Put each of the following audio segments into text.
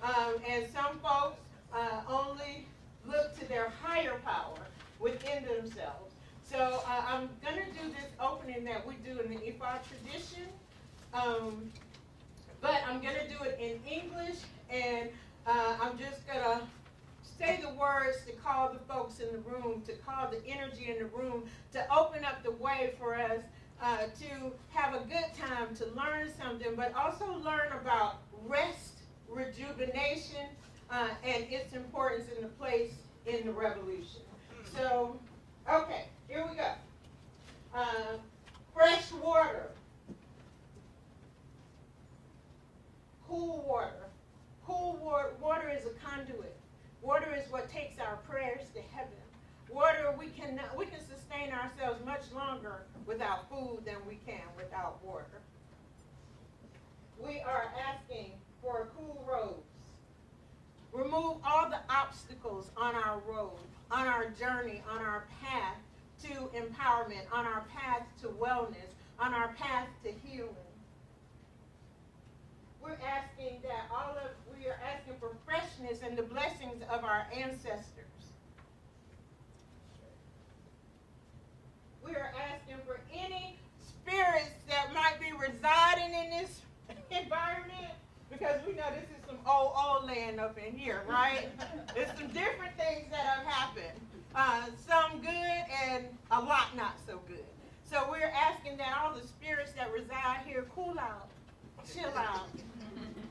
And some folks only look to their higher power within themselves. So I'm going to do this opening that we do in the Ifa tradition, but I'm going to do it in English, and I'm just going to say the words to call the folks in the room, to call the energy in the room, to open up the way for us to have a good time, to learn something, but also learn about rest, rejuvenation, and its importance in the place in the revolution. So, okay, here we go. Fresh water, cool water. Cool water is a conduit. Water is what takes our prayers to heaven. Water, we can sustain ourselves much longer without food than we can without water. We are asking for cool roads. Remove all the obstacles on our road, on our journey, on our path to empowerment, on our path to wellness, on our path to healing. We are asking for freshness and the blessings of our ancestors. We are asking for any spirits that might be residing in this environment, because we know this is some old land up in here, right? There's some different things that have happened. Some good and a lot not so good. So we're asking that all the spirits that reside here cool out, chill out.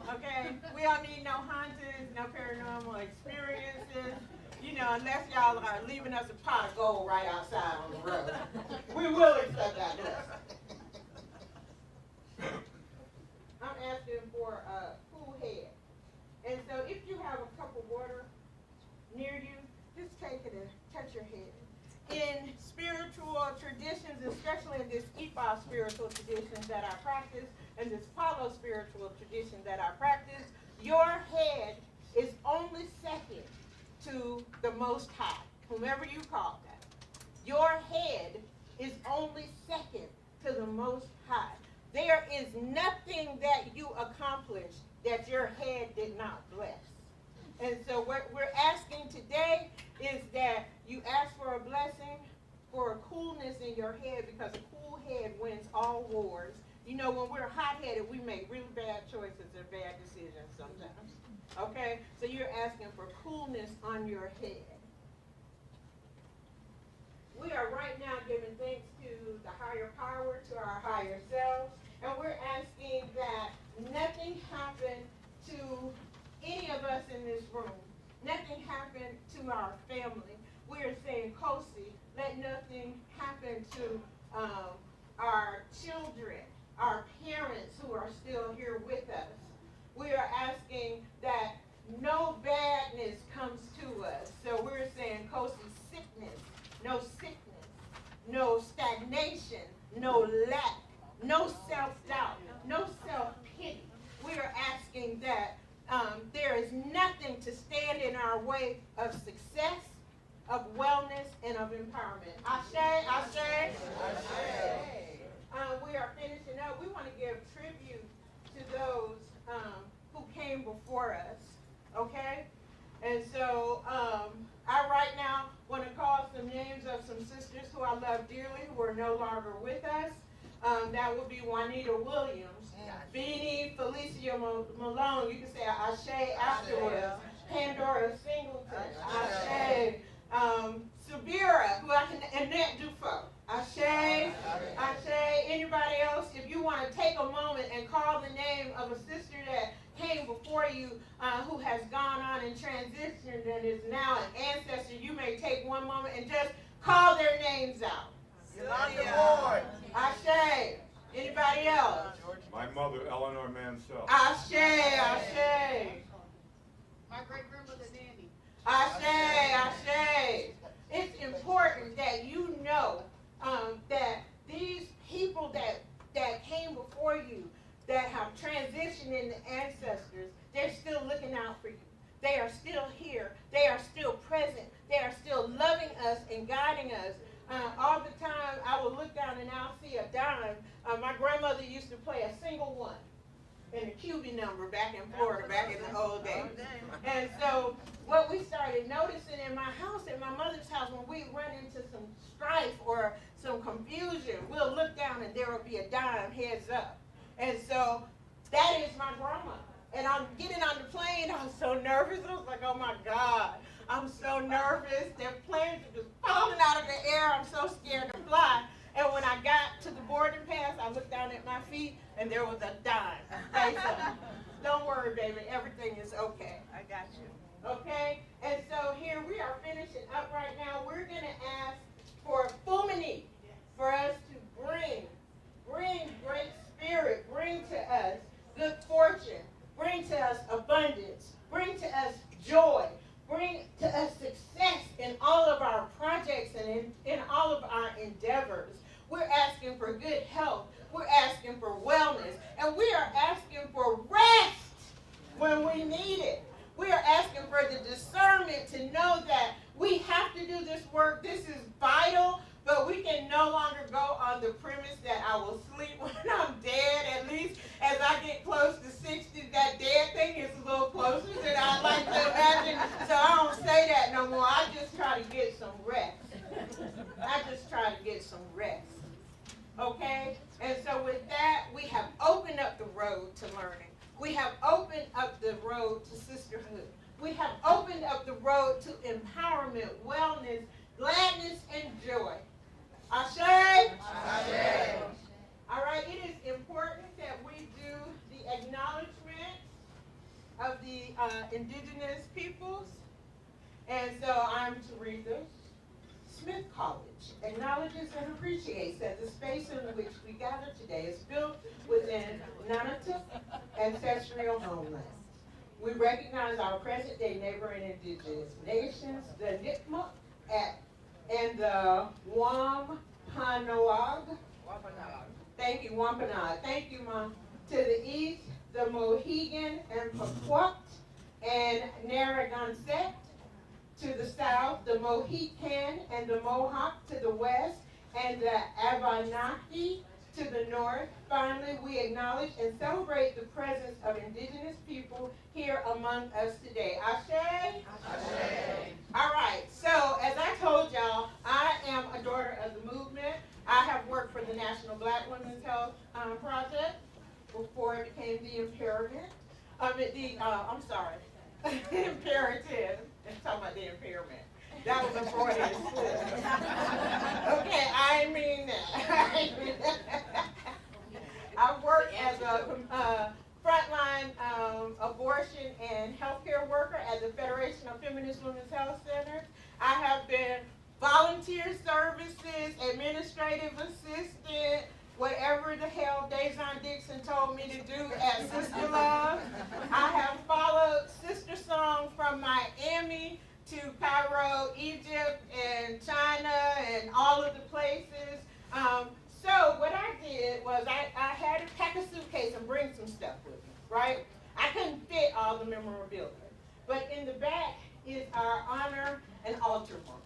Okay? We don't need no hauntings, no paranormal experiences. You know, unless y'all are leaving us a pot of gold right outside on the road. We will accept that blessing. I'm asking for a cool head. And so if you have a cup of water near you, just take it and touch your head. In spiritual traditions, especially in this Ifa spiritual traditions that I practice, and this Palo spiritual tradition that I practice, your head is only second to the Most High, whomever you call that. Your head is only second to the Most High. There is nothing that you accomplished that your head did not bless. And so what we're asking today is that you ask for a blessing, for a coolness in your head, because a cool head wins all wars. You know, when we're hot-headed, we make really bad choices and bad decisions sometimes. Okay? So you're asking for coolness on your head. We are right now giving thanks to the higher power, to our higher selves, and we're asking that nothing happen to any of us in this room. Nothing happen to our family. We are saying, Kosi, let nothing happen to our children, our parents who are still here with us. We are asking that no badness comes to us. So we're saying, Kosi, sickness, no stagnation, no lack, no self-doubt, no self-pity. We are asking that there is nothing to stand in our way of success, of wellness, and of empowerment. Ashe, ashe, ashe. We are finishing up. We want to give tribute to those who came before us, okay? And so I right now want to call some names of some sisters who I love dearly who are no longer with us. That would be Juanita Williams, Beanie Felicia Malone. You can say Ashe afterwards. Pandora Singleton, Ashe. Sabira, who I can, Annette Dufault. Ashe, Ashe. Anybody else? If you want to take a moment and call the name of a sister that came before you, who has gone on and transitioned and is now an ancestor, you may take one moment and just call their names out. Ashe. Anybody else? My mother, Eleanor Mansell. Ashe, Ashe. My great-grandmother, Nanny. Ashe, Ashe. It's important that you know that these people that came before you, that have transitioned in the ancestors, they're still looking out for you. They are still here. They are still present. They are still loving us and guiding us. All the time, I will look down and I'll see a dime. My grandmother used to play a single one. in the QB number back in Florida, back in the old days. And so what we started noticing in my house, in my mother's house, when we run into some strife or some confusion, we'll look down and there will be a dime heads up. And so that is my grandma. And I'm getting on the plane, I was so nervous. I was like, oh my God, I'm so nervous. The planes are just falling out of the air. I'm so scared to fly. And when I got to the boarding pass, I looked down at my feet and there was a dime face up. Don't worry, baby, everything is okay. I got you. Okay? And so here we are finishing up right now. We're going to ask for fulmini, for us to bring great spirit, bring to us good fortune, bring to us abundance, bring to us joy, bring to us success in all of our projects and in all of our endeavors. We're asking for good health. We're asking for wellness. And we are asking for rest when we need it. We are asking for the discernment to know that we have to do this work. This is vital, but we can no longer go on the premise that I will sleep when I'm dead. At least as I get close to 60, that dead thing is a little closer than I like to imagine. So I don't say that no more. I just try to get some rest. I just try to get some rest. Okay? And so with that, we have opened up the road to learning. We have opened up the road to sisterhood. We have opened up the road to empowerment, wellness, gladness, and joy. Ashe? Ashe. All right, it is important that we do the acknowledgement of the indigenous peoples. And so I'm Teresa. Smith College acknowledges and appreciates that the space in which we gather today is built within Nunavut ancestral homeland. We recognize our present-day neighboring indigenous nations, the Nipmuc and the Wampanoag. Thank you, Wampanoag. Thank you, Mom. To the east, the Mohegan and Pequot and Narragansett. To the south, the Mohican and the Mohawk to the west, and the Abenaki to the north. Finally, we acknowledge and celebrate the presence of indigenous people here among us today. Ashe? Ashe. All right, so as I told y'all, I am a daughter of the movement. I have worked for the National Black Women's Health Project before it became the imperative. Imperative. Let's talk about the impairment. That was a Freudian slip. Okay, I mean that. I've worked as a frontline abortion and healthcare worker at the Federation of Feminist Women's Health Centers. I have been volunteer services, administrative assistant, whatever the hell Dejon Dixon told me to do at Sister Love. I have followed Sister Song from Miami to Cairo, Egypt, and China, and all of the places. So what I did was I had to pack a suitcase and bring some stuff with me, right? I couldn't fit all the memorabilia. But in the back is our honor and altar room.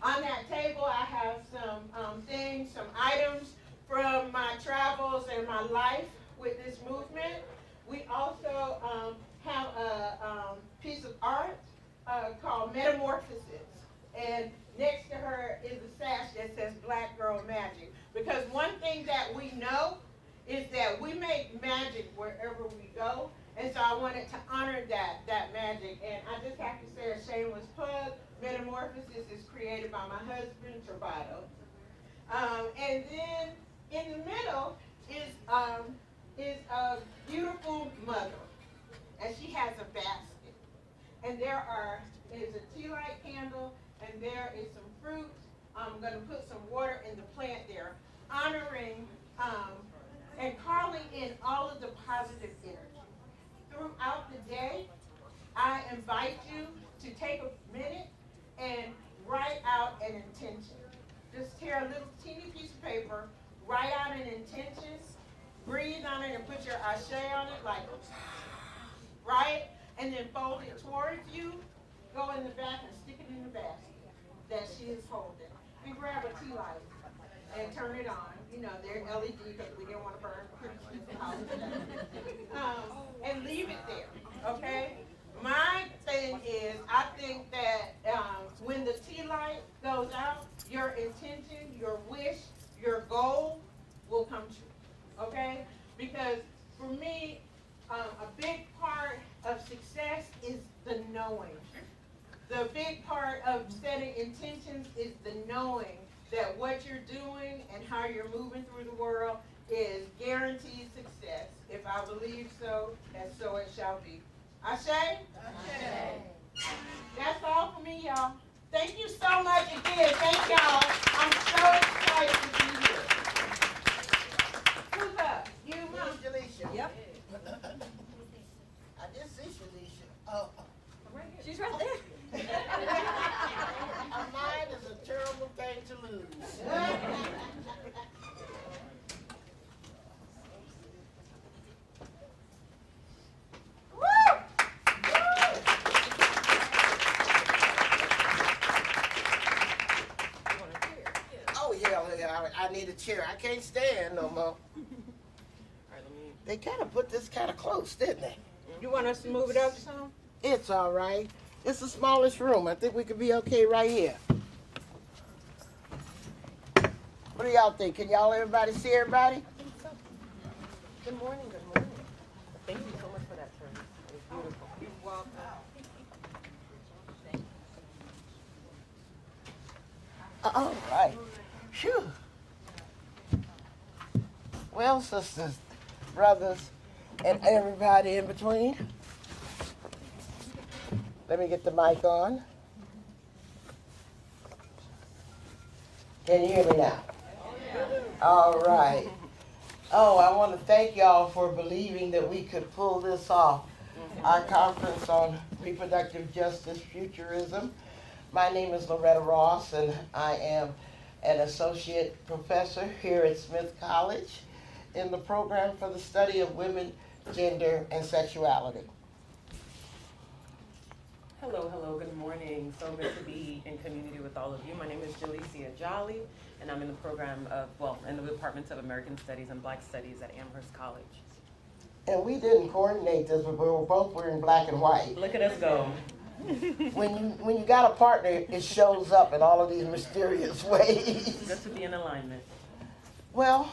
On that table, I have some things, some items from my travels and my life with this movement. We also have a piece of art called Metamorphosis. And next to her is a sash that says Black Girl Magic. Because one thing that we know is that we make magic wherever we go. And so I wanted to honor that magic. And I just have to say a shameless plug. Metamorphosis is created by my husband, Travado. And then in the middle is a beautiful mother, and she has a basket. And there is a tea light candle, and there is some fruit. I'm going to put some water in the plant there, honoring and calling in all of the positive energy. Throughout the day, I invite you to take a minute and write out an intention. Just tear a little teeny piece of paper, write out an intention, breathe on it and put your ashe on it, like, right? And then fold it towards you, go in the back and stick it in the basket that she is holding. And grab a tea light. and turn it on. You know, they're LED because we didn't want to burn Christmas house. And leave it there, okay? My thing is, I think that when the tea light goes out, your intention, your wish, your goal will come true, okay? Because for me, a big part of success is the knowing. The big part of setting intentions is the knowing that what you're doing and how you're moving through the world is guaranteed success. If I believe so, and so it shall be. Ashe? Ashe. That's all for me, y'all. Thank you so much again. Thank y'all. I'm so excited to be here. Who's up? You, Mom? Jaleisha. Yep. I just see Jaleisha. Oh. She's right there. A mind is a terrible thing to lose. Oh yeah, I need a chair. I can't stand no more. They kind of put this kind of close, didn't they? You want us to move it up some? It's all right. It's the smallest room. I think we could be okay right here. What do y'all think? Can everybody see everybody? Good morning, good morning. Thank you so much for that service. It was beautiful. You're welcome. All right. Phew. Well, sisters, brothers, and everybody in between. Let me get the mic on. Can you hear me now? All right. Oh, I want to thank y'all for believing that we could pull this off. Our conference on reproductive justice futurism. My name is Loretta Ross, and I am an associate professor here at Smith College in the program for the study of women, gender, and sexuality. Hello, good morning. So good to be in community with all of you. My name is Jaleisha Jolly, and I'm in the program of, in the Department of American Studies and Black Studies at Amherst College. And we didn't coordinate this, but we were both wearing black and white. Look at us go. When you got a partner, it shows up in all of these mysterious ways. Good to be in alignment. Well,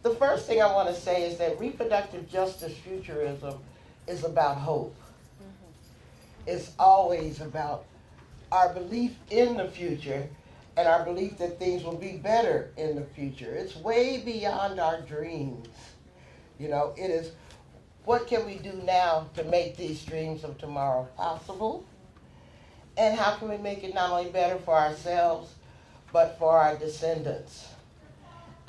the first thing I want to say is that reproductive justice futurism is about hope. It's always about our belief in the future and our belief that things will be better in the future. It's way beyond our dreams. You know, it is what can we do now to make these dreams of tomorrow possible? And how can we make it not only better for ourselves, but for our descendants?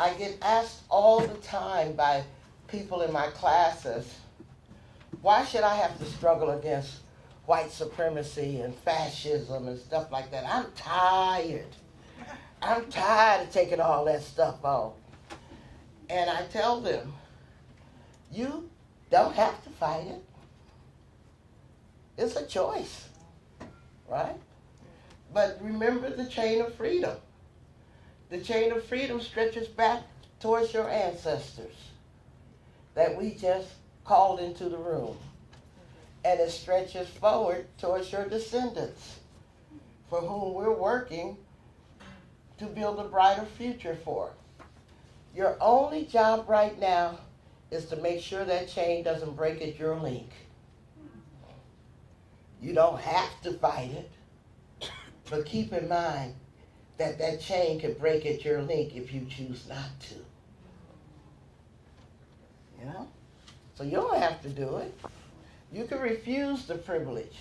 I get asked all the time by people in my classes, why should I have to struggle against white supremacy and fascism and stuff like that? I'm tired. I'm tired of taking all that stuff on. And I tell them, you don't have to fight it. It's a choice, right? But remember the chain of freedom. The chain of freedom stretches back towards your ancestors that we just called into the room. And it stretches forward towards your descendants for whom we're working to build a brighter future for. Your only job right now is to make sure that chain doesn't break at your link. You don't have to fight it, but keep in mind that that chain could break at your link if you choose not to. You know? So you don't have to do it. You can refuse the privilege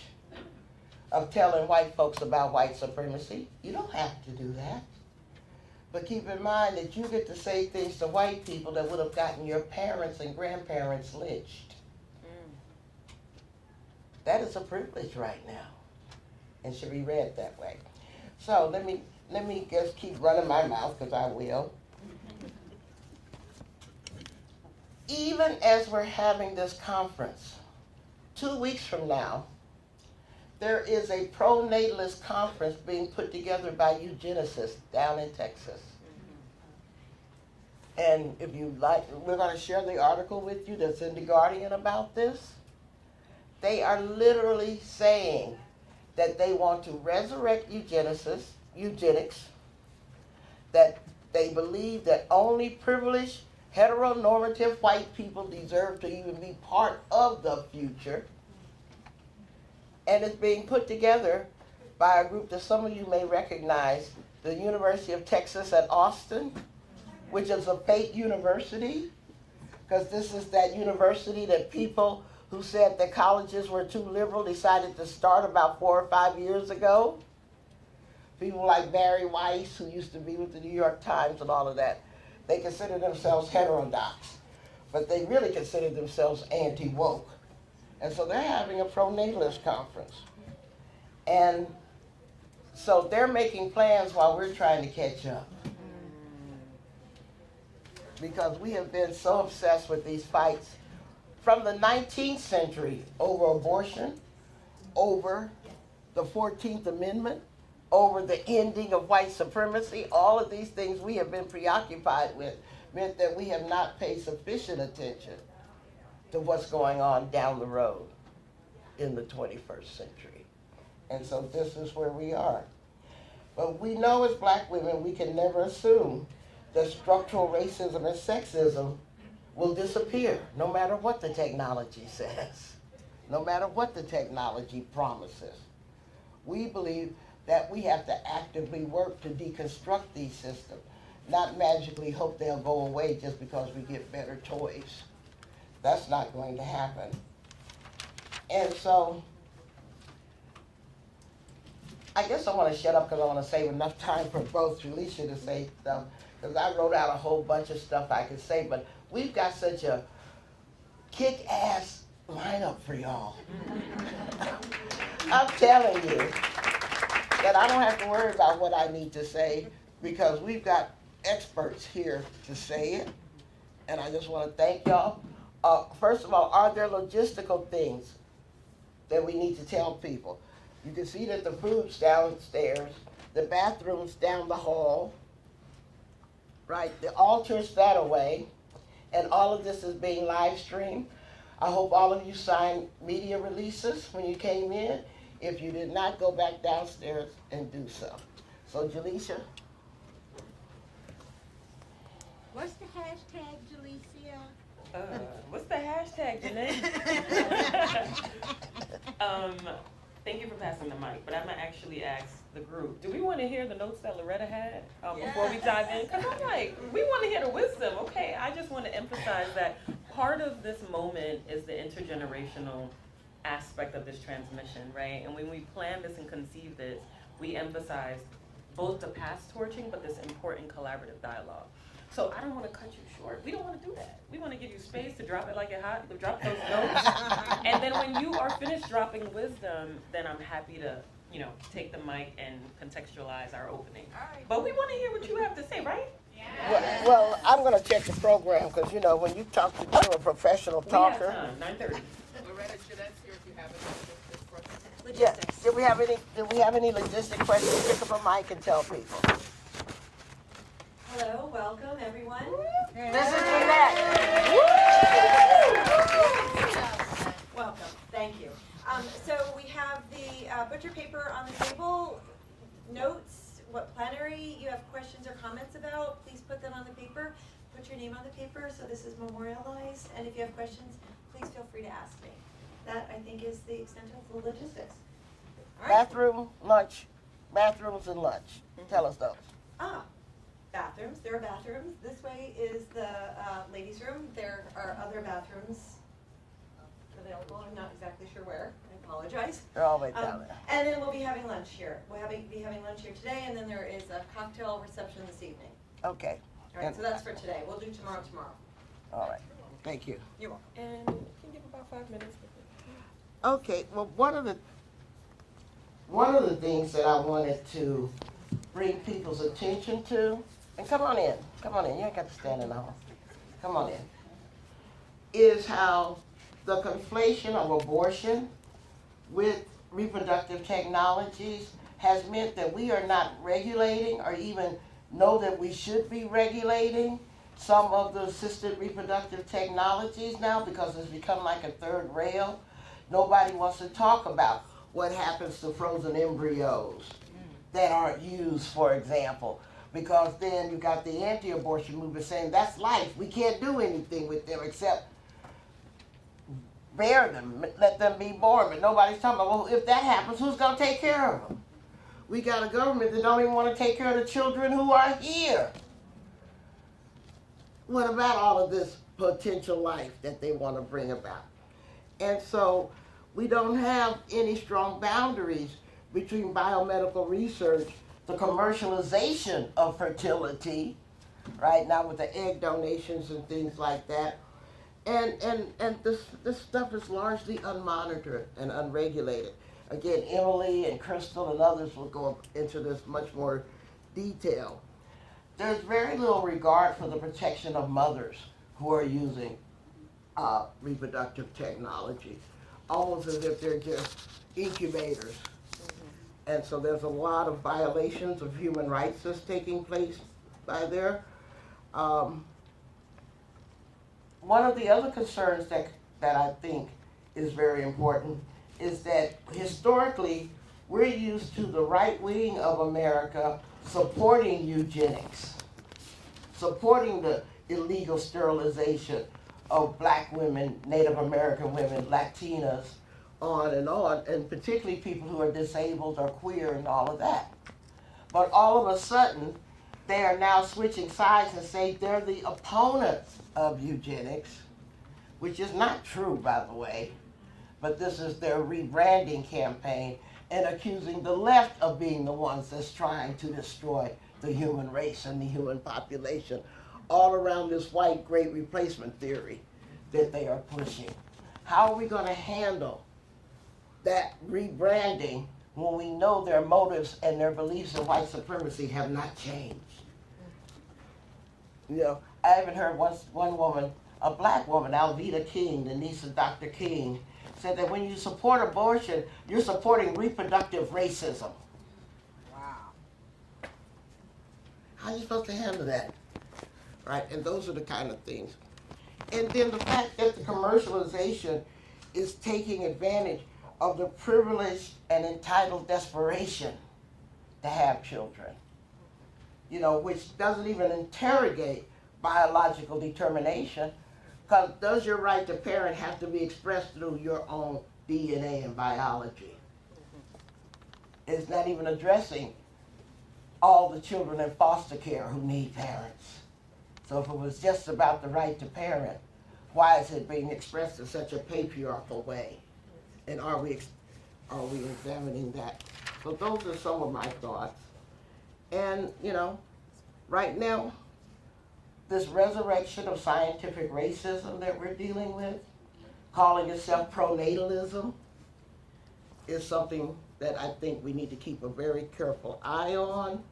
of telling white folks about white supremacy. You don't have to do that. But keep in mind that you get to say things to white people that would have gotten your parents and grandparents lynched. That is a privilege right now and should be read that way. So let me just keep running my mouth, because I will. Even as we're having this conference, 2 weeks from now, there is a pro-natalist conference being put together by eugenicists down in Texas. And if you like, we're going to share the article with you that's in The Guardian about this. They are literally saying that they want to resurrect eugenics, that they believe that only privileged, heteronormative white people deserve to even be part of the future. And it's being put together by a group that some of you may recognize, the University of Texas at Austin, which is a fake university, because this is that university that people who said that colleges were too liberal decided to start about 4 or 5 years ago. People like Barry Weiss, who used to be with the New York Times and all of that, they consider themselves heterodox, but they really consider themselves anti-woke. And so they're having a pro-natalist conference. And so they're making plans while we're trying to catch up. Because we have been so obsessed with these fights from the 19th century over abortion, over the 14th Amendment, over the ending of white supremacy. All of these things we have been preoccupied with meant that we have not paid sufficient attention to what's going on down the road in the 21st century. And so this is where we are. But we know as black women we can never assume that structural racism and sexism will disappear no matter what the technology says, no matter what the technology promises. We believe that we have to actively work to deconstruct these systems, not magically hope they'll go away just because we get better toys. That's not going to happen. And so, I guess I want to shut up because I want to save enough time for both Felicia to say stuff, because I wrote out a whole bunch of stuff I could say, but we've got such a kick-ass lineup for y'all. I'm telling you that I don't have to worry about what I need to say because we've got experts here to say it, and I just want to thank y'all. First of all, are there logistical things that we need to tell people? You can see that the food's downstairs, the bathroom's down the hall, right? The altar's that away, and all of this is being live streamed. I hope all of you signed media releases when you came in. If you did not, go back downstairs and do so. So, Jaleisha? What's the hashtag, Jalecia? What's the hashtag, Janae? Thank you for passing the mic, but I'm gonna actually ask the group, do we want to hear the notes that Loretta had before we dive in? Because I'm like, we want to hear the wisdom. Okay, I just want to emphasize that part of this moment is the intergenerational aspect of this transmission, right? And when we plan this and conceive this, we emphasize both the past torching, but this important collaborative dialogue. So I don't want to cut you short. We don't want to do that. We want to give you space to drop it like it hot, to drop those notes. And then when you are finished dropping wisdom, then I'm happy to, take the mic and contextualize our opening. But we want to hear what you have to say, right? Yeah. Well, I'm going to check the program because, when you talk to you're a professional talker. We have time, 9:30. Loretta, should I see if you have any questions? Yeah. Did we have any logistic questions? Pick up a mic and tell people. Hello, welcome everyone. This is Jeanette. Welcome, thank you. So we have the butcher paper on the table, notes, what plenary you have questions or comments about, please put them on the paper. Put your name on the paper so this is memorialized, and if you have questions, please feel free to ask me. That, I think, is the extent of the logistics. All right. Bathrooms and lunch. Tell us those. Bathrooms, there are bathrooms. This way is the ladies' room. There are other bathrooms available. I'm not exactly sure where. I apologize. They're all the way down there. And then we'll be having lunch here. We'll be having lunch here today, and then there is a cocktail reception this evening. Okay. All right, so that's for today. We'll do tomorrow. All right. Thank you. You're welcome. And you can give about 5 minutes. Okay. Well, one of the things that I wanted to bring people's attention to, and come on in. You ain't got to stand in the hall. Come on in. Is how the conflation of abortion with reproductive technologies has meant that we are not regulating or even know that we should be regulating some of the assisted reproductive technologies now because it's become like a third rail. Nobody wants to talk about what happens to frozen embryos that aren't used, for example, because then you got the anti-abortion movement saying that's life. We can't do anything with them except bear them, let them be born. But nobody's talking about, well, if that happens, who's going to take care of them? We got a government that don't even want to take care of the children who are here. What about all of this potential life that they want to bring about? And so we don't have any strong boundaries between biomedical research, the commercialization of fertility, right now with the egg donations and things like that. And this stuff is largely unmonitored and unregulated. Again, Emily and Crystal and others will go into this much more detail. There's very little regard for the protection of mothers who are using reproductive technology, almost as if they're just incubators. And so there's a lot of violations of human rights that's taking place by there. One of the other concerns that I think is very important is that historically we're used to the right wing of America supporting eugenics, supporting the illegal sterilization of black women, Native American women, Latinas, on, and particularly people who are disabled or queer and all of that. But all of a sudden, they are now switching sides and say they're the opponents of eugenics, which is not true, by the way, but this is their rebranding campaign and accusing the left of being the ones that's trying to destroy the human race and the human population, all around this white great replacement theory that they are pushing. How are we going to handle that rebranding when we know their motives and their beliefs in white supremacy have not changed? You know, I even heard one woman, a black woman, Alveda King, the niece of Dr. King, said that when you support abortion, you're supporting reproductive racism. Wow. How are you supposed to handle that? Right, and those are the kind of things. And then the fact that the commercialization is taking advantage of the privileged and entitled desperation to have children, you know, which doesn't even interrogate biological determination, because does your right to parent have to be expressed through your own DNA and biology? It's not even addressing all the children in foster care who need parents. So if it was just about the right to parent, why is it being expressed in such a patriarchal way? And are we examining that? So those are some of my thoughts. And, you know, right now, this resurrection of scientific racism that we're dealing with, calling itself pronatalism, is something that I think we need to keep a very careful eye on.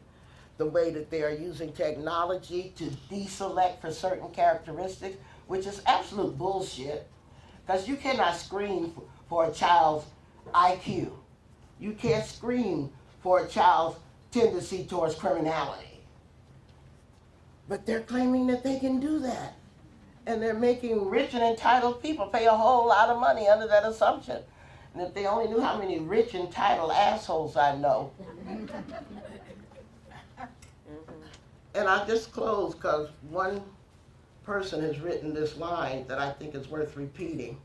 The way that they are using technology to deselect for certain characteristics, which is absolute bullshit, because you cannot screen for a child's IQ. You can't screen for a child's tendency towards criminality. But they're claiming that they can do that. And they're making rich and entitled people pay a whole lot of money under that assumption. And if they only knew how many rich, entitled assholes I know. And I'll just close because one person has written this line that I think is worth repeating.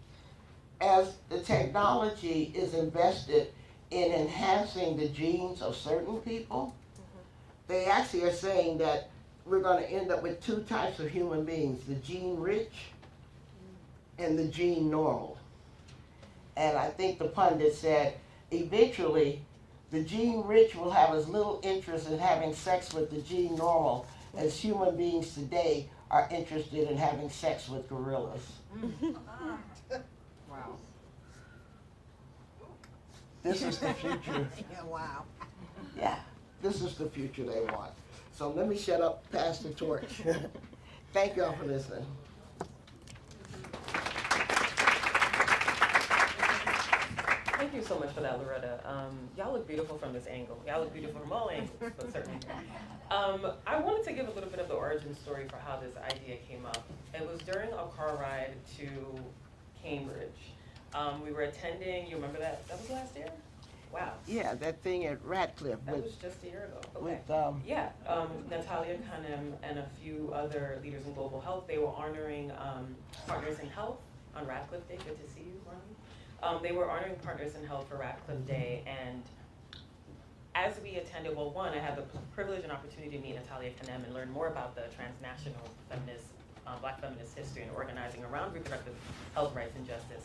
As the technology is invested in enhancing the genes of certain people, they actually are saying that we're going to end up with two types of human beings, the gene rich and the gene normal. And I think the pundit said, eventually, the gene rich will have as little interest in having sex with the gene normal as human beings today are interested in having sex with gorillas. Wow. This is the future. Yeah, wow. Yeah, this is the future they want. So let me shut up, pass the torch. Thank y'all for listening. Thank thank you so much for that, Loretta. Y'all look beautiful from this angle. Y'all look beautiful from all angles, but certainly. I wanted to give a little bit of the origin story for how this idea came up. It was during a car ride to Cambridge. We were attending, you remember that? That was last year? Wow. Yeah, that thing at Radcliffe That with, was just a year ago. Okay. with Yeah, Natalia Kanem and a few other leaders in global health, they were honoring Partners in Health on Radcliffe Day. Good to see you, Ronnie. They were honoring Partners in Health for Radcliffe Day, and as we attended, well, one, I had the privilege and opportunity to meet Natalia Kanem and learn more about the transnational feminist, Black feminist history and organizing around reproductive health rights and justice.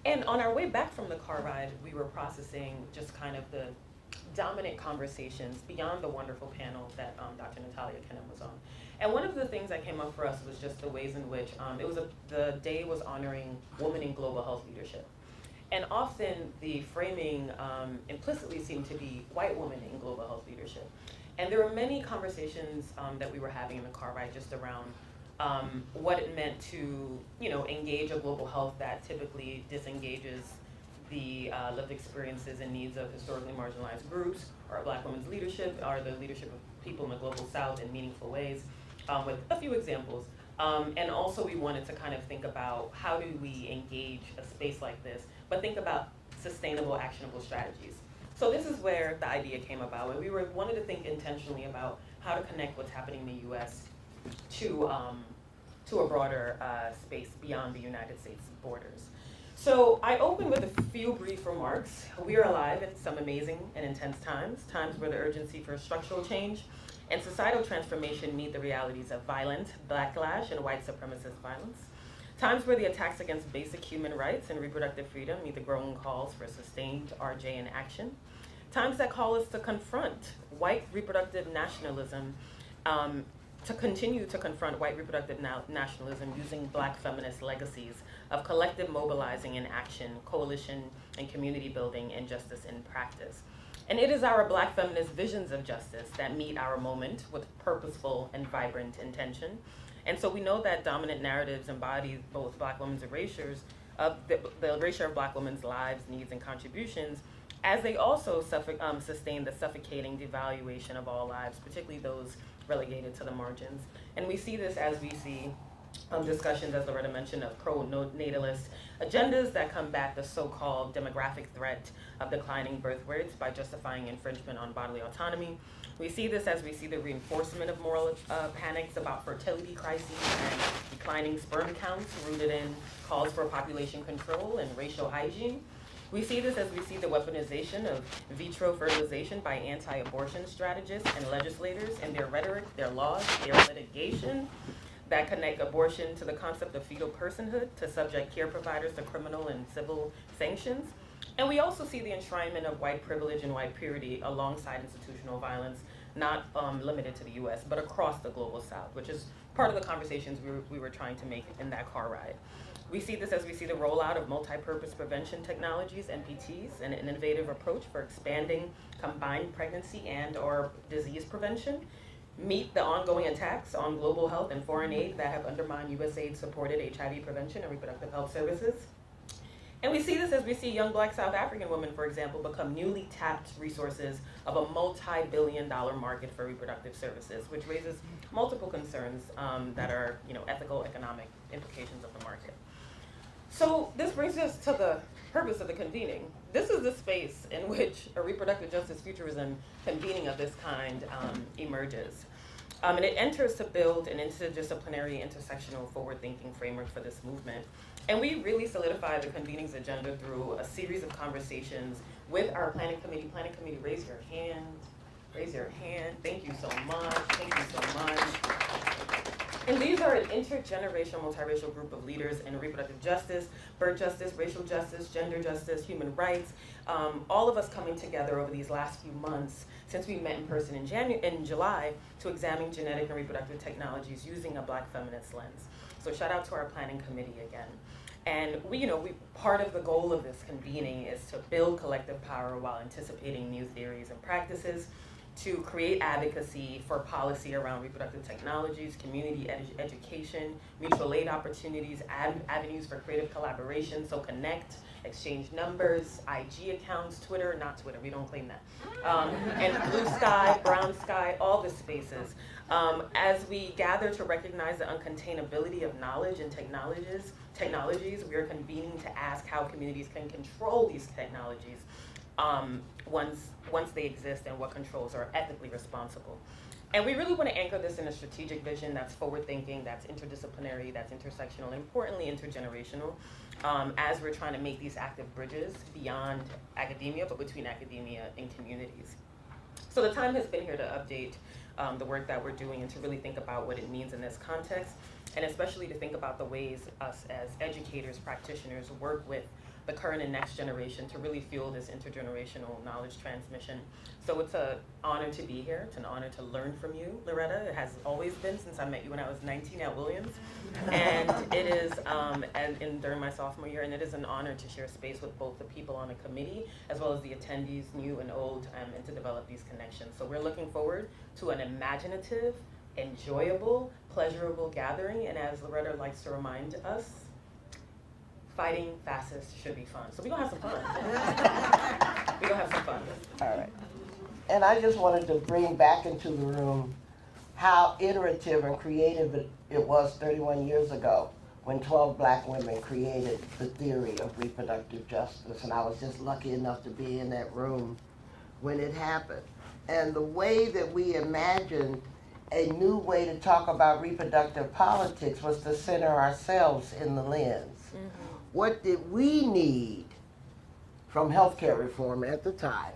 And on our way back from the car ride, we were processing just kind of the dominant conversations beyond the wonderful panel that Dr. Natalia Kanem was on. And one of the things that came up for us was just the ways in which the day was honoring women in global health leadership. And often the framing implicitly seemed to be white women in global health leadership. And there were many conversations that we were having in the car ride just around what it meant to, engage a global health that typically disengages the lived experiences and needs of historically marginalized groups, or Black women's leadership, or the leadership of people in the global South in meaningful ways, with a few examples. And also we wanted to kind of think about how do we engage a space like this, but think about sustainable, actionable strategies. So this is where the idea came about, and we wanted to think intentionally about how to connect what's happening in the U.S. to a broader space beyond the United States borders. So I open with a few brief remarks. We are alive at some amazing and intense times where the urgency for structural change and societal transformation meet the realities of violent backlash and white supremacist violence. Times where the attacks against basic human rights and reproductive freedom meet the growing calls for sustained RJ in action. Times that call us to confront white reproductive nationalism, to continue to confront white reproductive nationalism using Black feminist legacies of collective mobilizing in action, coalition, and community building and justice in practice. And it is our Black feminist visions of justice that meet our moment with purposeful and vibrant intention. And so we know that dominant narratives embody both Black women's erasures of the erasure of Black women's lives, needs, and contributions, as they also sustain the suffocating devaluation of all lives, particularly those relegated to the margins. And we see this as we see discussions, as Loretta mentioned, of pro-natalist agendas that combat the so-called demographic threat of declining birth rates by justifying infringement on bodily autonomy. We see this as we see the reinforcement of moral panics about fertility crises and declining sperm counts rooted in calls for population control and racial hygiene. We see this as we see the weaponization of vitro fertilization by anti-abortion strategists and legislators and their rhetoric, their laws, their litigation that connect abortion to the concept of fetal personhood, to subject care providers to criminal and civil sanctions. And we also see the enshrinement of white privilege and white purity alongside institutional violence, not limited to the US, but across the global South, which is part of the conversations we were trying to make in that car ride. We see this as we see the rollout of multi-purpose prevention technologies, MPTs, and an innovative approach for expanding combined pregnancy and/or disease prevention, meet the ongoing attacks on global health and foreign aid that have undermined USAID-supported HIV prevention and reproductive health services. And we see this as we see young Black South African women, for example, become newly tapped resources of a multi-billion-dollar market for reproductive services, which raises multiple concerns that are, ethical, economic implications of the market. So this brings us to the purpose of the convening. This is the space in which a reproductive justice futurism convening of this kind emerges. And it enters to build an interdisciplinary, intersectional, forward-thinking framework for this movement. And we really solidify the convening's agenda through a series of conversations with our planning committee. Planning committee, raise your hand. Raise your hand. Thank you so much. Thank you so much. And these are an intergenerational, multiracial group of leaders in reproductive justice, birth justice, racial justice, gender justice, human rights, all of us coming together over these last few months since we met in person in July to examine genetic and reproductive technologies using a Black feminist lens. So shout out to our planning committee again. And part of the goal of this convening is to build collective power while anticipating new theories and practices, to create advocacy for policy around reproductive technologies, community education, mutual aid opportunities, avenues for creative collaboration, so connect, exchange numbers, IG accounts, Twitter, not Twitter, we don't claim that, and Blue Sky, Brown Sky, all the spaces. As we gather to recognize the uncontainability of knowledge and technologies, we are convening to ask how communities can control these technologies once they exist, and what controls are ethically responsible. And we really want to anchor this in a strategic vision that's forward-thinking, that's interdisciplinary, that's intersectional, and importantly intergenerational, as we're trying to make these active bridges beyond academia, but between academia and communities. So the time has been here to update the work that we're doing and to really think about what it means in this context, and especially to think about the ways us as educators, practitioners, work with the current and next generation to really fuel this intergenerational knowledge transmission. So it's an honor to be here. It's an honor to learn from you, Loretta. It has always been since I met you when I was 19 at Williams. And it is, during my sophomore year, and it is an honor to share space with both the people on the committee as well as the attendees, new and old, and to develop these connections. So we're looking forward to an imaginative, enjoyable, pleasurable gathering. And as Loretta likes to remind us, fighting fascists should be fun. So we're gonna have some fun. We're gonna have some fun. All right. And I just wanted to bring back into the room how iterative and creative it was 31 years ago when 12 black women created the theory of reproductive justice. And I was just lucky enough to be in that room when it happened. And the way that we imagined a new way to talk about reproductive politics was to center ourselves in the lens. Mm-hmm. What did we need from healthcare reform at the time?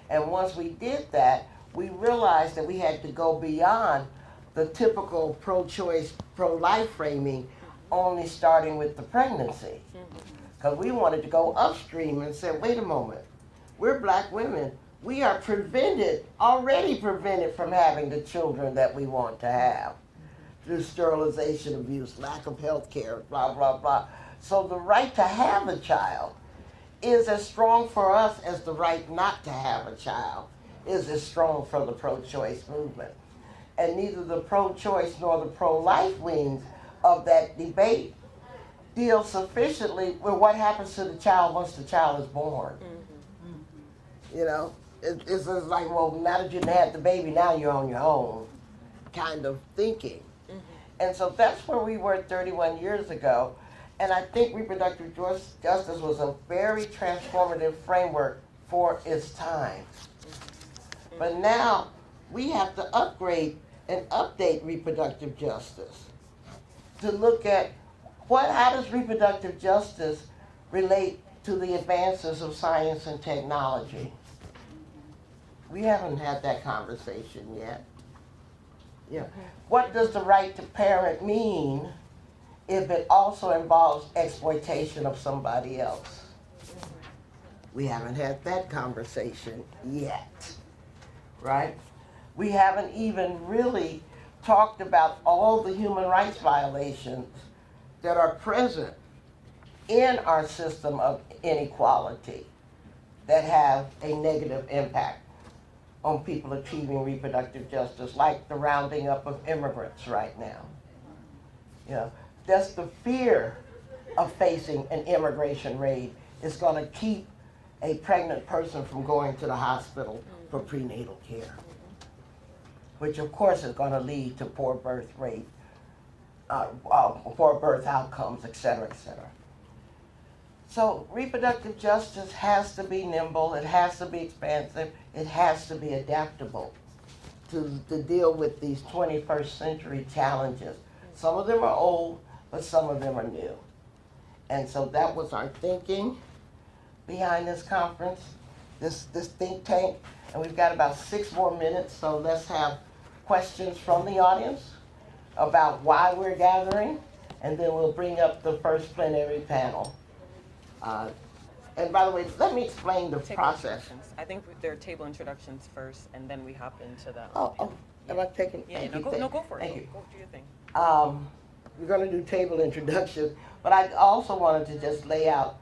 And once we did that, we realized that we had to go beyond the typical pro-choice, pro-life framing, only starting with the pregnancy. Because we wanted to go upstream and say, wait a moment, we're black women. We are already prevented from having the children that we want to have through sterilization, abuse, lack of health care, blah, blah, blah. So the right to have a child is as strong for us as the right not to have a child is as strong for the pro-choice movement. And neither the pro-choice nor the pro-life wings of that debate deal sufficiently with what happens to the child once the child is born. Mm-hmm. You know, it's just like, well, now that you've had the baby, now you're on your own kind of thinking. Mm-hmm. And so that's where we were 31 years ago. And I think reproductive justice was a very transformative framework for its time. But now we have to upgrade and update reproductive justice to look at how does reproductive justice relate to the advances of science and technology. We haven't had that conversation yet. Yeah. What does the right to parent mean if it also involves exploitation of somebody else? We haven't had that conversation yet, right? We haven't even really talked about all the human rights violations that are present in our system of inequality that have a negative impact on people achieving reproductive justice, like the rounding up of immigrants right now. You know, that's the fear of facing an immigration raid is going to keep a pregnant person from going to the hospital for prenatal care, which of course is going to lead to poor birth rate, poor birth outcomes, et cetera, et cetera. So reproductive justice has to be nimble, it has to be expansive, it has to be adaptable to deal with these 21st century challenges. Some of them are old, but some of them are new. And so that was our thinking behind this conference, this think tank. And we've got about 6 more minutes, so let's have questions from the audience about why we're gathering, and then we'll bring up the first plenary panel. And by the way, let me explain the process. I think there are table introductions first, and then we hop into the. Am I taking? Yeah, go for it. Thank you. Go do your thing. We're going to do table introductions, but I also wanted to just lay out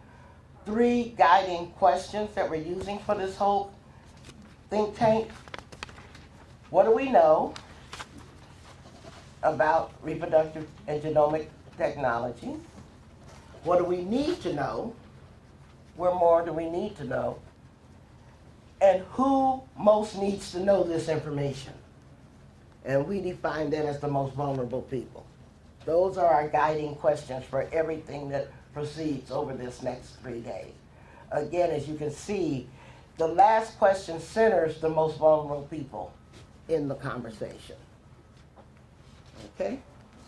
3 guiding questions that we're using for this whole think tank. What do we know about reproductive and genomic technology? What do we need to know? Where more do we need to know? And who most needs to know this information? And we define that as the most vulnerable people. Those are our guiding questions for everything that proceeds over this next 3 days. Again, as you can see, the last question centers the most vulnerable people in the conversation. Okay?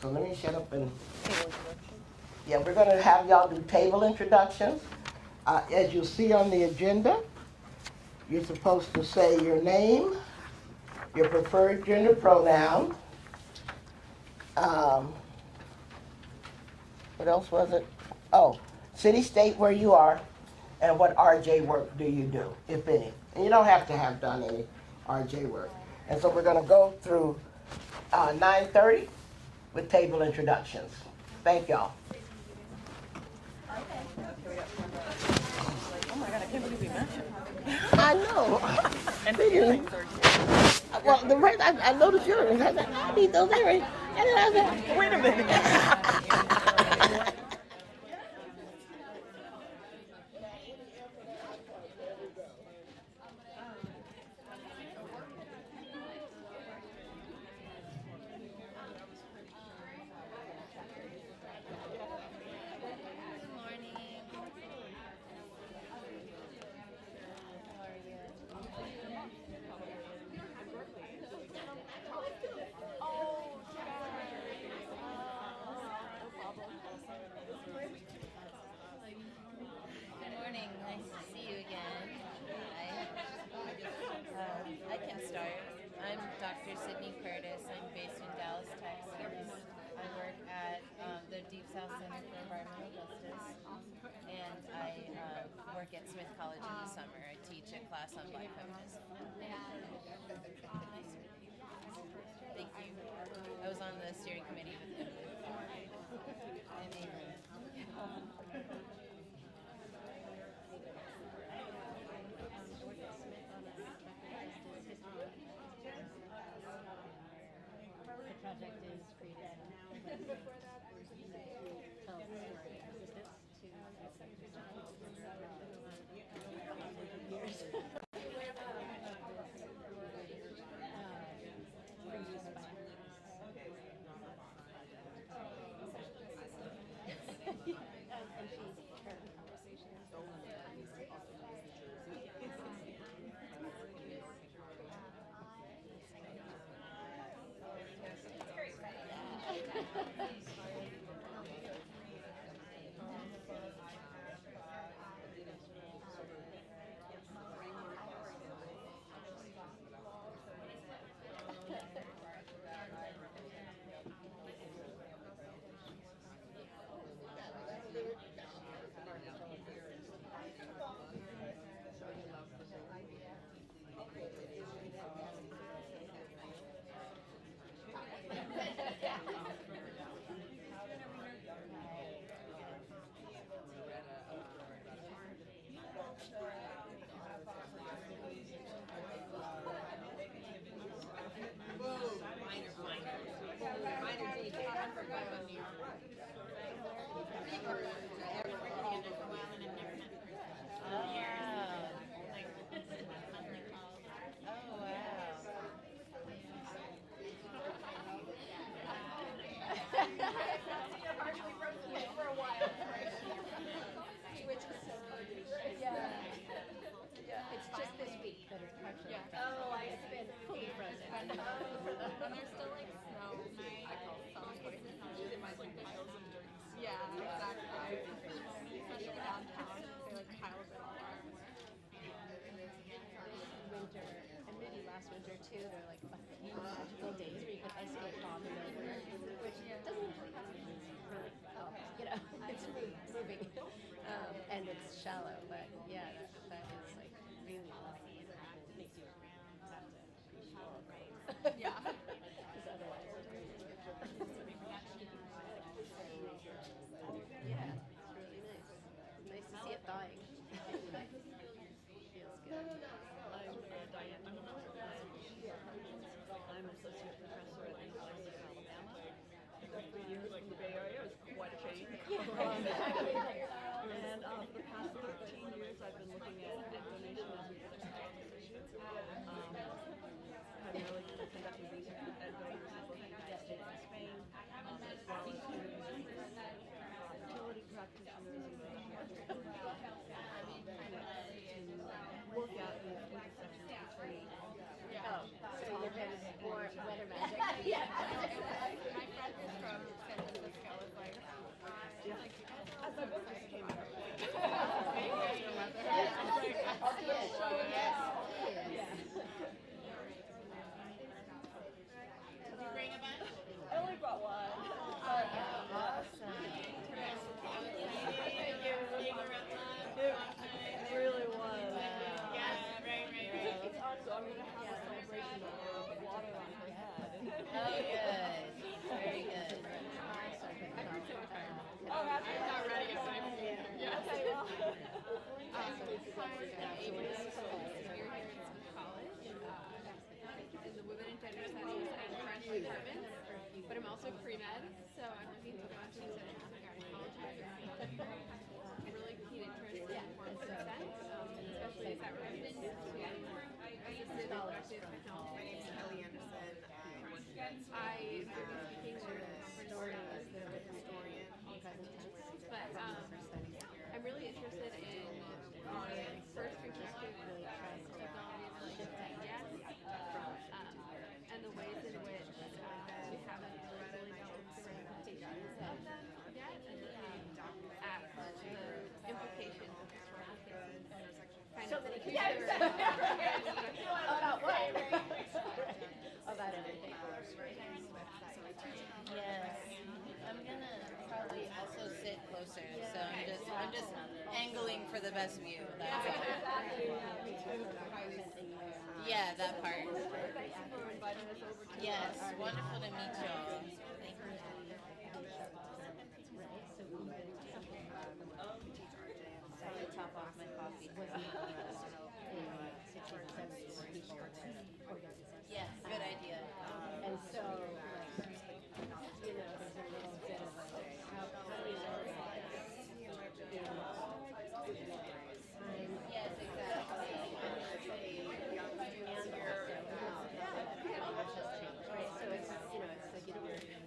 So let me shut up and... Yeah, we're going to have y'all do table introductions. As you'll see on the agenda, you're supposed to say your name, your preferred gender pronoun. What else was it? Oh, city, state where you are, and what RJ work do you do, if any. And you don't have to have done any RJ work. And so we're going to go through 9:30 with table introductions. Thank y'all. Oh my God, I can't believe we mentioned. I know. And the earrings are Well, the rest, I noticed your earrings. I said, I need those earrings. And then I said, wait a minute. Good morning. Nice to see you again. I can start. I'm Dr. Sydney Curtis. I'm based in Dallas, Texas. I work at the Deep South Center for Environmental Justice, and I work at Smith College in the summer. I teach a class on Black feminism. Thank you. I was on the steering committee with him. And Amy. The project is created now. Tell the story of resistance to years. It's just this week that it's partially. Oh, it's been fully frozen. And there's still like snow. I call it some places. It might like piles of dirt. Yeah, exactly. Especially downtown, they like piles it all up. Winter, and maybe last winter too, there were like a few magical days where you could ice skate on the river, which doesn't usually happen. It's really, it's moving. And it's shallow, but yeah, that is like really makes you have to Yeah. because otherwise yeah, it's really nice. It's nice to see it thawing. Feels good. Look at the intersections between. Oh, so you're kind of more weather magic. Yeah. My friend who's from San Francisco was like, as my book just came out. Did you bring a bunch? I only brought one. Awesome. It really was. Yeah, right. It's awesome. I'm going to have a celebration of water on her head. Oh, good. Very good. Oh, that's I'm not ready yet, but I'm here. Yeah. Okay, well. In the Women and Gender Studies and French departments, but I'm also pre-med, so I'm looking to go into gynecology. Really keen interest in forms of consent, especially as that relates to assisted reproductive technology. My name is Kelly Anderson. I am speaking to historians, historian, all kinds of things, but I'm really interested in first reproductive technologies like yes, and the ways in which we haven't really gotten to the implications of them yet, and looking at the implications of historical cases. Kind So of many like cases. About what? About everything. Yes. I'm gonna probably also sit closer, so I'm just angling for the best view. That's it. Yeah, that part. Yes, wonderful to meet y'all. Thank you. Top off my coffee. Yes, good idea. And so, like, you know, there's a little bit of how do we verify Yes, exactly. right, so it's, you know, it's like you don't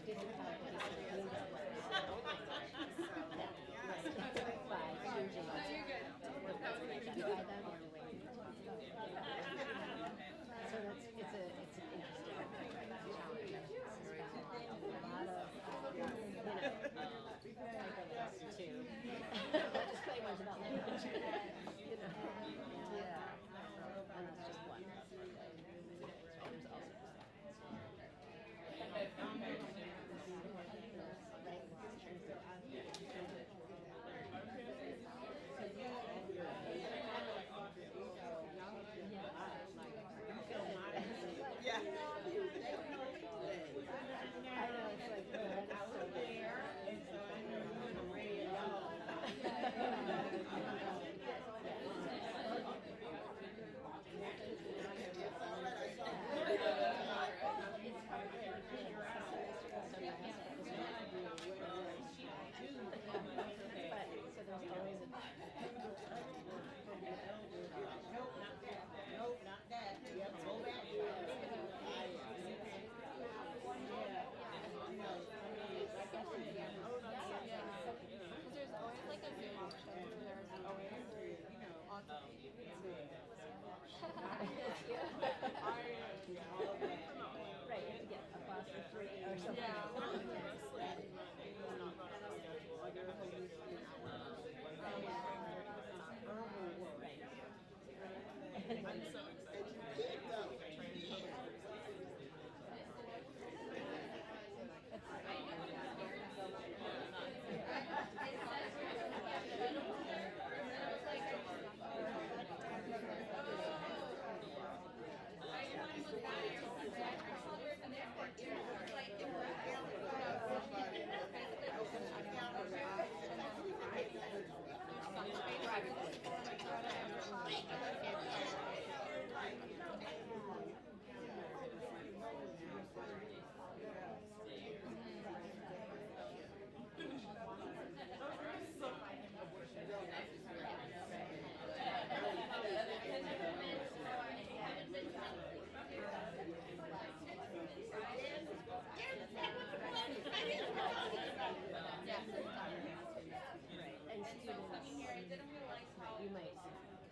you might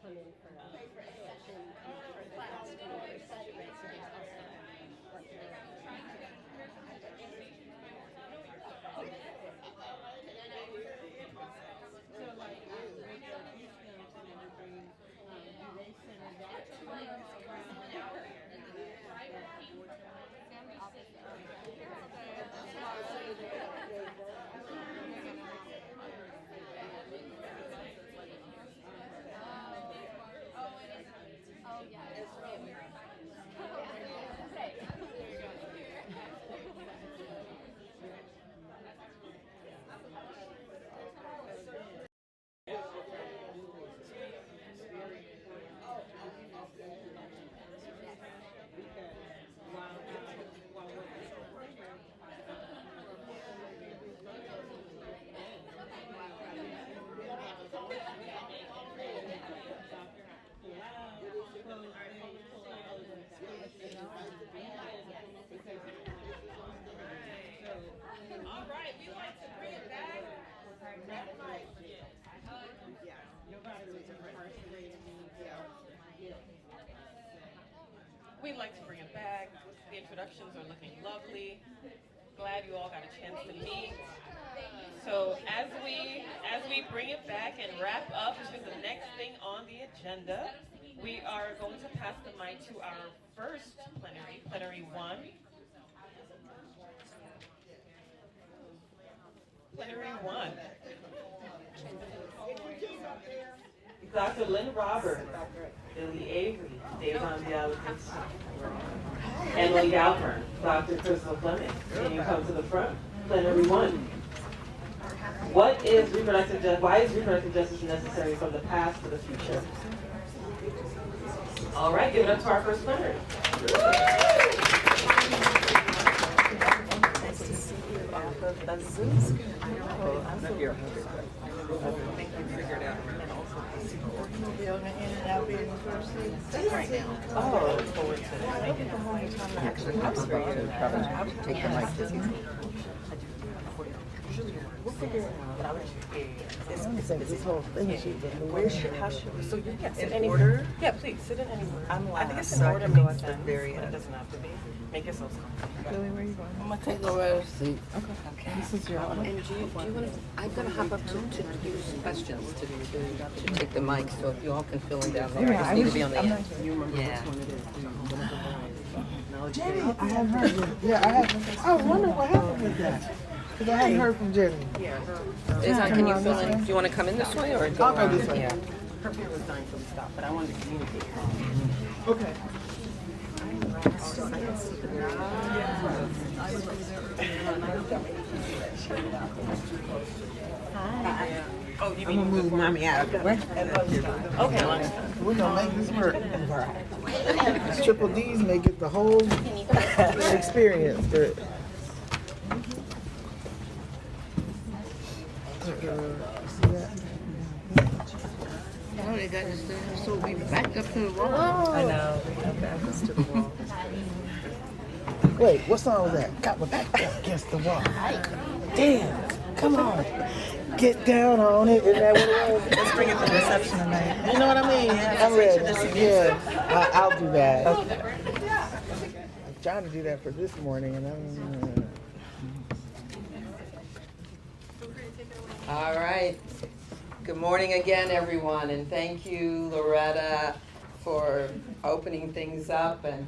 come in for a session, come in for a class, come in for a study, right? So there's also like We'd like to bring it back. The introductions are looking lovely. Glad you all got a chance to meet. So as we bring it back and wrap up to the next thing on the agenda, we are going to pass the mic to our first plenary 1. Plenary 1. Dr. Lynn Roberts, Billy Avery, Davon Diallo-Dixon, Emily Galpern, Dr. Crystal Fleming. Can you come to the front? Plenary 1. Why is reproductive justice necessary from the past to the future? All right, give it up to our first plenary. Nice to see you off of the Zoom. Make you figure it out. And also the on the Indiana University right now. Oh, look forward to it. Actually, that's very good. I would take the mic with you. We'll figure it out. But I would this whole thing. Where should, how should we? So you get in order? Yeah, please sit in any order. I'm last. I think it's in so order I can go makes at the sense, very but it end. doesn't have to be. Make yourself comfortable. Billy, where are you going? I'm gonna take Loretta's seat. Okay. This is your And do you want to, I've got to hop up to use questions to take the mic, so if you all can fill in down there, I just need to be on the end. Yeah. Jenny, I haven't heard of it. Yeah, I haven't. I was wondering what happened with that. Because I hadn't heard from Jenny. Can you fill in, do you want to come in this way or go I'll go around? this way. Yeah. Her beer was dying till we stopped, but I wanted to communicate. Okay. Oh, you I'm gonna move mommy out of the way. okay. We're gonna make this work. Triple D's may get the whole experience, but. See that? Oh, they got this, so we backed up to the wall. I know. Okay, I'm just to the wall. Wait, what song was that? Got my back up against the wall. Damn, come on. Get down on it. Isn't that what it was? Let's bring it to the reception tonight. You know what I mean? I'm ready. Yeah, I'll do that. Okay. I'm trying to do that for this morning, and I'm. All right. Good morning again, everyone, and thank you, Loretta, for opening things up, and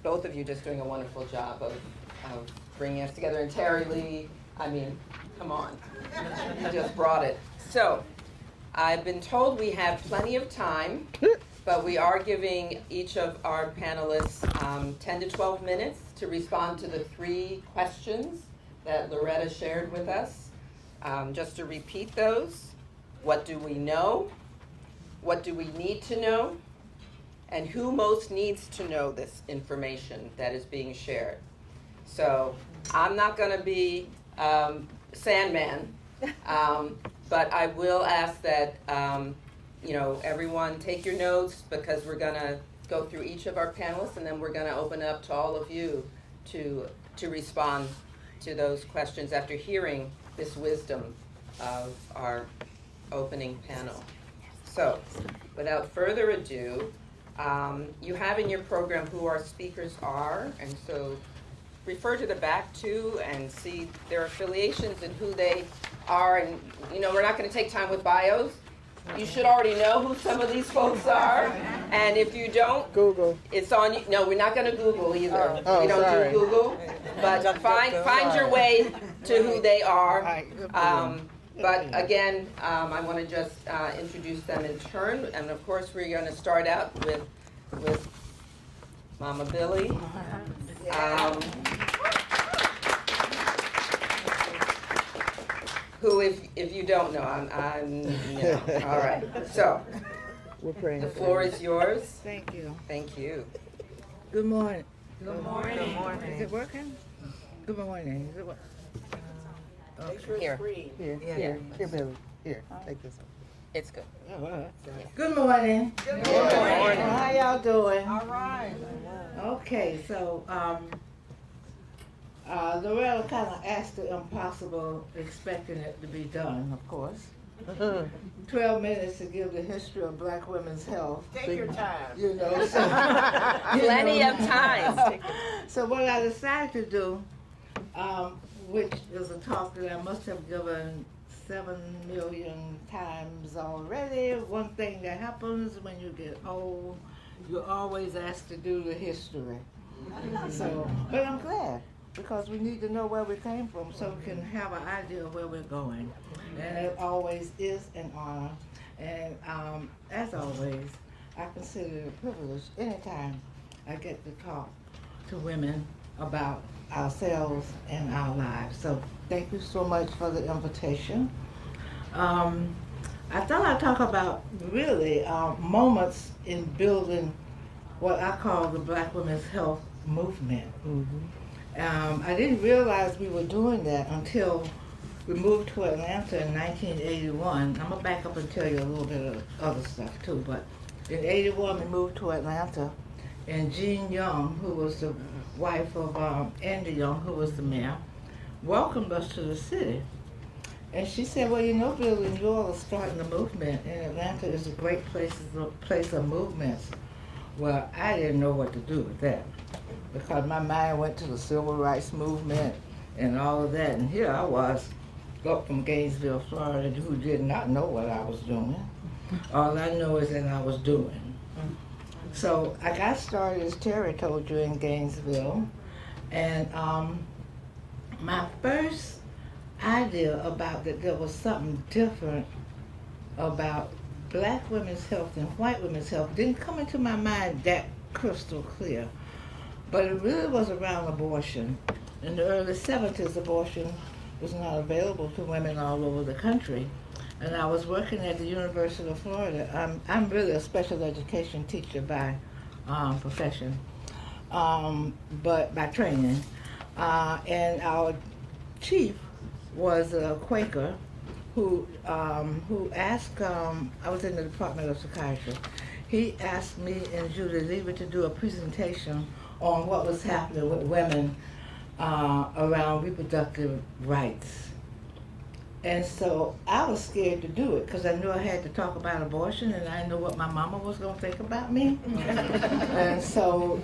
both of you just doing a wonderful job of bringing us together. And Terry Lee, I mean, come on, you just brought it. So, I've been told we have plenty of time, but we are giving each of our panelists 10 to 12 minutes to respond to the 3 questions that Loretta shared with us. Just to repeat those, what do we know? What do we need to know? And who most needs to know this information that is being shared? So I'm not going to be Sandman, but I will ask that everyone take your notes, because we're going to go through each of our panelists, and then we're going to open up to all of you to respond to those questions after hearing this wisdom of our opening panel. So, without further ado, you have in your program who our speakers are, and so refer to the back too and see their affiliations and who they are. And we're not going to take time with bios. You should already know who some of these folks are, and if you don't, Google. it's on you. No, we're not going to Google either. Oh, We don't sorry. do Google, but find your way to who they are. But again, I want to just introduce them in turn, and of course we're going to start out with Mama Billy. Who, if you don't know, I'm all right. So, We're praying. the floor is yours. Thank you. Thank you. Good morning. Good morning. Good morning. Is it working? Good morning. Is it what? Here. Here, Billy. Here, take this one. It's good. Oh, well, good morning. Good morning. How y'all doing? All right. Okay, so, Loretta kind of asked the impossible, expecting it to be done, of course. 12 minutes to give the history of black women's health. Take your time. So, Plenty of time. So what I decided to do, which is a talk that I must have given 7 million times already. One thing that happens when you get old, you're always asked to do the history. So, but I'm glad, because we need to know where we came from so we can have an idea of where we're going. And it always is an honor. And as always, I consider it a privilege anytime I get to talk to women about ourselves and our lives. So thank you so much for the invitation. I thought I'd talk about really moments in building what I call the Black Women's Health Movement. I didn't realize we were doing that until we moved to Atlanta in 1981. I'm gonna back up and tell you a little bit of other stuff too, but in 81 we moved to Atlanta, and Jean Young, who was the wife of Andy Young, who was the mayor, welcomed us to the city. And she said, well, Billy, you all are starting the movement, and Atlanta is a great place of movements. Well, I didn't know what to do with that, because my mind went to the civil rights movement and all of that, and here I was, up from Gainesville, Florida, who did not know what I was doing. All I know is that I was doing. So I got started, as Terry told you, in Gainesville, and my first idea about that there was something different about black women's health and white women's health didn't come into my mind that crystal clear, but it really was around abortion. In the early 70s, abortion was not available to women all over the country. And I was working at the University of Florida. I'm really a special education teacher by profession, but by training. And our chief was a Quaker who asked, I was in the Department of Psychiatry. He asked me and Judy Lever to do a presentation on what was happening with women around reproductive rights. And so I was scared to do it because I knew I had to talk about abortion, and I knew what my mama was going to think about me. And so,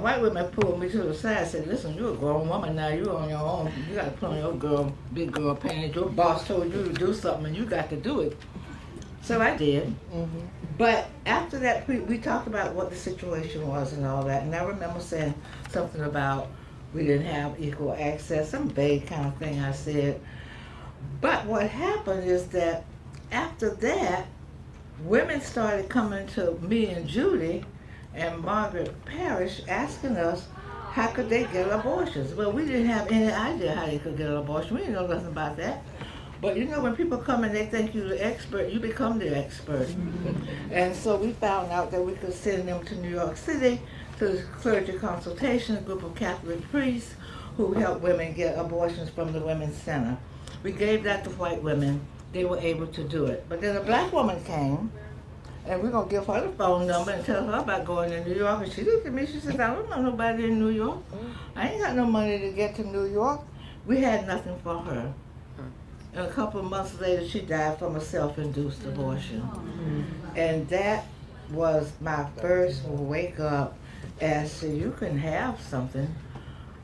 white women pulled me to the side and said, listen, you're a grown woman now, you're on your own. You got to put on your big girl panties. Your boss told you to do something and you got to do it. So I did. But after that, we talked about what the situation was and all that. And I remember saying something about we didn't have equal access, some vague kind of thing I said. But what happened is that after that, women started coming to me and Judy and Margaret Parrish asking us how could they get abortions. Well, we didn't have any idea how they could get an abortion. We didn't know nothing about that. But when people come and they think you're the expert, you become the expert. And so we found out that we could send them to New York City to the clergy consultation, a group of Catholic priests who help women get abortions from the Women's Center. We gave that to white women. They were able to do it. But then a black woman came, and we're going to give her the phone number and tell her about going to New York. And she looked at me, she said, I don't know nobody in New York. I ain't got no money to get to New York. We had nothing for her. and a couple of months later she died from a self-induced abortion. And that was my first wake up as to you can have something,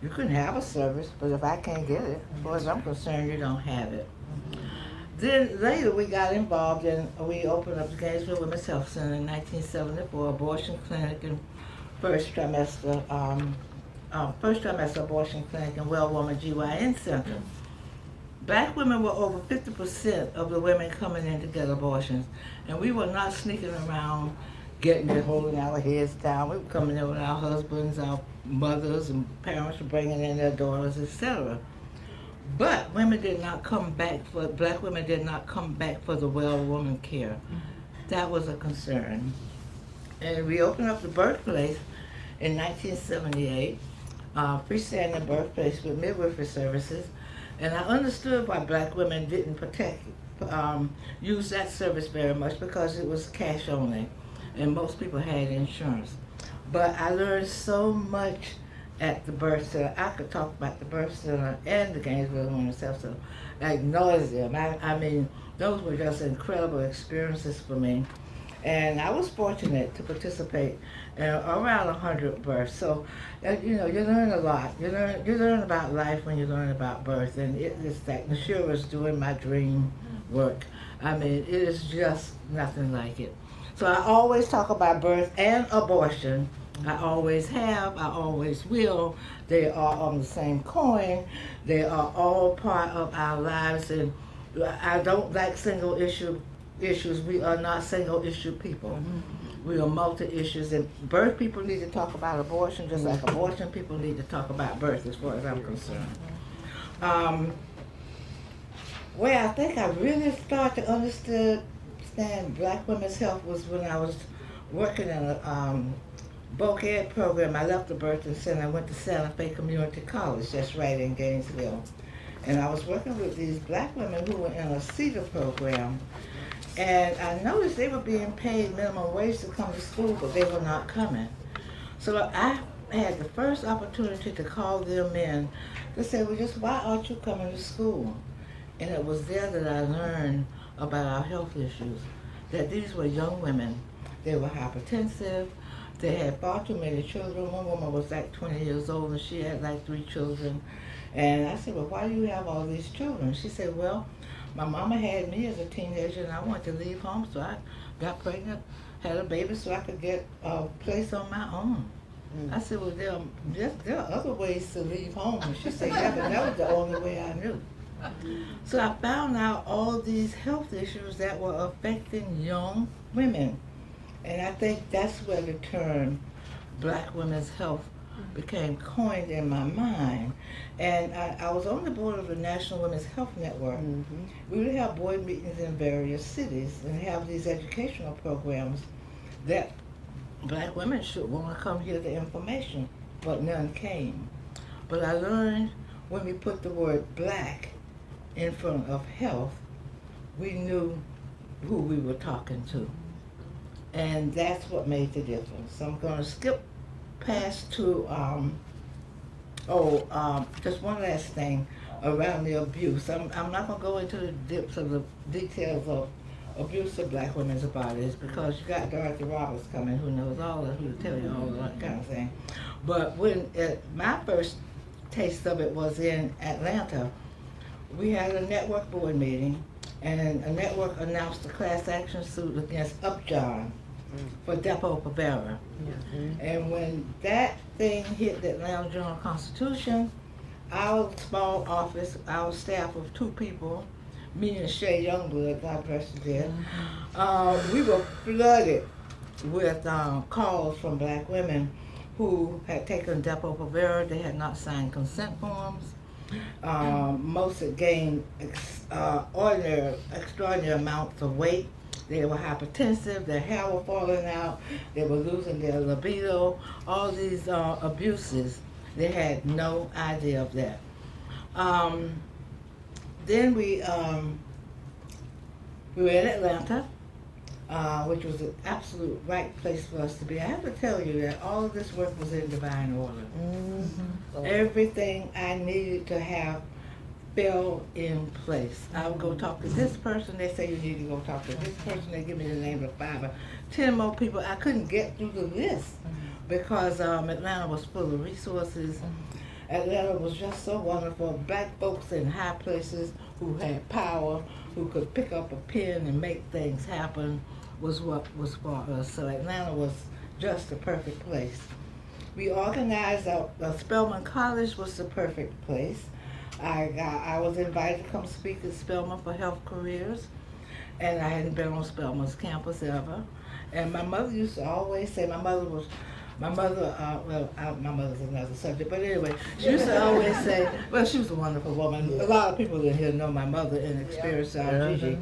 you can have a service, but if I can't get it, as far as I'm concerned, you don't have it. Then later we got involved and we opened up the Gainesville Women's Health Center in 1974, abortion clinic and first trimester abortion clinic and well woman GYN center. Black women were over 50% of the women coming in to get abortions, and we were not sneaking around getting it, holding our heads down. We were coming in with our husbands, our mothers, and parents were bringing in their daughters, etc. But women did not come back for, black women did not come back for the well woman care. That was a concern. And we opened up the birthplace in 1978, freestanding birthplace with midwifery services. And I understood why black women didn't use that service very much, because it was cash only and most people had insurance. But I learned so much at the birth center. I could talk about the birth center and the Gainesville Women's Health Center like nauseam. I mean, those were just incredible experiences for me. And I was fortunate to participate in around 100 births. So, you know, you learn a lot. You learn about life when you learn about birth. And it's like Nashira was doing my dream work. I mean, it is just nothing like it. So I always talk about birth and abortion. I always have, I always will. They are on the same coin. They are all part of our lives. And I don't like single issues. We are not single issue people. We are multi-issues, and birth people need to talk about abortion just like abortion people need to talk about birth, as far as I'm concerned. Where I think I really started to understand black women's health was when I was working in a bulk ed program. I left the birthing center. I went to Santa Fe Community College, that's right in Gainesville. And I was working with these black women who were in a CETA program. And I noticed they were being paid minimum wage to come to school, but they were not coming. So I had the first opportunity to call them in to say, well, just why aren't you coming to school? And it was there that I learned about our health issues, that these were young women. They were hypertensive. They had far too many children. One woman was like 20 years old and she had like 3 children. And I said, well, why do you have all these children? She said, well, my mama had me as a teenager and I wanted to leave home, so I got pregnant, had a baby so I could get a place on my own. I said, well, there are other ways to leave home. And she said, yeah, but that was the only way I knew. So I found out all these health issues that were affecting young women. And I think that's where the term black women's health became coined in my mind. And I was on the board of the National Women's Health Network. We would have board meetings in various cities and have these educational programs that black women should want to come hear the information, but none came. But I learned when we put the word black in front of health, we knew who we were talking to. And that's what made the difference. So I'm going to skip past to, just one last thing around the abuse. I'm not going to go into the depths of the details of abuse of black women's bodies, because you got Dorothy Roberts coming who knows all of, who will tell you all of that kind of thing. But when my first taste of it was in Atlanta, we had a network board meeting, and a network announced a class action suit against Upjohn for Depo-Provera. And when that thing hit the Atlanta Journal-Constitution, our small office, our staff of 2 people, me and Shay Youngblood, God bless her dear, we were flooded with calls from black women who had taken Depo-Provera. They had not signed consent forms. Most had gained extraordinary amounts of weight. They were hypertensive, their hair were falling out, they were losing their libido, all these abuses. They had no idea of that. Then we were in Atlanta, which was an absolute right place for us to be. I have to tell you that all of this work was in divine order. Everything I needed to have fell in place. I would go talk to this person, they say you need to go talk to this person, they give me the name of 5 or 10 more people. I couldn't get through the list because Atlanta was full of resources. Atlanta was just so wonderful. Black folks in high places who had power, who could pick up a pen and make things happen was what was for us. So Atlanta was just the perfect place. We organized Spelman College was the perfect place. I was invited to come speak at Spelman for Health Careers, and I hadn't been on Spelman's campus ever. And my mother used to always say, my mother's another subject, but anyway, she used to always say, well, she was a wonderful woman. A lot of people in here know my mother and experience Gigi.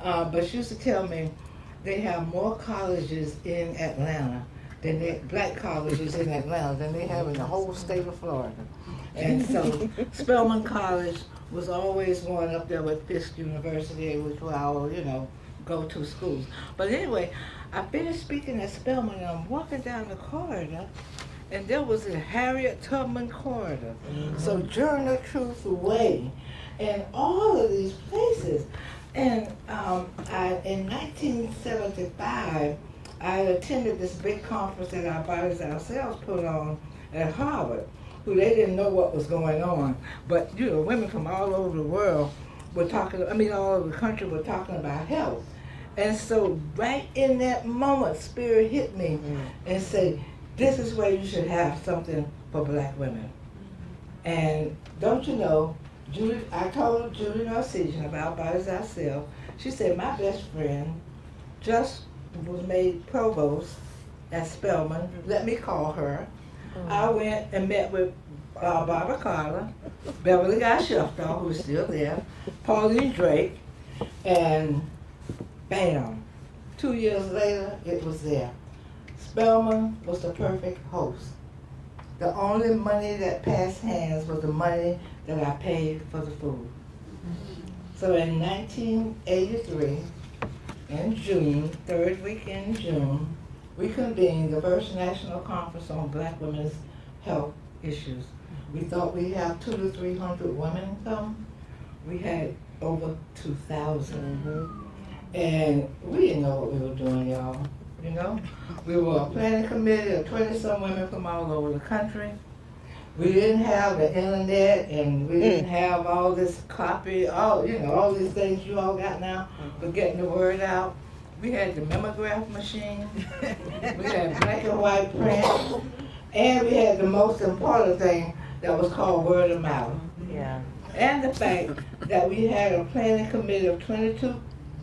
But she used to tell me they have more colleges in Atlanta black colleges in Atlanta than they have in the whole state of Florida. And so Spelman College was always going up there with Fisk University, which were our, go-to schools. But anyway, I finished speaking at Spelman and I'm walking down the corridor and there was a Harriet Tubman corridor, Sojourner Truth Way, and all of these places. And in 1975, I attended this big conference that our bodies ourselves put on at Harvard, who they didn't know what was going on. But, women from all over the world were talking, all over the country were talking about health. And so right in that moment, Spirit hit me and said, this is where you should have something for black women. And don't you know, I told Judy Narcissian about Bodies Ourselves. She said, my best friend just was made provost at Spelman. Let me call her. I went and met with Barbara Carter, Beverly Guy Sheftar, who's still there, Pauline Drake, and bam, 2 years later, it was there. Spelman was the perfect host. The only money that passed hands was the money that I paid for the food. So in 1983, in June, third week in June, we convened the first National Conference on Black Women's Health Issues. We thought we'd have 200 to 300 women come. We had over 2,000. And we didn't know what we were doing, y'all. We were a planning committee of 20-some women from all over the country. We didn't have the internet, and we didn't have all this copy, all these things you all got now for getting the word out. We had the mimeograph machine, we had black and white print, and we had the most important thing that was called word of mouth. Yeah. And the fact that we had a planning committee of 22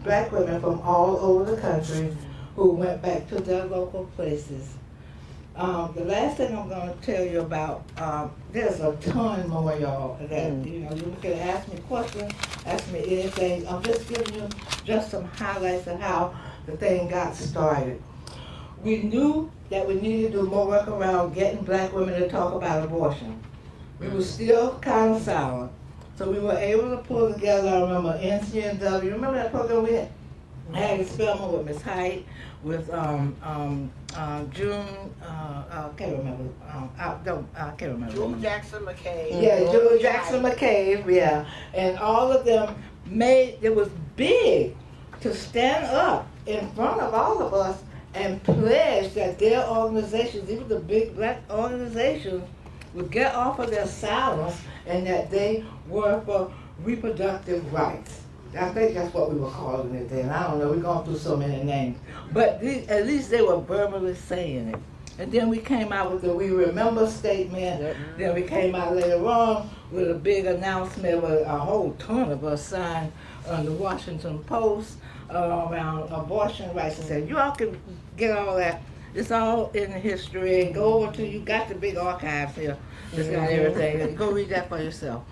black women from all over the country who went back to their local places. The last thing I'm going to tell you about, there's a ton more, y'all, that, you can ask me questions, ask me anything. I'm just giving you just some highlights of how the thing got started. We knew that we needed to do more work around getting black women to talk about abortion. We were still kind of silent. So we were able to pull together, I remember, NCNW. Remember that program we had? I had a Spelman with Miss Height, with June, I can't remember. I can't remember. June Jackson McCabe. Yeah, June Jackson McCabe, yeah. And all of them it was big to stand up in front of all of us and pledge that their organizations, even the big black organizations, would get off of their silence and that they were for reproductive rights. I think that's what we were calling it then. I don't know, we're going through so many names. But at least they were verbally saying it. And then we came out with the We Remember statement. Yep. Then we came out later on with a big announcement with a whole ton of us signed on the Washington Post around abortion rights. And said, you all can get all that. It's all in the history. And go over to, you got the big archives here. It's got everything. Go read that for yourself.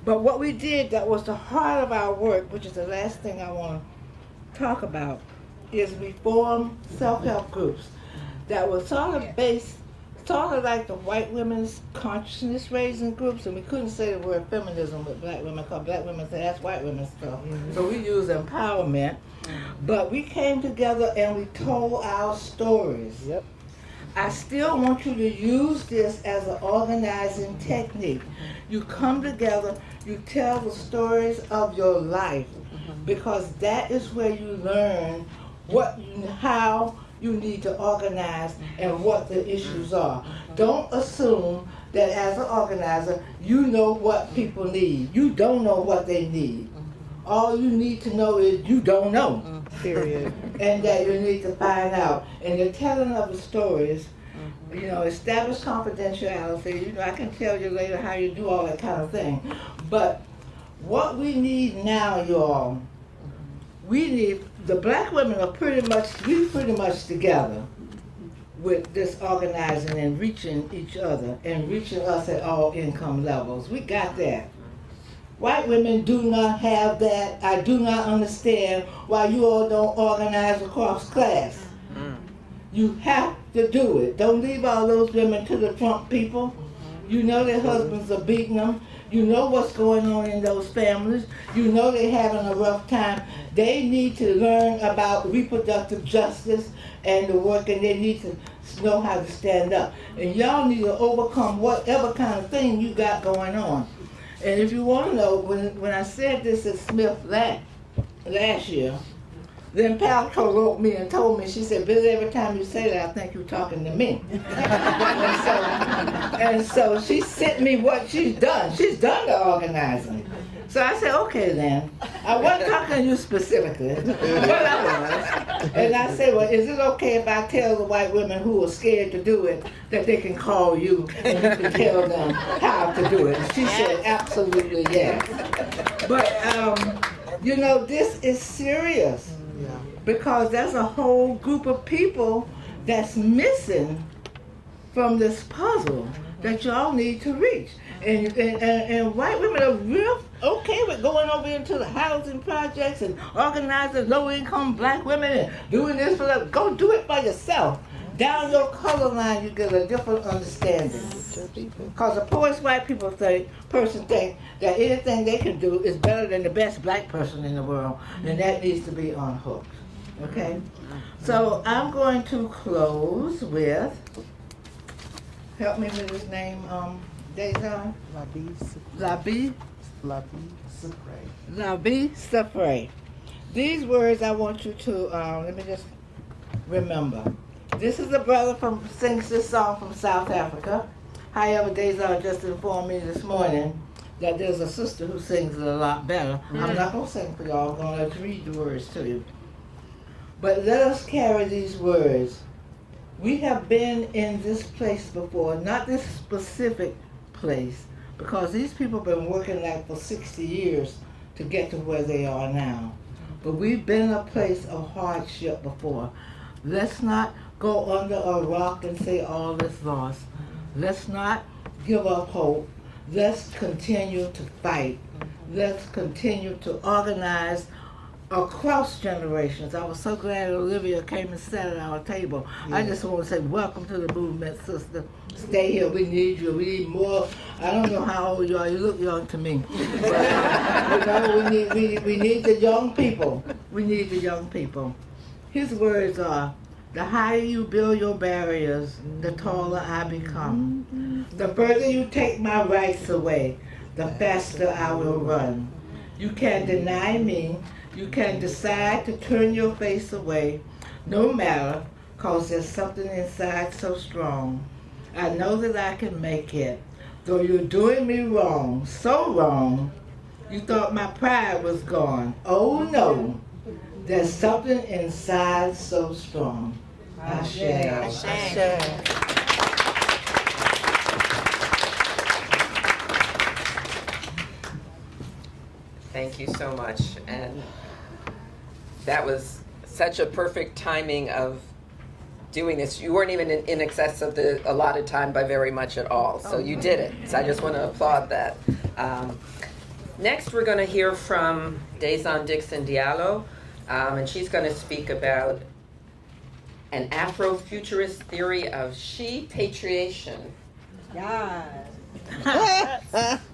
But what we did that was the heart of our work, which is the last thing I want to talk about, is we formed self-help groups that were sort of based, sort of like the white women's consciousness raising groups, and we couldn't say the word feminism with black women because black women say that's white women's stuff. So we use empowerment. But we came together and we told our stories. I still want you to use this as an organizing technique. You come together, you tell the stories of your life, because that is where you learn how you need to organize and what the issues are. Don't assume that as an organizer, you know what people need. You don't know what they need. All you need to know is you don't know. Period. And that you need to find out. And the telling of the stories, establish confidentiality. I can tell you later how you do all that kind of thing. But what we need now, y'all, the black women are pretty much together with this organizing and reaching each other and reaching us at all income levels. We got that. White women do not have that. I do not understand why you all don't organize across class. You have to do it. Don't leave all those women to the Trump people. You know their husbands are beating them. You know what's going on in those families. You know they're having a rough time. They need to learn about reproductive justice and the work, and they need to know how to stand up. And y'all need to overcome whatever kind of thing you got going on. And if you want to know, when I said this at Smith last year, then Paltrow wrote me and told me, she said, Billy, every time you say that, I think you're talking to me. and so she sent me what she's done. She's done the organizing. So I said, okay then. I wasn't talking to you specifically, but I was. And I said, well, is it okay if I tell the white women who are scared to do it that they can call you and you can tell them how to do it? And she said, absolutely yes. But, this is serious. Because there's a whole group of people that's missing from this puzzle that y'all need to reach. And white women are real okay with going over into the housing projects and organizing low-income black women and doing this for them. Go do it by yourself. Down your color line, you get a different understanding. Because the poorest white person think that anything they can do is better than the best black person in the world, and that needs to be unhooked. Okay? So I'm going to close with, help me with his name, Dejan? Labi Safray. These words I want you to, let me just remember. This is a brother sings this song from South Africa. However, Dejan just informed me this morning that there's a sister who sings it a lot better. I'm not going to sing for y'all, I'm going to read the words to you. But let us carry these words. We have been in this place before, not this specific place, because these people have been working like for 60 years to get to where they are now. But we've been in a place of hardship before. Let's not go under a rock and say all is lost. Let's not give up hope. Let's continue to fight. Let's continue to organize across generations. I was so glad Olivia came and sat at our table. Yeah. I just want to say welcome to the movement, sister. Stay here. We need you. We need more. I don't know how old you are. You look young to me. But, we need the young people. We need the young people. His words are, the higher you build your barriers, the taller I become. The further you take my rights away, the faster I will run. You can deny me. You can decide to turn your face away, no matter, cause there's something inside so strong. I know that I can make it, though you're doing me wrong, so wrong. You thought my pride was gone. Oh no, there's something inside so strong. Ashe. Ashe. Thank you so much. And that was such a perfect timing of doing this. You weren't even in excess of the allotted time by very much at all. So you did it. So I just want to applaud that. Next, we're going to hear from Dejan Dixon Diallo, and she's going to speak about an Afrofuturist theory of she-patriation. Yeah.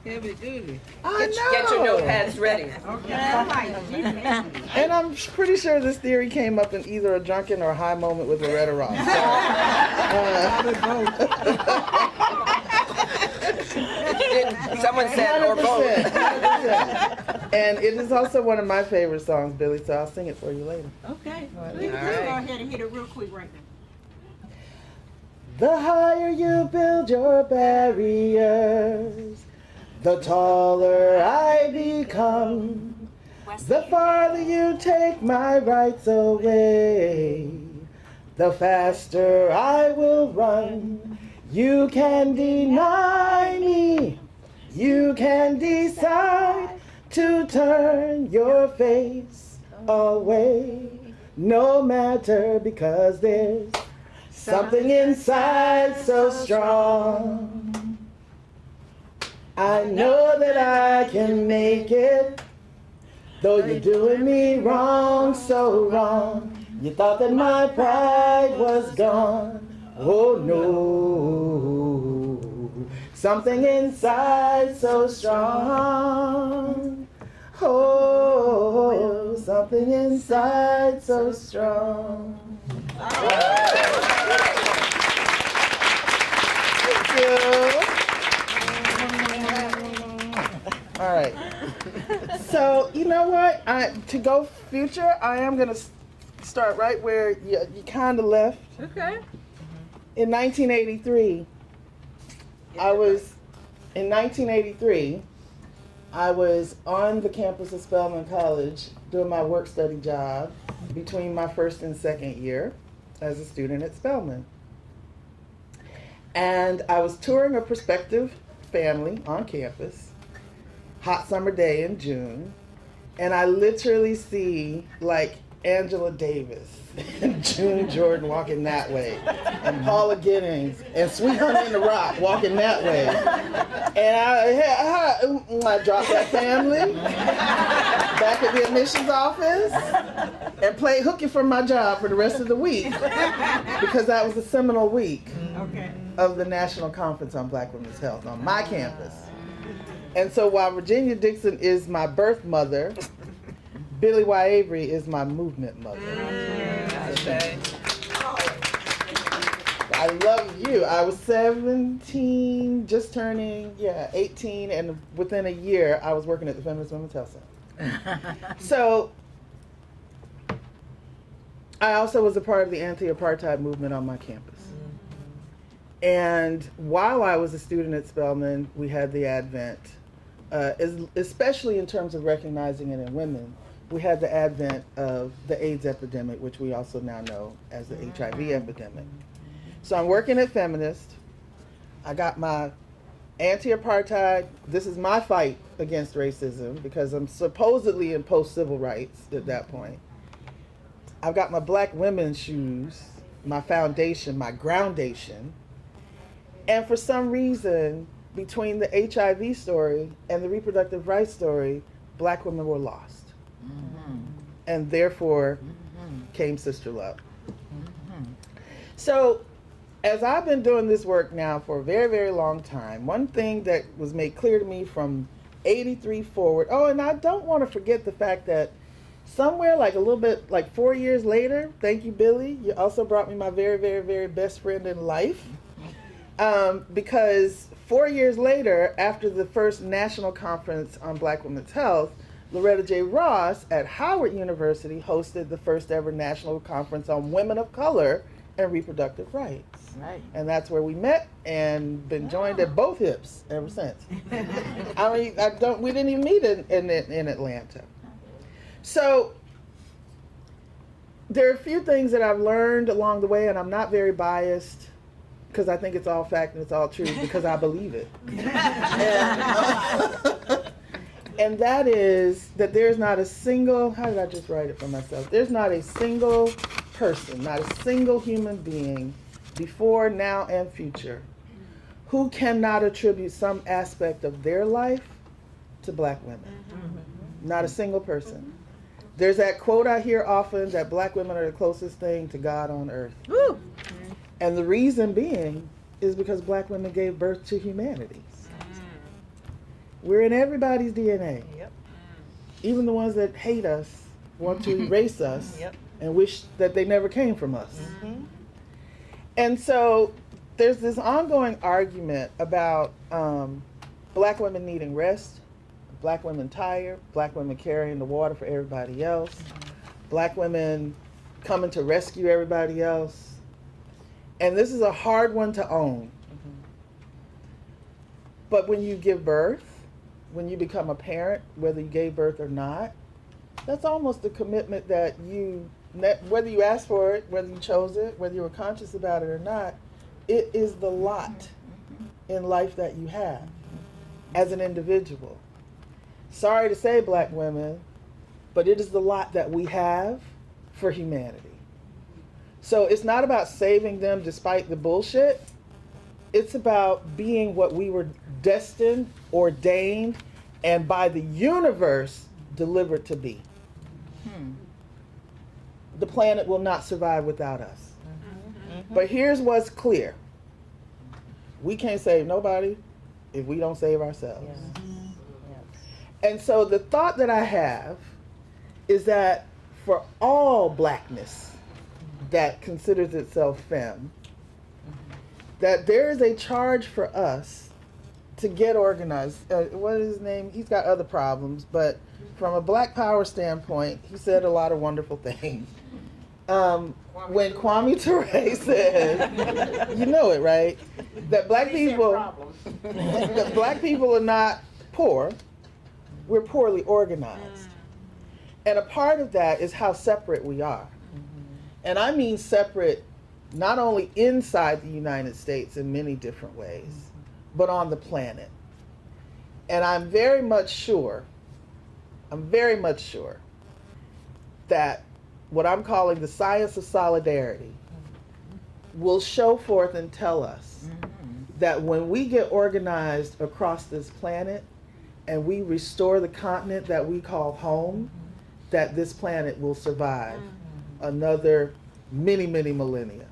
Heavy duty. I Get your know. notepads ready. And I'm pretty sure this theory came up in either a drunken or a high moment with Loretta Ross. Someone said or both. 100%. And it is also one of my favorite songs, Billy, so I'll sing it for you later. Okay. All right. Please go All right. ahead and hit it real quick right now. The higher you build your barriers, the taller I become. The farther you take my rights away, the faster I will run. You can deny me, you can decide to turn your face away. No matter, because there's something inside so strong. I know that I can make it, though you're doing me wrong, so wrong. You thought that my pride was gone. Oh no, something inside so strong. Oh, something inside so strong. Thank you. All right. So, you know what? To go future, I am going to start right where you kind of left. Okay. In 1983, I was on the campus of Spelman College doing my work study job between my first and second year as a student at Spelman. And I was touring a prospective family on campus, hot summer day in June, and I literally see like Angela Davis and June Jordan walking that way, and Paula Giddings and Sweet Honey in the Rock walking that way. And I dropped that family back at the admissions office and played hooky for my job for the rest of the week, because that was the seminal week of the National Conference on Black Women's Health on my campus. And so while Virginia Dixon is my birth mother, Billy Y. Avery is my movement mother. I love you. I was 17, just turning 18, and within a year I was working at the Feminist Women's Health Center. So I also was a part of the anti-apartheid movement on my campus. And while I was a student at Spelman, we had the advent, especially in terms of recognizing it in women, we had the advent of the AIDS epidemic, which we also now know as the HIV epidemic. So I'm working at Feminist. I got my anti-apartheid. This is my fight against racism, because I'm supposedly in post-civil rights at that point. I've got my black women's shoes, my foundation, my groundation. And for some reason, between the HIV story and the reproductive rights story, black women were lost. And therefore came Sister Love. So as I've been doing this work now for a very, very long time, one thing that was made clear to me from 83 forward, and I don't want to forget the fact that somewhere like a little bit, like 4 years later, thank you, Billy, you also brought me my very, very, very best friend in life. Because 4 years later, after the first National Conference on Black Women's Health, Loretta J. Ross at Howard University hosted the first ever National Conference on Women of Color and Reproductive Rights. Right. And that's where we met and been joined at both hips ever since. I mean, we didn't even meet in Atlanta. So there are a few things that I've learned along the way, and I'm not very biased, because I think it's all fact and it's all true, because I believe it. And that is that there's not a single, how did I just write it for myself? There's not a single person, not a single human being, before, now, and future, who cannot attribute some aspect of their life to black women. Not a single person. There's that quote I hear often that black women are the closest thing to God on earth. And the reason being is because black women gave birth to humanity. We're in everybody's DNA. Yep. Even the ones that hate us want to erase us Yep. and wish that they never came from us. Mm-hmm. And so there's this ongoing argument about black women needing rest, black women tired, black women carrying the water for everybody else, black women coming to rescue everybody else. And this is a hard one to own. But when you give birth, when you become a parent, whether you gave birth or not, that's almost a commitment that whether you asked for it, whether you chose it, whether you were conscious about it or not, it is the lot in life that you have as an individual. Sorry to say, black women, but it is the lot that we have for humanity. So it's not about saving them despite the bullshit. It's about being what we were destined, ordained, and by the universe delivered to be. The planet will not survive without us. But here's what's clear. We can't save nobody if we don't save ourselves. And so the thought that I have is that for all blackness that considers itself femme, that there is a charge for us to get organized. What is his name? He's got other problems, but from a Black Power standpoint, he said a lot of wonderful things. When Kwame Ture said, you know it, right? That black people are not poor, we're poorly organized. And a part of that is how separate we are. And I mean separate not only inside the United States in many different ways, but on the planet. And I'm very much sure that what I'm calling the science of solidarity will show forth and tell us that when we get organized across this planet and we restore the continent that we call home, that this planet will survive another many, many millennia.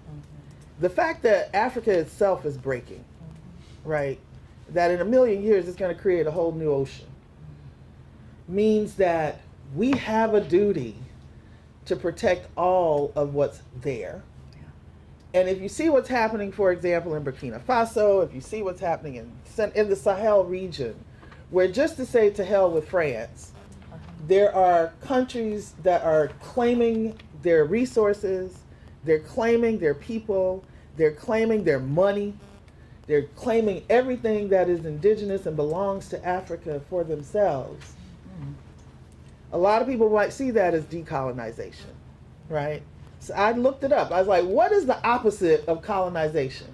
The fact that Africa itself is breaking, right, that in a million years it's going to create a whole new ocean, means that we have a duty to protect all of what's there. And if you see what's happening, for example, in Burkina Faso, if you see what's happening in the Sahel region, where just to say to hell with France, there are countries that are claiming their resources, they're claiming their people, they're claiming their money, they're claiming everything that is indigenous and belongs to Africa for themselves. A lot of people might see that as decolonization, right? So I looked it up. I was like, what is the opposite of colonization?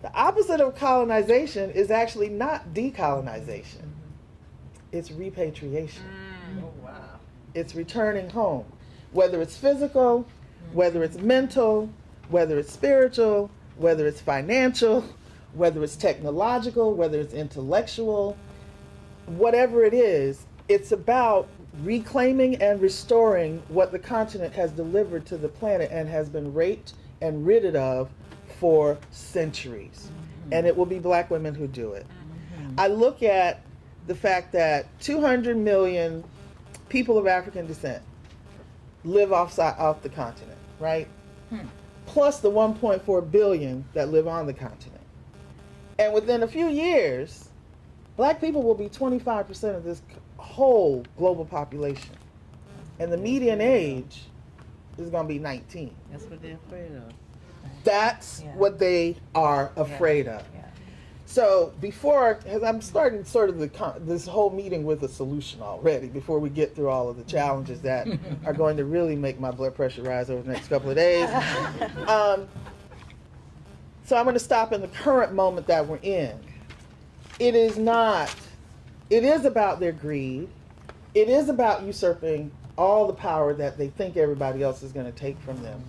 The opposite of colonization is actually not decolonization. It's repatriation. Oh, wow. It's returning home. Whether it's physical, whether it's mental, whether it's spiritual, whether it's financial, whether it's technological, whether it's intellectual, whatever it is, it's about reclaiming and restoring what the continent has delivered to the planet and has been raped and rid of for centuries. And it will be black women who do it. I look at the fact that 200 million people of African descent live off the continent, right? Plus the 1.4 billion that live on the continent. And within a few years, black people will be 25% of this whole global population. And the median age is going to be 19. That's what they're afraid of. That's what they are afraid of. So because I'm starting sort of this whole meeting with a solution already before we get through all of the challenges that are going to really make my blood pressure rise over the next couple of days. So I'm going to stop in the current moment that we're in. It is about their greed. It is about usurping all the power that they think everybody else is going to take from them.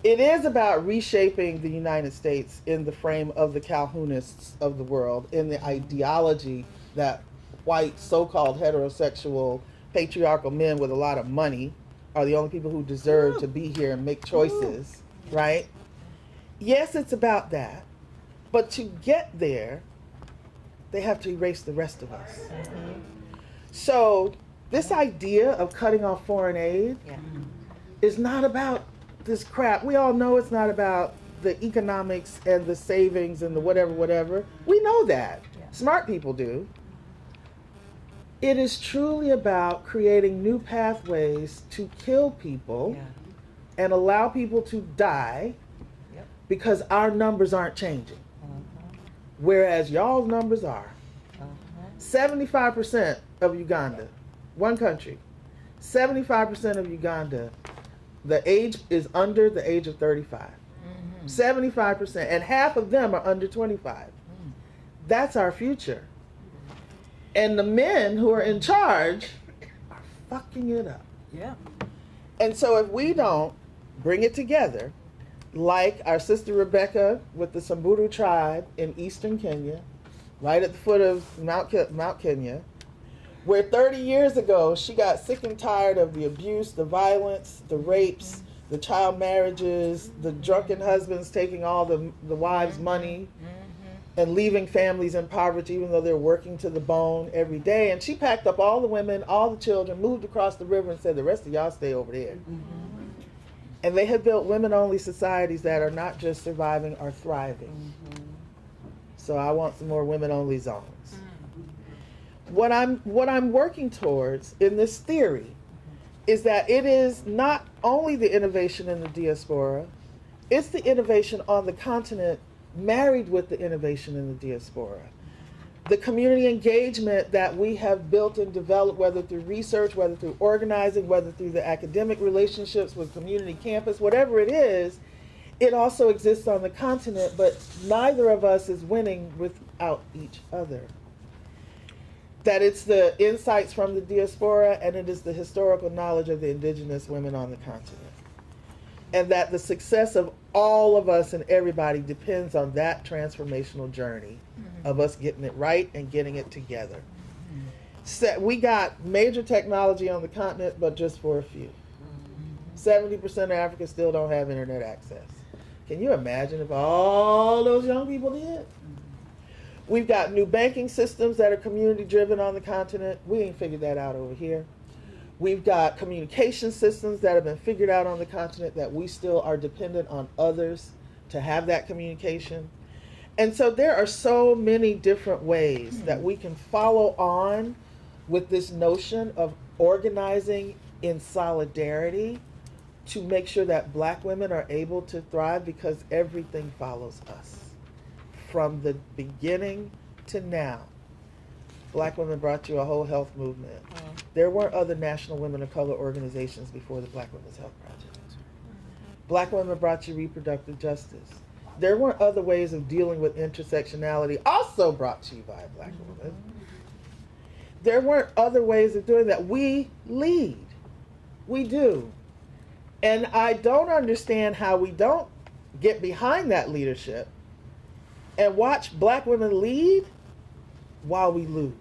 It is about reshaping the United States in the frame of the Calhounists of the world, in the ideology that white, so-called heterosexual, patriarchal men with a lot of money are the only people who deserve to be here and make choices, right? Yes, it's about that. But to get there, they have to erase the rest of us. So this idea of cutting off foreign aid is not about this crap. We all know it's not about the economics and the savings and the whatever. We know that. Smart people do. It is truly about creating new pathways to kill people and allow people to die because our numbers aren't changing. Whereas y'all's numbers are. 75% of Uganda, one country, 75% of Uganda, the age is under the age of 35. 75%, and half of them are under 25. That's our future. And the men who are in charge are fucking it up. Yeah. And so if we don't bring it together, like our sister Rebecca with the Samburu tribe in eastern Kenya, right at the foot of Mount Kenya, where 30 years ago she got sick and tired of the abuse, the violence, the rapes, the child marriages, the drunken husbands taking all the wives' money and leaving families in poverty even though they're working to the bone every day. And she packed up all the women, all the children, moved across the river and said, the rest of y'all stay over there. And they have built women-only societies that are not just surviving, are thriving. So I want some more women-only zones. What I'm working towards in this theory is that it is not only the innovation in the diaspora, it's the innovation on the continent married with the innovation in the diaspora. The community engagement that we have built and developed, whether through research, whether through organizing, whether through the academic relationships with community campus, whatever it is, it also exists on the continent, but neither of us is winning without each other. That it's the insights from the diaspora and it is the historical knowledge of the indigenous women on the continent. And that the success of all of us and everybody depends on that transformational journey of us getting it right and getting it together. So we got major technology on the continent, but just for a few. 70% of Africa still don't have internet access. Can you imagine if all those young people did? We've got new banking systems that are community driven on the continent. We ain't figured that out over here. We've got communication systems that have been figured out on the continent that we still are dependent on others to have that communication. And so there are so many different ways that we can follow on with this notion of organizing in solidarity to make sure that Black women are able to thrive, because everything follows us. From the beginning to now, Black women brought you a whole health movement. There weren't other national women of color organizations before the Black Women's Health Project. Black women brought you reproductive justice. There weren't other ways of dealing with intersectionality, also brought to you by a Black woman. There weren't other ways of doing that. We lead. We do. And I don't understand how we don't get behind that leadership and watch Black women lead while we lose.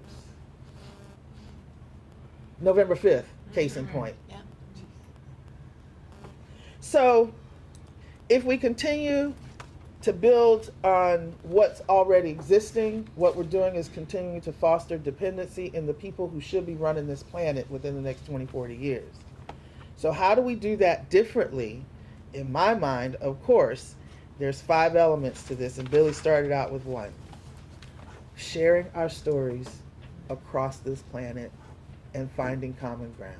November 5th, case in point. So if we continue to build on what's already existing, what we're doing is continuing to foster dependency in the people who should be running this planet within the next 20, 40 years. So how do we do that differently? In my mind, of course, there's 5 elements to this, and Billy started out with 1. Sharing our stories across this planet and finding common ground.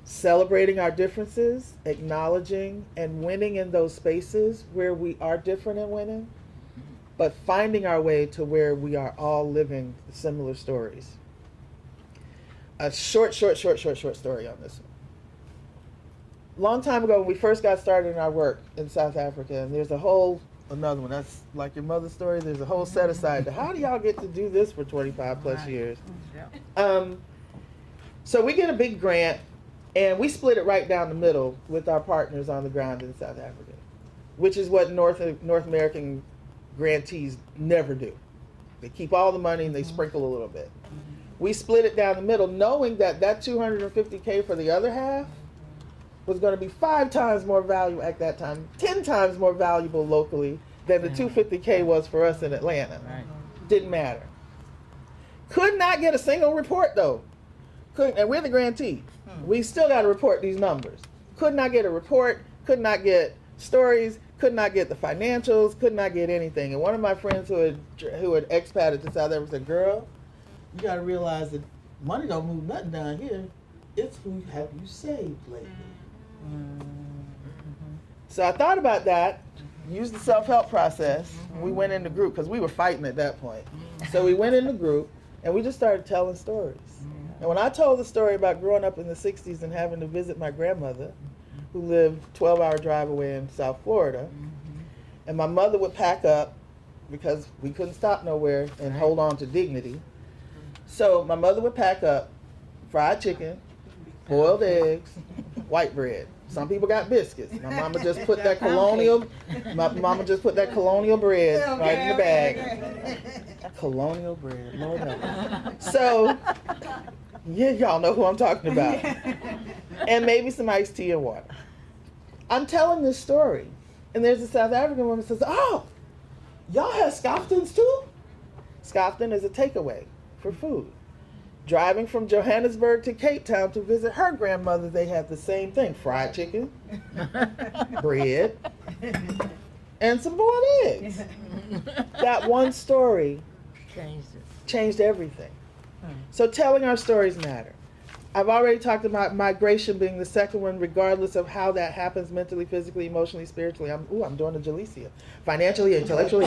Celebrating our differences, acknowledging and winning in those spaces where we are different and winning, but finding our way to where we are all living similar stories. A short story on this one. Long time ago, when we first got started in our work in South Africa, and there's another one, that's like your mother's story, there's a whole set aside to how do y'all get to do this for 25 plus years? So we get a big grant, and we split it right down the middle with our partners on the ground in South Africa, which is what North American grantees never do. They keep all the money and they sprinkle a little bit. We split it down the middle, knowing that $250K for the other half was going to be 5 times more valuable at that time, 10 times more valuable locally than the $250K was for us in Atlanta. Didn't matter. Could not get a single report though. Couldn't, and we're the grantee. We still got to report these numbers. Could not get a report. Could not get stories. Could not get the financials. Could not get anything. And one of my friends who had expated to South Africa said, "Girl, you got to realize that money don't move nothing down here. It's who have you saved lately." So I thought about that. Used the self-help process. We went in the group because we were fighting at that point. So we went in the group and we just started telling stories. And when I told the story about growing up in the 60s and having to visit my grandmother, who lived 12-hour drive away in South Florida, and my mother would pack up because we couldn't stop nowhere and hold on to dignity. So my mother would pack up fried chicken, boiled eggs, white bread. Some people got biscuits. My mama just put that colonial bread right in the bag. Colonial bread, Lord help me. So, yeah, y'all know who I'm talking about. And maybe some iced tea and water. I'm telling this story, and there's a South African woman who says, "Oh, y'all have scoftons too?" Scofton is a takeaway for food. Driving from Johannesburg to Cape Town to visit her grandmother, they had the same thing: fried chicken, bread, and some boiled eggs. That one story changed everything. So telling our stories matter. I've already talked about migration being the second one, regardless of how that happens mentally, physically, emotionally, spiritually. I'm doing a Jalecia. Financially, intellectually.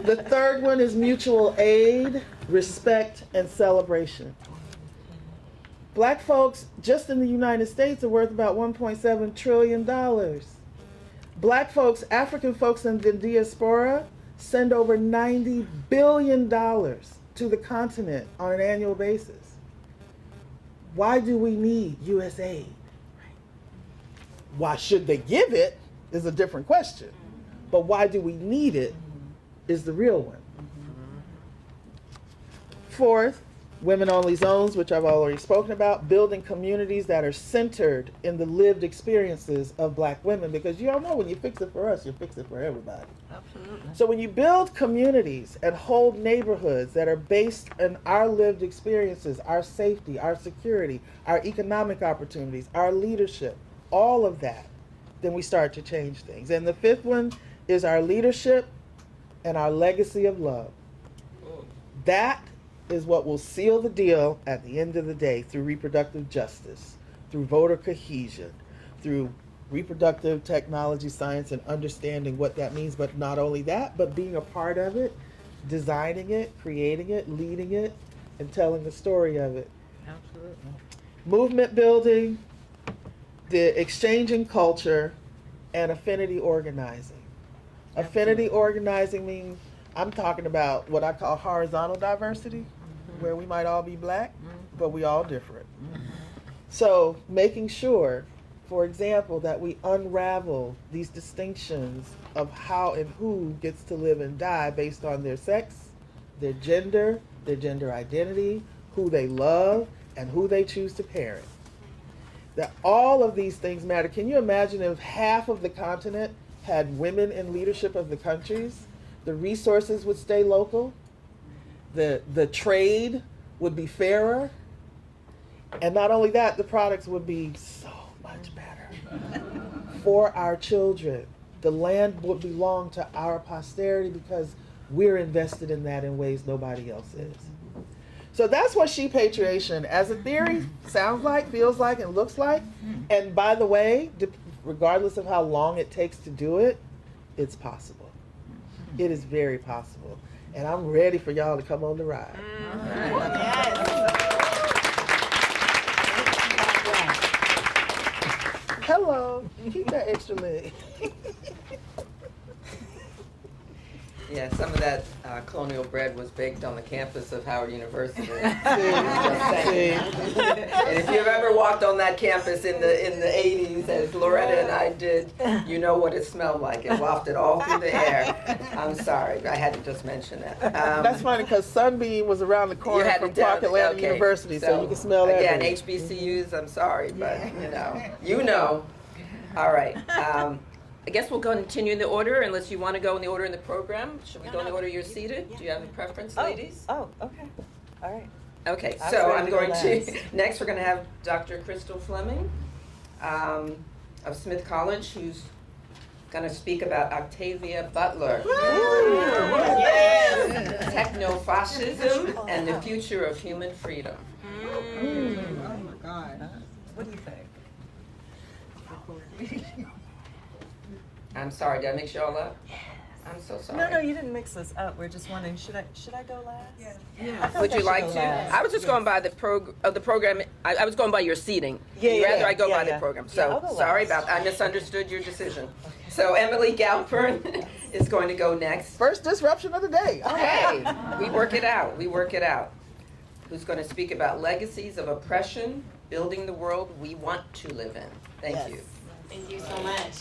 The third one is mutual aid, respect, and celebration. Black folks, just in the United States, are worth about $1.7 trillion. Black folks, African folks in the diaspora, send over $90 billion to the continent on an annual basis. Why do we need USAID? Why should they give it is a different question. But why do we need it is the real one. Fourth, women-only zones, which I've already spoken about, building communities that are centered in the lived experiences of Black women, because you all know when you fix it for us, you fix it for everybody. Absolutely. So when you build communities and hold neighborhoods that are based in our lived experiences, our safety, our security, our economic opportunities, our leadership, all of that, then we start to change things. And the fifth one is our leadership and our legacy of love. That is what will seal the deal at the end of the day, through reproductive justice, through voter cohesion, through reproductive technology, science, and understanding what that means. But not only that, but being a part of it, designing it, creating it, leading it, and telling the story of it. Absolutely. Movement building, the exchanging culture, and affinity organizing. Affinity organizing means I'm talking about what I call horizontal diversity, where we might all be Black, but we all different. So making sure, for example, that we unravel these distinctions of how and who gets to live and die based on their sex, their gender identity, who they love, and who they choose to parent. That all of these things matter. Can you imagine if half of the continent had women in leadership of the countries? The resources would stay local, the trade would be fairer, and not only that, the products would be so much better for our children. The land would belong to our posterity because we're invested in that in ways nobody else is. So that's what she-patriation, as a theory, sounds like, feels like, and looks like. And by the way, regardless of how long it takes to do it, it's possible. It is very possible. And I'm ready for y'all to come on the ride. Hello. Keep that extra leg. Yeah, some of that colonial bread was baked on the campus of Howard University. And if you've ever walked on that campus in the 80s, as Loretta and I did, you know what it smelled like. It wafted all through the air. I'm sorry, I had to just mention that. That's funny because Sunbeam was around the corner from Clark Atlanta University, so you can smell that. Again, HBCUs, I'm sorry, but you know. All right. I guess we'll continue in the order unless you want to go in the order in the program. Should we go in the order you're seated? Do you have a preference, ladies? Oh, okay. All right. Okay, I was so ready I'm to go going to, last. next we're going to have Dr. Crystal Fleming of Smith College, who's going to speak about Octavia Butler. Yes. Techno-fascism and the future of human freedom. Oh my God. What do you think? I'm sorry, did I mix you all up? I'm so sorry. No, you didn't mix us up. We're just wondering, should I go last? Yeah. Would you like to? I was just going by the program. I was going by your seating. Rather I go by the program. So I'll go sorry last. about. I misunderstood your decision. So Emily Galpern is going to go next. First disruption of the day. Hey, we work it out. Who's going to speak about legacies of oppression, building the world we want to live in. Thank you. Thank you so much.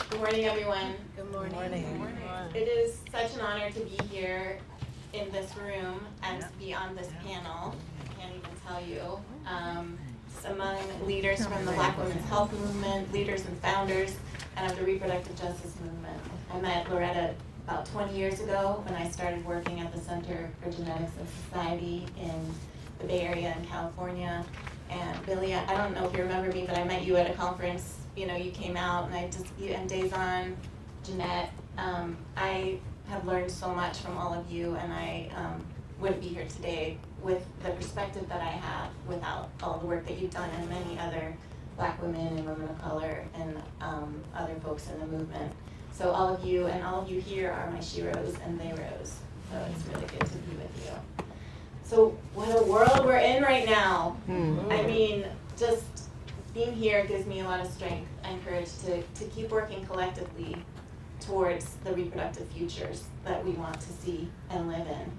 Good morning, everyone. Good morning. It is such an honor to be here in this room and to be on this panel. I can't even tell you. Among leaders from the Black Women's Health Movement, leaders and founders, and of the reproductive justice movement. I met Loretta about 20 years ago when I started working at the Center for Genetics and Society in the Bay Area in California. And Billy, I don't know if you remember me, but I met you at a conference. You know, you came out, and and Dazon, Jeanette. I have learned so much from all of you, and I wouldn't be here today with the perspective that I have without all the work that you've done and many other Black women and women of color and other folks in the movement. So all of you and all of you here are my sheroes, and they rose. So it's really good to be with you. So what a world we're in right now. I mean, just being here gives me a lot of strength and courage to keep working collectively towards the reproductive futures that we want to see and live in.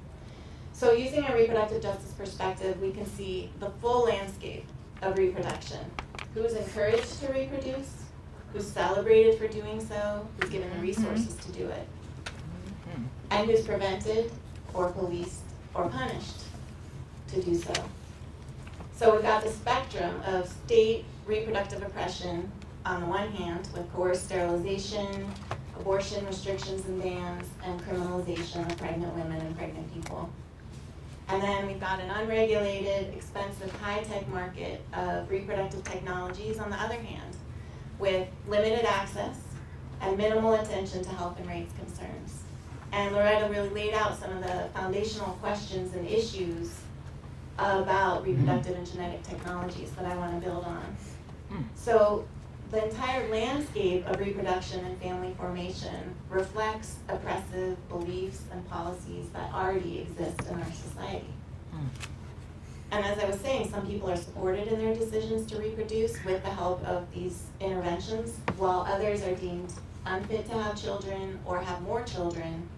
So using a reproductive justice perspective, we can see the full landscape of reproduction. Who's encouraged to reproduce, who's celebrated for doing so, who's given the resources to do it, and who's prevented or policed or punished to do so. So we've got the spectrum of state reproductive oppression on the one hand, with coerced sterilization, abortion restrictions and bans, and criminalization of pregnant women and pregnant people. And then we've got an unregulated, expensive, high-tech market of reproductive technologies on the other hand, with limited access and minimal attention to health and rights concerns. And Loretta really laid out some of the foundational questions and issues about reproductive and genetic technologies that I want to build on. So the entire landscape of reproduction and family formation reflects oppressive beliefs and policies that already exist in our society. And as I was saying, some people are supported in their decisions to reproduce with the help of these interventions, while others are deemed unfit to have children or have more children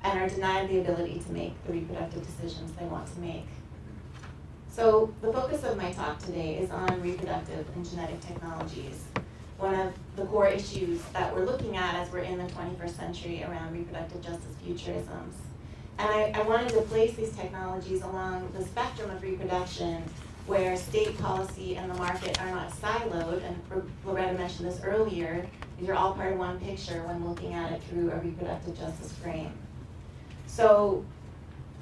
and are denied the ability to make the reproductive decisions they want to make. So the focus of my talk today is on reproductive and genetic technologies, one of the core issues that we're looking at as we're in the 21st century around reproductive justice futurisms. And I wanted to place these technologies along the spectrum of reproduction where state policy and the market are not siloed, and Loretta mentioned this earlier, these are all part of one picture when looking at it through a reproductive justice frame. So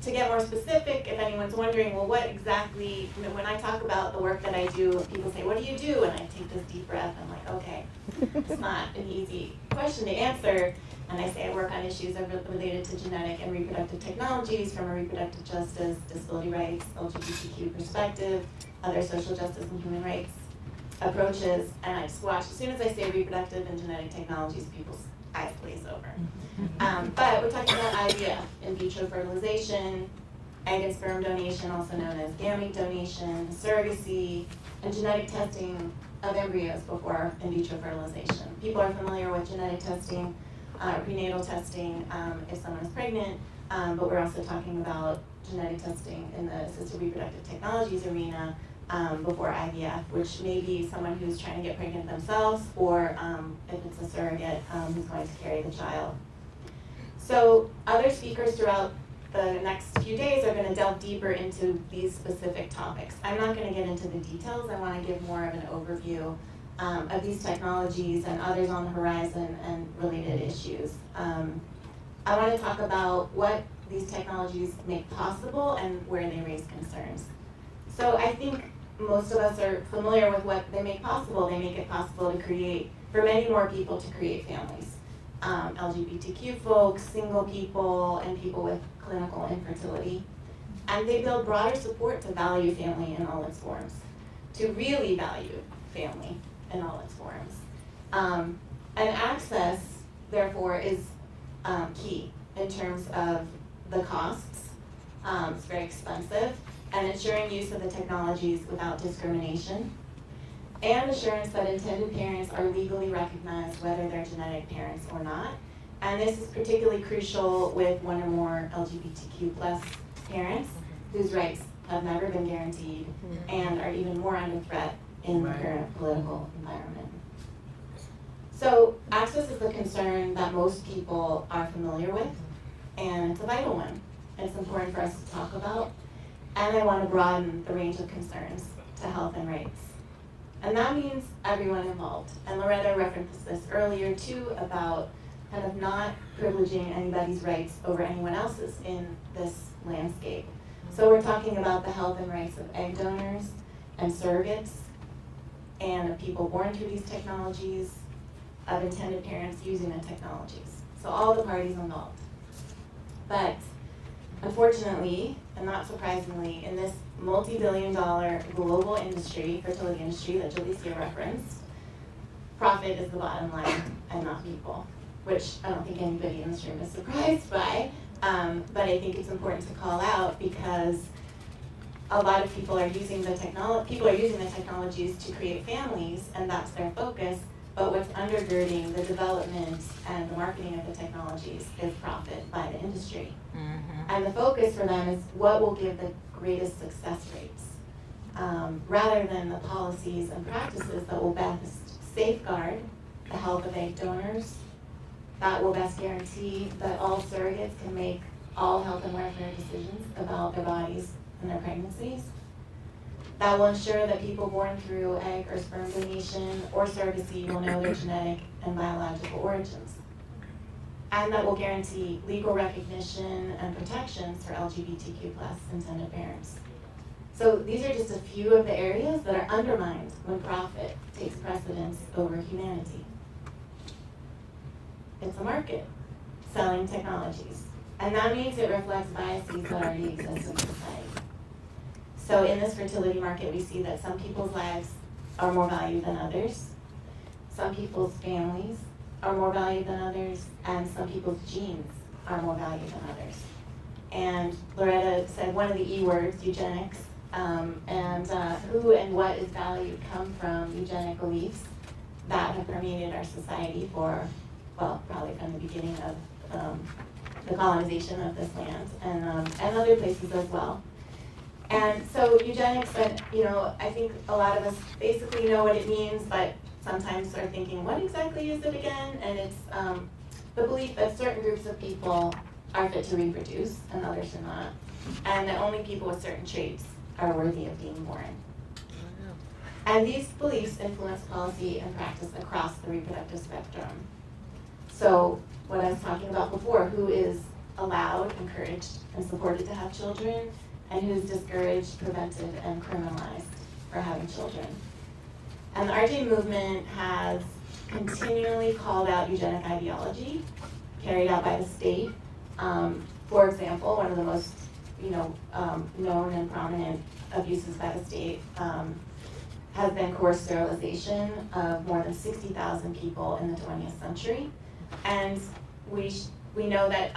to get more specific, if anyone's wondering, well, what exactly, when I talk about the work that I do, people say, what do you do? And I take this deep breath, I'm like, okay, it's not an easy question to answer. And I say I work on issues that are related to genetic and reproductive technologies from a reproductive justice, disability rights, LGBTQ perspective, other social justice and human rights approaches. And I just watch, as soon as I say reproductive and genetic technologies, people's eyes glaze over. But we're talking about IVF, in vitro fertilization, egg and sperm donation, also known as gamete donation, surrogacy, and genetic testing of embryos before in vitro fertilization. People are familiar with genetic testing, prenatal testing if someone is pregnant, but we're also talking about genetic testing in the assisted reproductive technologies arena before IVF, which may be someone who's trying to get pregnant themselves, or if it's a surrogate who's going to carry the child. So other speakers throughout the next few days are going to delve deeper into these specific topics. I'm not going to get into the details. I want to give more of an overview of these technologies and others on the horizon and related issues. I want to talk about what these technologies make possible and where they raise concerns. So I think most of us are familiar with what they make possible. They make it possible to create, for many more people to create families. LGBTQ folks, single people, and people with clinical infertility. And they build broader support to value family in all its forms, to really value family in all its forms. And access, therefore, is key in terms of the costs. It's very expensive, and ensuring use of the technologies without discrimination, and assurance that intended parents are legally recognized whether they're genetic parents or not. And this is particularly crucial with one or more LGBTQ plus parents whose rights have never been guaranteed and are even more under threat in the current political environment. So access is a concern that most people are familiar with, and it's a vital one. It's important for us to talk about, and I want to broaden the range of concerns to health and rights. And that means everyone involved. And Loretta referenced this earlier too about kind of not privileging anybody's rights over anyone else's in this landscape. So we're talking about the health and rights of egg donors and surrogates, and of people born through these technologies, of intended parents using the technologies. So all the parties involved. But unfortunately, and not surprisingly, in this multi-billion-dollar global industry, fertility industry that Jalicia referenced, profit is the bottom line and not people, which I don't think anybody in this room is surprised by, but I think it's important to call out because a lot of people are using the technologies to create families, and that's their focus, but what's undergirding the development and the marketing of the technologies is profit by the industry. And the focus for them is what will give the greatest success rates, rather than the policies and practices that will best safeguard the health of egg donors, that will best guarantee that all surrogates can make all health and welfare decisions about their bodies and their pregnancies, that will ensure that people born through egg or sperm donation or surrogacy will know their genetic and biological origins, and that will guarantee legal recognition and protections for LGBTQ+ intended parents. So these are just a few of the areas that are undermined when profit takes precedence over humanity. It's a market selling technologies, and that means it reflects biases that already exist in society. So in this fertility market, we see that some people's lives are more valued than others, some people's families are more valued than others, and some people's genes are more valued than others. And Loretta said one of the E words, eugenics, and who and what is valued come from eugenic beliefs that have permeated our society for, well, probably from the beginning of the colonization of this land and other places as well. And so eugenics, I think a lot of us basically know what it means, but sometimes are thinking, what exactly is it again? And it's the belief that certain groups of people are fit to reproduce and others are not, and that only people with certain traits are worthy of being born. And these beliefs influence policy and practice across the reproductive spectrum. So what I was talking about before, who is allowed, encouraged, and supported to have children, and who's discouraged, prevented, and criminalized for having children. And the RJ movement has continually called out eugenic ideology carried out by the state. For example, one of the most known and prominent abuses by the state has been coerced sterilization of more than 60,000 people in the 20th century. And we know that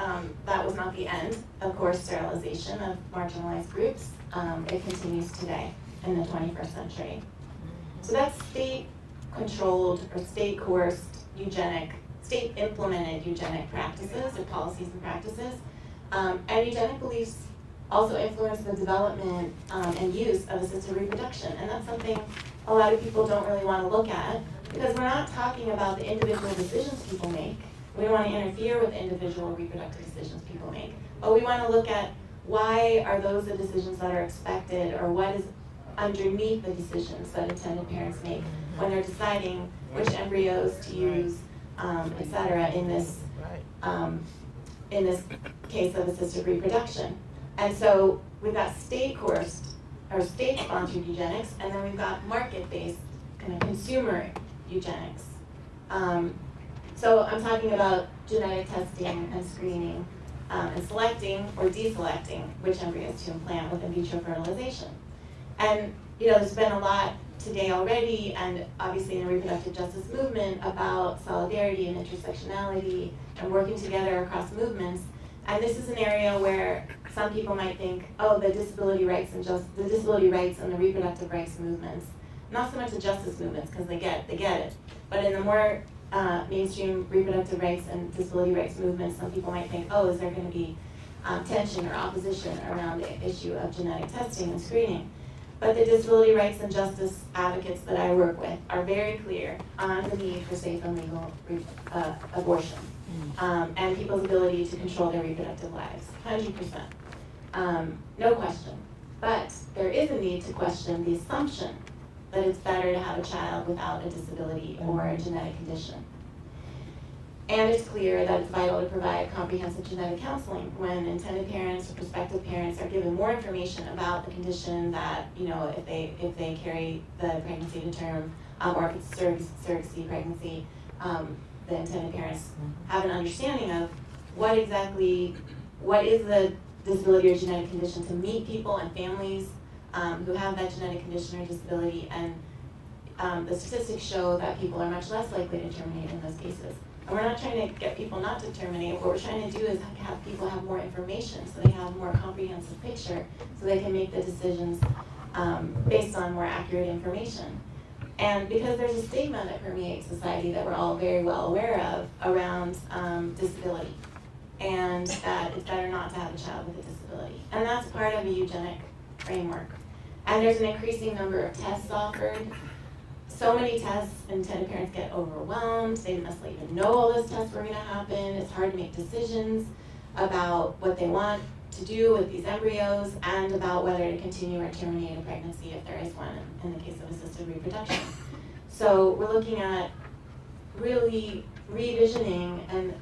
that was not the end of coerced sterilization of marginalized groups. It continues today in the 21st century. So that's state-controlled or state-coerced eugenic, state-implemented eugenic practices or policies and practices. And eugenic beliefs also influence the development and use of assisted reproduction. And that's something a lot of people don't really want to look at because we're not talking about the individual decisions people make. We don't want to interfere with the individual reproductive decisions people make. But we want to look at why are those the decisions that are expected, or what is underneath the decisions that intended parents make when they're deciding which embryos to use, et cetera, in this case of assisted reproduction. And so we've got state-coursed or state-sponsored eugenics, and then we've got market-based kind of consumer eugenics. So I'm talking about genetic testing and screening and selecting or deselecting which embryos to implant with in vitro fertilization. And there's been a lot today already, and obviously in the reproductive justice movement, about solidarity and intersectionality and working together across movements. And this is an area where some people might think, oh, the disability rights and the reproductive rights movements, not so much the justice movements, because they get it. But in the more mainstream reproductive rights and disability rights movements, some people might think, oh, is there going to be tension or opposition around the issue of genetic testing and screening? But the disability rights and justice advocates that I work with are very clear on the need for safe and legal abortion and people's ability to control their reproductive lives, 100%. No question. But there is a need to question the assumption that it's better to have a child without a disability or a genetic condition. And it's clear that it's vital to provide comprehensive genetic counseling when intended parents or prospective parents are given more information about the condition that, if they carry the pregnancy to term, or if it's surrogacy pregnancy, the intended parents have an understanding of what is the disability or genetic condition to meet people and families who have that genetic condition or disability. And the statistics show that people are much less likely to terminate in those cases. And we're not trying to get people not to terminate. What we're trying to do is have people have more information so they have a more comprehensive picture so they can make the decisions based on more accurate information. And because there's a stigma that permeates society that we're all very well aware of around disability, and that it's better not to have a child with a disability. And that's part of a eugenic framework. And there's an increasing number of tests offered. So many tests, intended parents get overwhelmed. They didn't necessarily even know all those tests were going to happen. It's hard to make decisions about what they want to do with these embryos and about whether to continue or terminate a pregnancy if there is one in the case of assisted reproduction. So we're looking at really revisioning and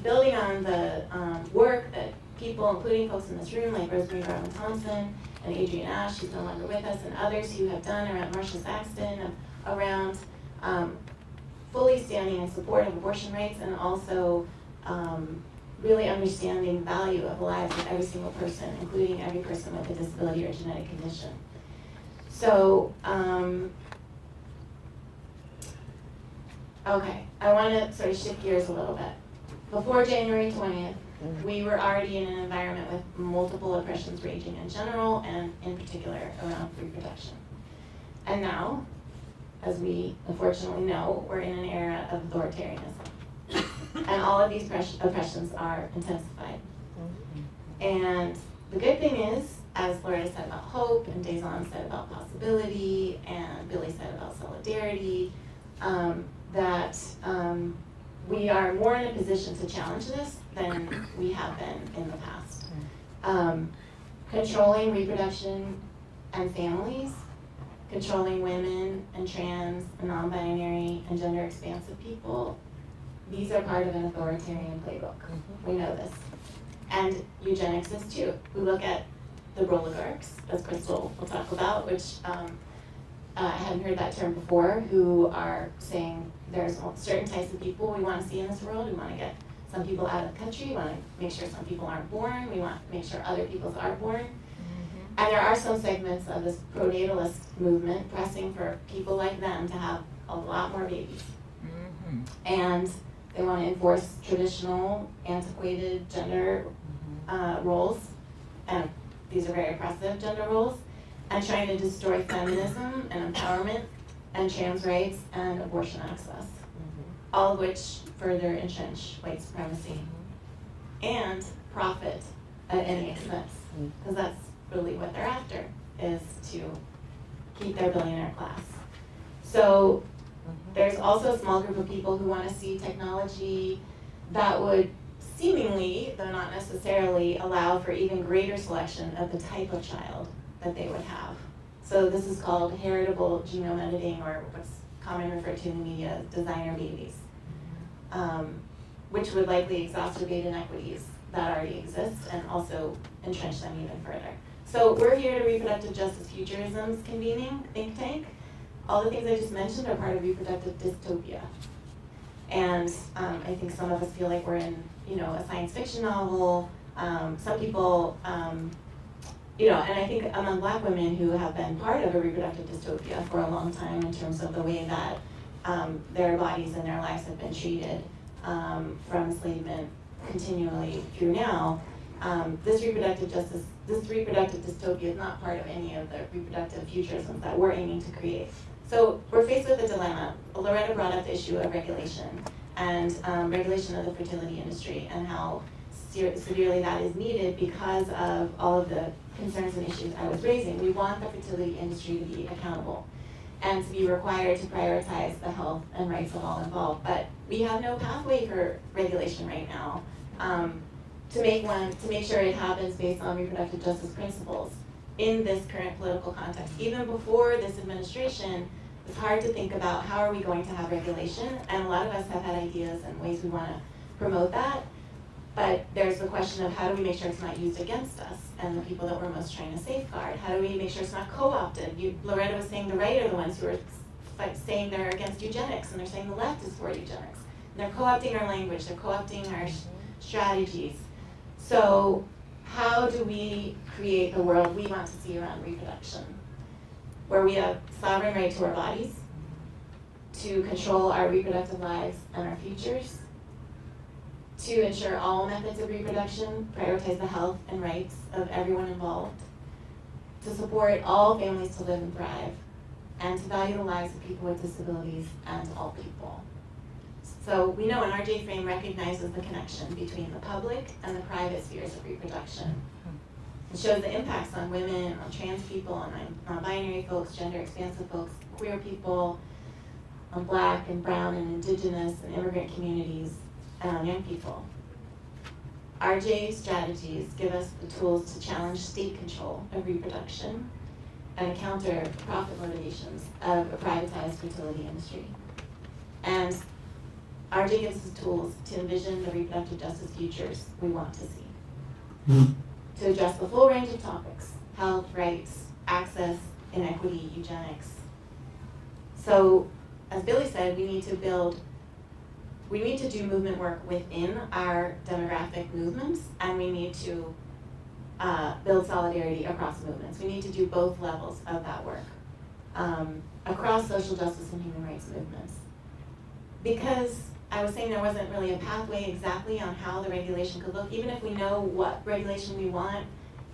building on the work that people, including folks in this room like Rosemary Garland-Thompson and Adrienne Ash, who's no longer with us, and others who have done around Marcia Saxton, around fully standing in support of abortion rights and also really understanding the value of the lives of every single person, including every person with a disability or genetic condition. So, okay, I want to sort of shift gears a little bit. Before January 20th, we were already in an environment with multiple oppressions raging in general and in particular around reproduction. And now, as we unfortunately know, we're in an era of authoritarianism. And all of these oppressions are intensified. And the good thing is, as Loretta said about hope, and Dazon said about possibility, and Billy said about solidarity, that we are more in a position to challenge this than we have been in the past. Controlling reproduction and families, controlling women and trans and non-binary and gender expansive people, these are part of an authoritarian playbook. We know this. And eugenics is too. We look at the oligarchs, as Crystal will talk about, which I hadn't heard that term before, who are saying there's certain types of people we want to see in this world. We want to get some people out of the country. We want to make sure some people aren't born. We want to make sure other peoples are born. And there are some segments of this pronatalist movement pressing for people like them to have a lot more babies. And they want to enforce traditional, antiquated gender roles, and these are very oppressive gender roles, and trying to destroy feminism and empowerment and trans rights and abortion access, all of which further entrench white supremacy and profit at any expense, because that's really what they're after, is to keep their billionaire class. So there's also a small group of people who want to see technology that would seemingly, though not necessarily, allow for even greater selection of the type of child that they would have. So this is called heritable genome editing, or what's commonly referred to in the media as designer babies, which would likely exacerbate inequities that already exist and also entrench them even further. So we're here to Reproductive Justice Futurism's convening think tank. All the things I just mentioned are part of reproductive dystopia. And I think some of us feel like we're in, a science fiction novel. Some people, and I think among Black women who have been part of a reproductive dystopia for a long time in terms of the way that their bodies and their lives have been treated from enslavement continually through now, this reproductive dystopia is not part of any of the reproductive futurisms that we're aiming to create. So we're faced with a dilemma. Loretta brought up the issue of regulation and regulation of the fertility industry and how severely that is needed because of all of the concerns and issues I was raising. We want the fertility industry to be accountable and to be required to prioritize the health and rights of all involved. But we have no pathway for regulation right now to make sure it happens based on reproductive justice principles in this current political context. Even before this administration, it's hard to think about how are we going to have regulation, and a lot of us have had ideas and ways we want to promote that. But there's the question of how do we make sure it's not used against us and the people that we're most trying to safeguard? How do we make sure it's not co-opted? Loretta was saying the right are the ones who are saying they're against eugenics, and they're saying the left is for eugenics. And they're co-opting our language, they're co-opting our strategies. So how do we create the world we want to see around reproduction, where we have sovereign right to our bodies, to control our reproductive lives and our futures, to ensure all methods of reproduction prioritize the health and rights of everyone involved, to support all families to live and thrive, and to value the lives of people with disabilities and all people. So we know an RJ frame recognizes the connection between the public and the private spheres of reproduction. It shows the impacts on women, on trans people, on non-binary folks, gender expansive folks, queer people, on Black and brown and indigenous and immigrant communities, and on young people. RJ strategies give us the tools to challenge state control of reproduction and counter profit motivations of a privatized fertility industry. And RJ gives us the tools to envision the reproductive justice futures we want to see, to address the full range of topics: health, rights, access, inequity, eugenics. So, as Billy said, we need to do movement work within our demographic movements, and we need to build solidarity across movements. We need to do both levels of that work across social justice and human rights movements. Because I was saying there wasn't really a pathway exactly on how the regulation could look. Even if we know what regulation we want,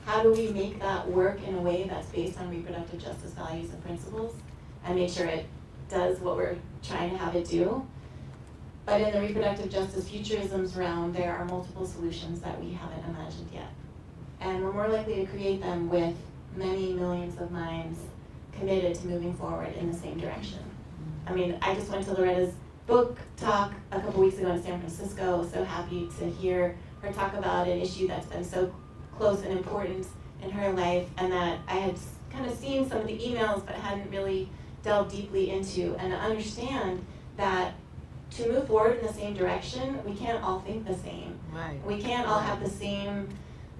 how do we make that work in a way that's based on reproductive justice values and principles and make sure it does what we're trying to have it do? But in the reproductive justice futurisms realm, there are multiple solutions that we haven't imagined yet. And we're more likely to create them with many millions of minds committed to moving forward in the same direction. I mean, I just went to Loretta's book talk a couple weeks ago in San Francisco. I was so happy to hear her talk about an issue that's been so close and important in her life, and that I had kind of seen some of the emails but hadn't really delved deeply into, and to understand that to move forward in the same direction, we can't all think the same. Right. We can't all have the same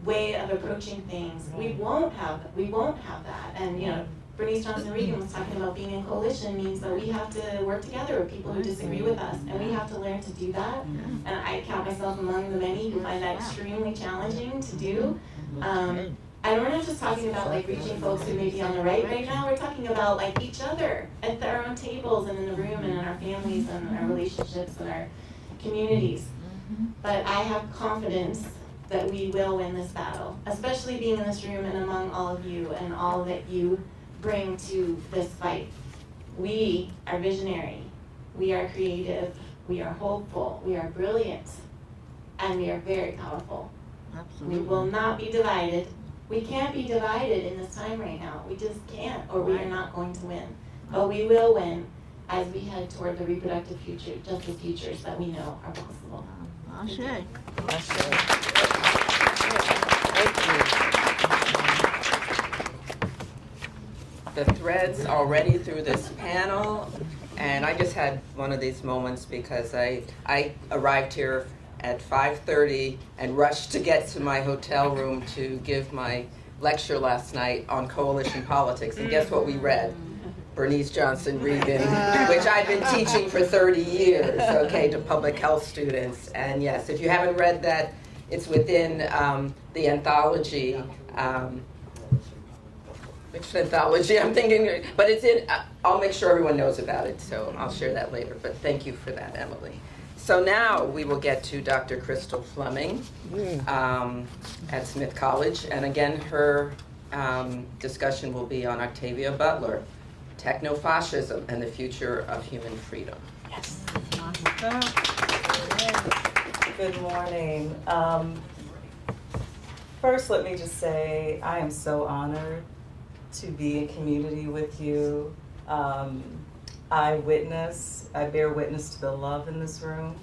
way of approaching things. Right. We won't have that. And Bernice Johnson Reagan was talking about being in coalition means that we have to work together with people who disagree with us, and we have to learn to do that. And I count myself among the many who find that extremely challenging to do. And we're not just talking about reaching folks who may be on the right now. We're talking about each other at our own tables and in the room and in our families and our relationships and our communities. But I have confidence that we will win this battle, especially being in this room and among all of you and all that you bring to this fight. We are visionary, we are creative, we are hopeful, we are brilliant, and we are very powerful. Absolutely. We will not be divided. We can't be divided in this time right now. We just can't, or we are not going to win. But we will win as we head toward the reproductive justice futures that we know are possible. Ashe. the threads already through this panel, and I just had one of these moments because I arrived here at 5:30 and rushed to get to my hotel room to give my lecture last night on coalition politics, and guess what we read? Bernice Johnson Reagan, which I've been teaching for 30 years, okay, to public health students. And yes, if you haven't read that, it's within the anthology. Which anthology I'm thinking, but it's in, I'll make sure everyone knows about it, so I'll share that later. But thank you for that, Emily. So now we will get to Dr. Crystal Fleming at Smith College. And again, her discussion will be on Octavia Butler, Techno-Fascism and the Future of Human Freedom. Yes. Good morning. First, let me just say I am so honored to be in community with you. I bear witness to the love in this room.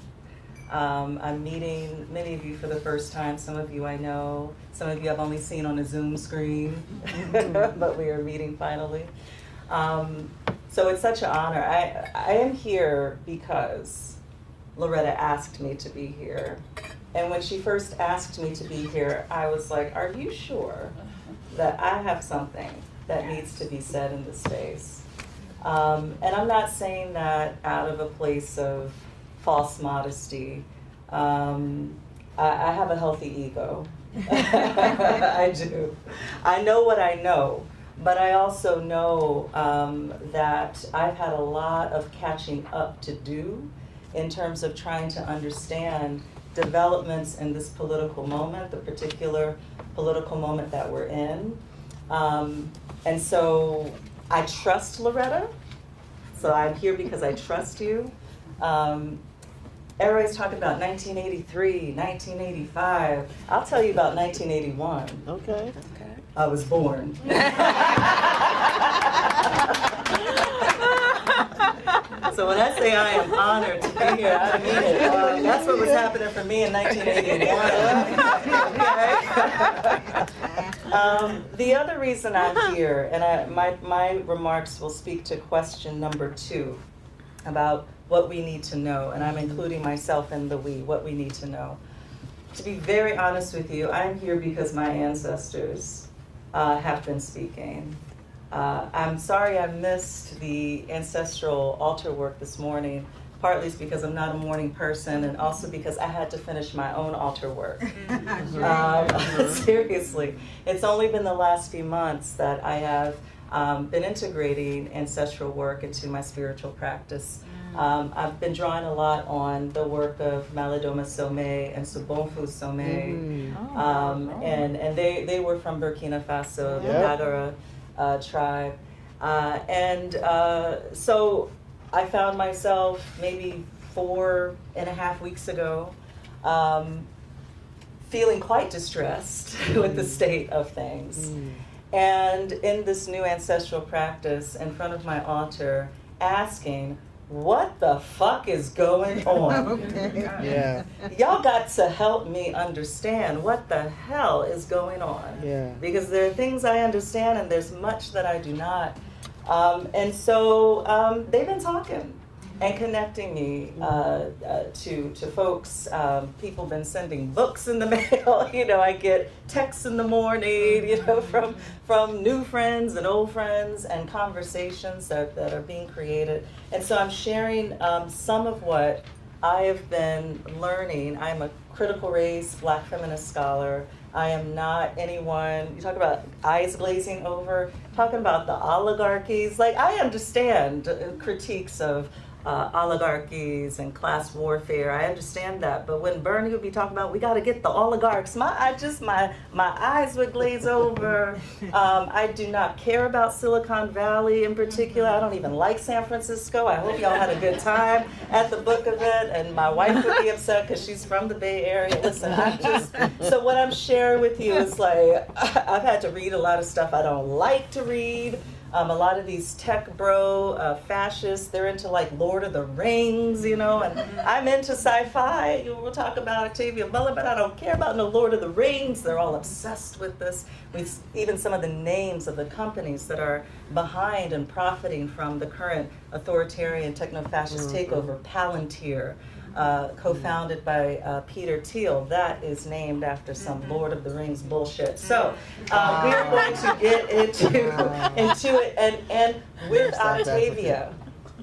I'm meeting many of you for the first time. Some of you I know. Some of you I've only seen on a Zoom screen, but we are meeting finally. So it's such an honor. I am here because Loretta asked me to be here. And when she first asked me to be here, I was like, are you sure that I have something that needs to be said in this space? And I'm not saying that out of a place of false modesty. I have a healthy ego. I do. I know what I know, but I also know that I've had a lot of catching up to do in terms of trying to understand developments in this political moment, the particular political moment that we're in. And so I trust Loretta, so I'm here because I trust you. Everybody's talking about 1983, 1985. I'll tell you about 1981. Okay. I was born. So when I say I am honored to be here, I mean it. That's what was happening for me in 1981. The other reason I'm here, and my remarks will speak to question number 2 about what we need to know, and I'm including myself in the we, what we need to know. To be very honest with you, I'm here because my ancestors have been speaking. I'm sorry I missed the ancestral altar work this morning. Partly it's because I'm not a morning person, and also because I had to finish my own altar work. Seriously, it's only been the last few months that I have been integrating ancestral work into my spiritual practice. I've been drawing a lot on the work of Malidoma Somé and Subonfu Somé, and they were from Burkina Faso, the Dagara tribe. So I found myself maybe 4.5 weeks ago feeling quite distressed with the state of things. And in this new ancestral practice, in front of my altar, asking, what the fuck is going on? Yeah. Y'all got to help me understand what the hell is going on. Yeah. Because there are things I understand and there's much that I do not. And so they've been talking and connecting me to folks. People have been sending books in the mail. You know, I get texts in the morning, you know, from new friends and old friends, and conversations that are being created. And so I'm sharing some of what I have been learning. I'm a critical race Black feminist scholar. I am not anyone, you talk about eyes glazing over, talking about the oligarchies. Like, I understand critiques of oligarchies and class warfare. I understand that. But when Bernie would be talking about, we got to get the oligarchs, my eyes would glaze over. I do not care about Silicon Valley in particular. I don't even like San Francisco. I hope y'all had a good time at the book event. And my wife would be upset because she's from the Bay Area. Listen, so what I'm sharing with you is like, I've had to read a lot of stuff I don't like to read. A lot of these tech bro fascists, they're into like Lord of the Rings, you know, and I'm into sci-fi. We'll talk about Octavia Butler, but I don't care about no Lord of the Rings. They're all obsessed with this. Even some of the names of the companies that are behind and profiting from the current authoritarian techno-fascist takeover, Palantir, co-founded by Peter Thiel, that is named after some Lord of the Rings bullshit. So we're going to get into it, and with Octavia,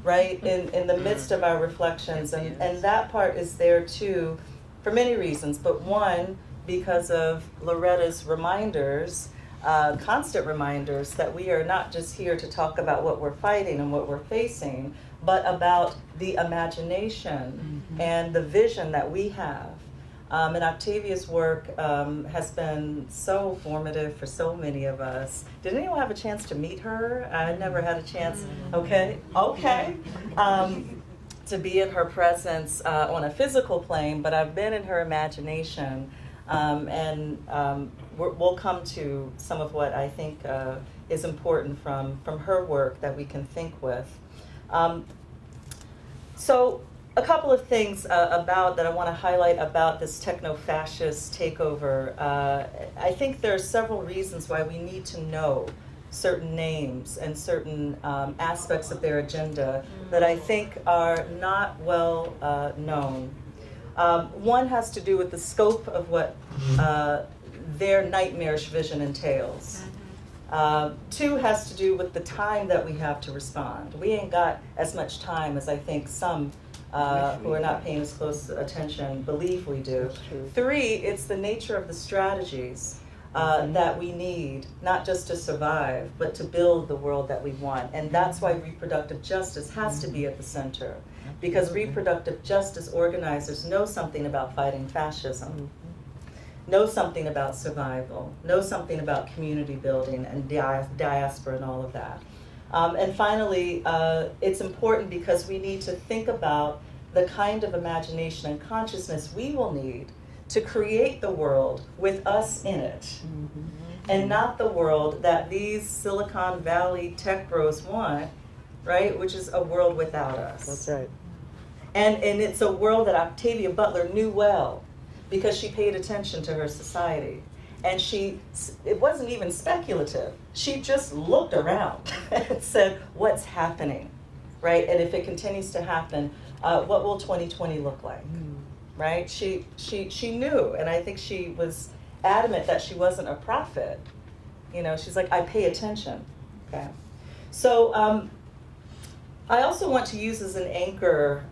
right, in the midst of our reflections, and that part is there too, for many reasons, but one, because of Loretta's reminders, constant reminders that we are not just here to talk about what we're fighting and what we're facing, but about the imagination and the vision that we have. And Octavia's work has been so formative for so many of us. Did anyone have a chance to meet her? I never had a chance. Okay. To be in her presence on a physical plane, but I've been in her imagination. We'll come to some of what I think is important from her work that we can think with. So a couple of things about that I want to highlight about this techno-fascist takeover. I think there are several reasons why we need to know certain names and certain aspects of their agenda that I think are not well known. One has to do with the scope of what their nightmarish vision entails. Two has to do with the time that we have to respond. We ain't got as much time as I think some who are not paying as close attention believe we do. Three, it's the nature of the strategies that we need, not just to survive, but to build the world that we want. And that's why reproductive justice has to be at the center. Because reproductive justice organizers know something about fighting fascism, know something about survival, know something about community building and diaspora and all of that. And finally, it's important because we need to think about the kind of imagination and consciousness we will need to create the world with us in it, and not the world that these Silicon Valley tech bros want, right? Which is a world without us. That's right. And it's a world that Octavia Butler knew well because she paid attention to her society. And it wasn't even speculative. She just looked around and said, what's happening, right? And if it continues to happen, what will 2020 look like, right? She knew, and I think she was adamant that she wasn't a prophet. You know, she's like, I pay attention, okay? So I also want to use as an anchor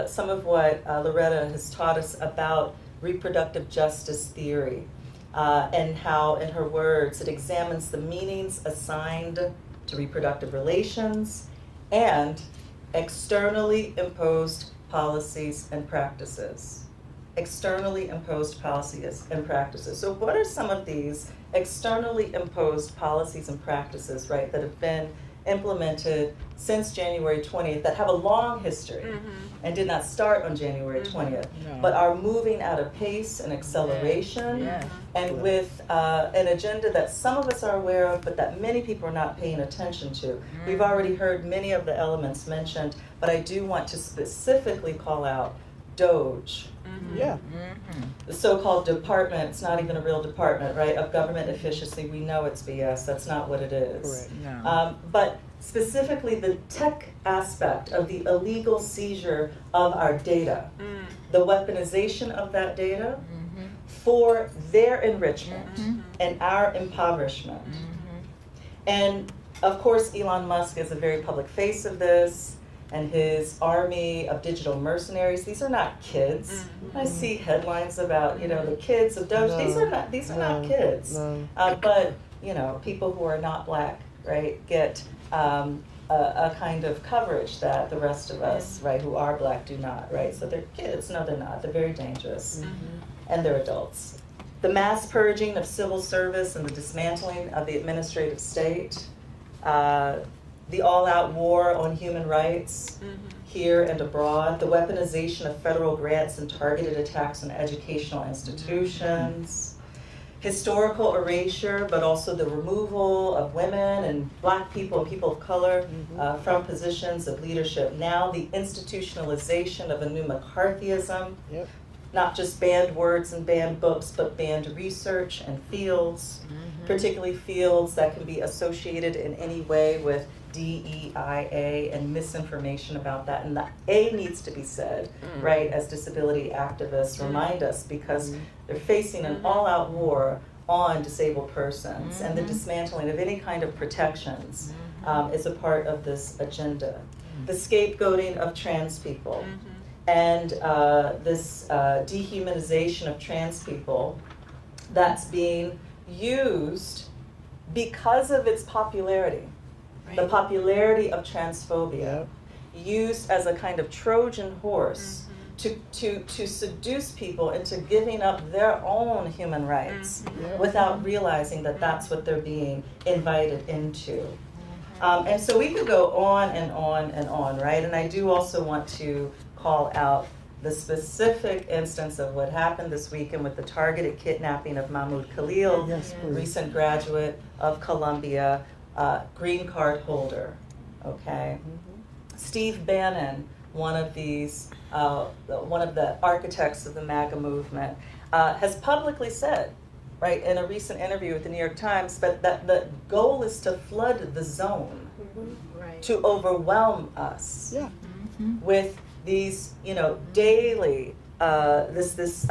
some of what Loretta has taught us about reproductive justice theory. And how, in her words, it examines the meanings assigned to reproductive relations and externally imposed policies and practices. Externally imposed policies and practices. So what are some of these externally imposed policies and practices, right, that have been implemented since January 20th that have a long history and did not start on January 20th, but are moving at a pace and acceleration and with an agenda that some of us are aware of, but that many people are not paying attention to. We've already heard many of the elements mentioned, but I do want to specifically call out DOGE. The so-called department, it's not even a real department, right, of government efficiency. We know it's BS. That's not what it is. But specifically the tech aspect of the illegal seizure of our data, the weaponization of that data for their enrichment and our impoverishment. And of course, Elon Musk is a very public face of this, and his army of digital mercenaries. These are not kids. I see headlines about, you know, the kids of Doge. These are not kids. But, you know, people who are not black, right, get a kind of coverage that the rest of us, right, who are black do not, right? So they're kids. No, they're not. They're very dangerous. And they're adults. The mass purging of civil service and the dismantling of the administrative state. The all-out war on human rights here and abroad, the weaponization of federal grants and targeted attacks on educational institutions, historical erasure, but also the removal of women and Black people and people of color from positions of leadership. Now the institutionalization of a new McCarthyism, not just banned words and banned books, but banned research and fields, particularly fields that can be associated in any way with DEIA and misinformation about that. And the A needs to be said, right, as disability activists remind us, because they're facing an all-out war on disabled persons, and the dismantling of any kind of protections is a part of this agenda. The scapegoating of trans people and this dehumanization of trans people that's being used because of its popularity. The popularity of transphobia, used as a kind of Trojan horse to seduce people into giving up their own human rights without realizing that that's what they're being invited into. And so we could go on and on and on, right? And I do also want to call out the specific instance of what happened this weekend with the targeted kidnapping of Mahmoud Khalil, recent graduate of Columbia, green card holder, okay? Steve Bannon, one of the architects of the MAGA movement, has publicly said, right, in a recent interview with the New York Times, but that the goal is to flood the zone, to overwhelm us with these, daily, this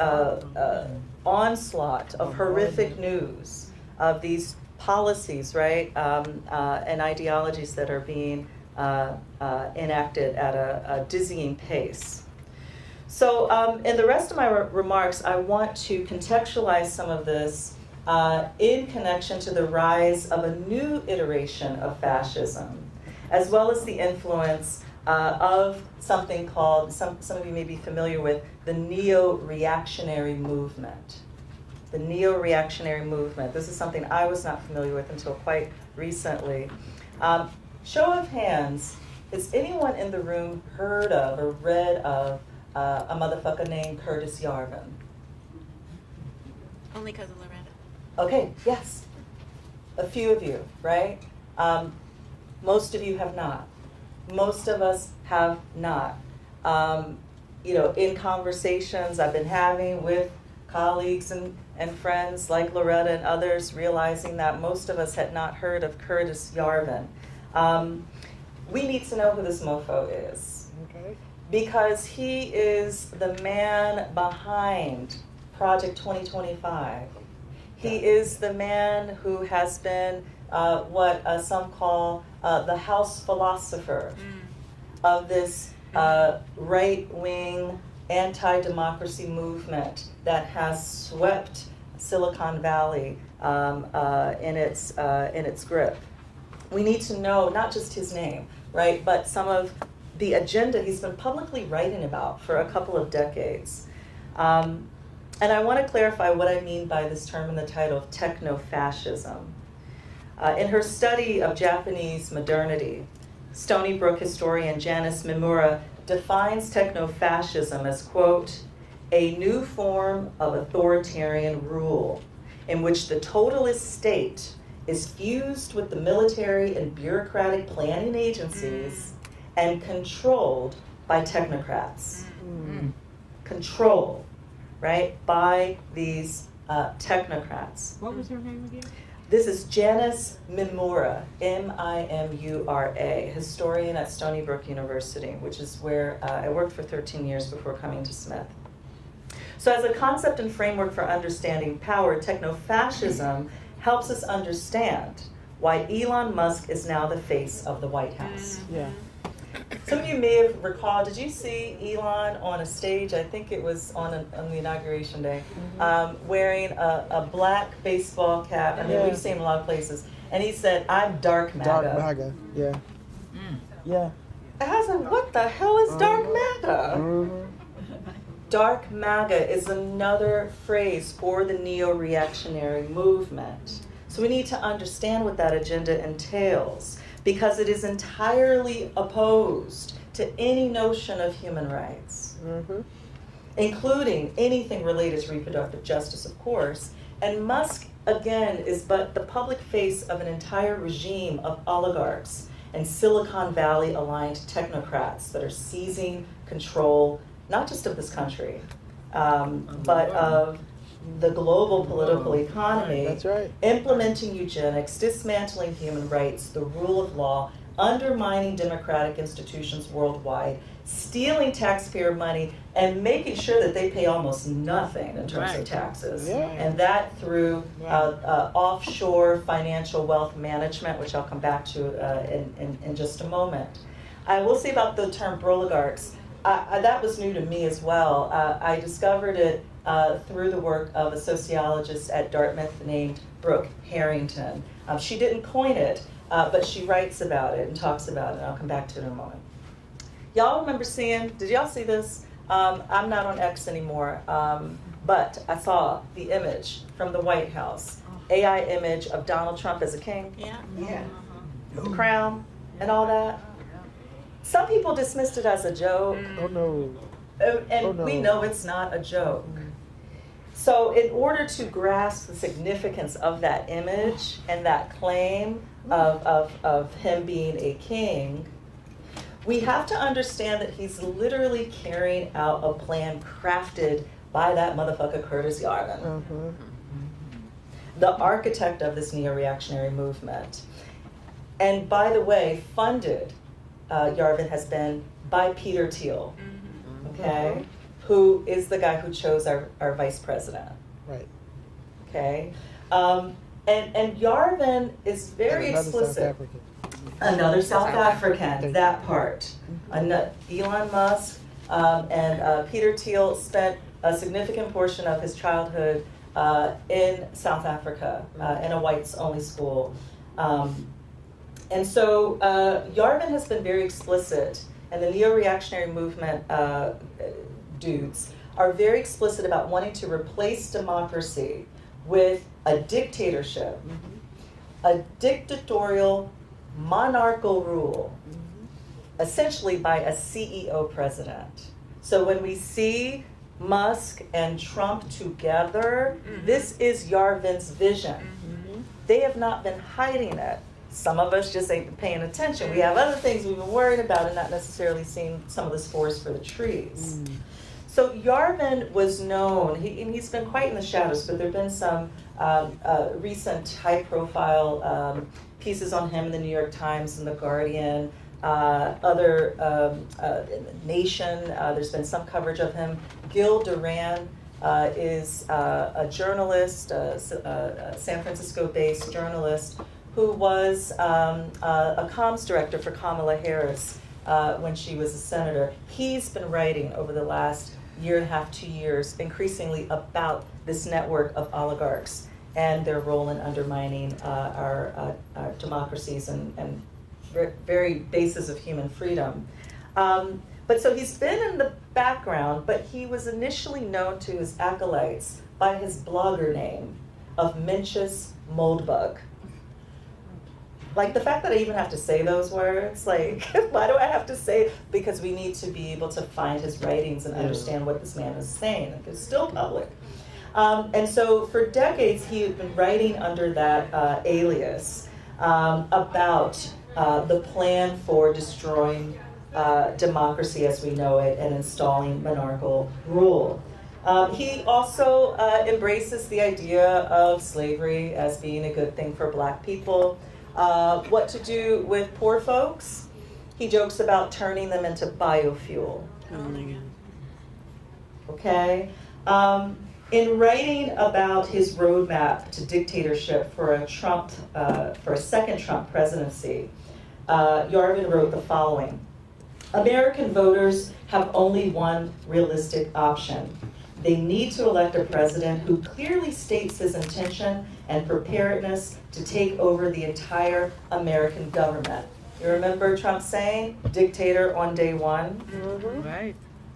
onslaught of horrific news, of these policies, right, and ideologies that are being enacted at a dizzying pace. So in the rest of my remarks, I want to contextualize some of this in connection to the rise of a new iteration of fascism, as well as the influence of something called, some of you may be familiar with, the neo-reactionary movement. The neo-reactionary movement. This is something I was not familiar with until quite recently. Show of hands, has anyone in the room heard of or read of a motherfucker named Curtis Yarvin? Only because of Loretta. Okay, yes. A few of you, right? Most of you have not. Most of us have not. In conversations I've been having with colleagues and friends like Loretta and others, realizing that most of us had not heard of Curtis Yarvin. We need to know who this mofo is. Okay. Because he is the man behind Project 2025. He is the man who has been what some call the house philosopher of this right-wing anti-democracy movement that has swept Silicon Valley in its grip. We need to know not just his name, right, but some of the agenda he's been publicly writing about for a couple of decades. And I want to clarify what I mean by this term in the title of techno-fascism. In her study of Japanese modernity, Stony Brook historian Janice Mimura defines techno-fascism as, quote, a new form of authoritarian rule in which the totalist state is fused with the military and bureaucratic planning agencies and controlled by technocrats. Controlled, right, by these technocrats. What was her name again? This is Janice Mimura, M-I-M-U-R-A, historian at Stony Brook University, which is where I worked for 13 years before coming to Smith. So as a concept and framework for understanding power, techno-fascism helps us understand why Elon Musk is now the face of the White House. Yeah. Some of you may have recalled, did you see Elon on a stage, I think it was on the inauguration day, wearing a black baseball cap, I mean, we've seen him in a lot of places, and he said, I'm dark MAGA. Dark MAGA, yeah. Yeah. I was like, what the hell is dark MAGA? Dark MAGA is another phrase for the neo-reactionary movement. So we need to understand what that agenda entails, because it is entirely opposed to any notion of human rights, including anything related to reproductive justice, of course, And Musk, again, is but the public face of an entire regime of oligarchs and Silicon Valley aligned technocrats that are seizing control, not just of this country, but of the global political economy. That's right. Implementing eugenics, dismantling human rights, the rule of law, undermining democratic institutions worldwide, stealing taxpayer money, and making sure that they pay almost nothing in terms of taxes. Yeah. And that through offshore financial wealth management, which I'll come back to in just a moment. I will say about the term broligarchs, that was new to me as well. I discovered it through the work of a sociologist at Dartmouth named Brooke Harrington. She didn't coin it, but she writes about it and talks about it, and I'll come back to it in a moment. Y'all remember seeing, did y'all see this? I'm not on X anymore, but I saw the image from the White House, AI image of Donald Trump as a king. Yeah. Yeah. The crown and all that. Some people dismissed it as a joke, Oh no. and Oh, no. we know it's not a joke. So in order to grasp the significance of that image and that claim of him being a king, we have to understand that he's literally carrying out a plan crafted by that motherfucker Curtis Yarvin, the architect of this neo-reactionary movement. And by the way, funded, Yarvin has been by Peter Thiel, okay, who is the guy who chose our vice president. Right. Okay, and Yarvin is very And another South explicit. African. Another South African, that part. Elon Musk and Peter Thiel spent a significant portion of his childhood in South Africa in a whites-only school. And so Yarvin has been very explicit, and the neo-reactionary movement dudes are very explicit about wanting to replace democracy with a dictatorship, a dictatorial monarchical rule, essentially by a CEO president. So when we see Musk and Trump together, this is Yarvin's vision. They have not been hiding it. Some of us just ain't been paying attention. We have other things we've been worried about and not necessarily seeing some of this forest for the trees. So Yarvin was known, he's been quite in the shadows, but there have been some recent high-profile pieces on him in the New York Times and the Guardian, other Nation, there's been some coverage of him. Gil Duran is a journalist, a San Francisco-based journalist, who was a comms director for Kamala Harris when she was a senator. He's been writing over the last year and a half, 2 years, increasingly about this network of oligarchs and their role in undermining our democracies and very basis of human freedom. But so he's been in the background, but he was initially known to his acolytes by his blogger name of Mencius Moldbug. Like the fact that I even have to say those words, like, why do I have to say? Because we need to be able to find his writings and understand what this man is saying. It's still public. And so for decades, he had been writing under that alias about the plan for destroying democracy as we know it and installing monarchical rule. He also embraces the idea of slavery as being a good thing for Black people. What to do with poor folks? He jokes about turning them into biofuel. Okay? In writing about his roadmap to dictatorship for a second Trump presidency, Yarvin wrote the following: American voters have only one realistic option. They need to elect a president who clearly states his intention and preparedness to take over the entire American government. You remember Trump saying, dictator on day one? Right.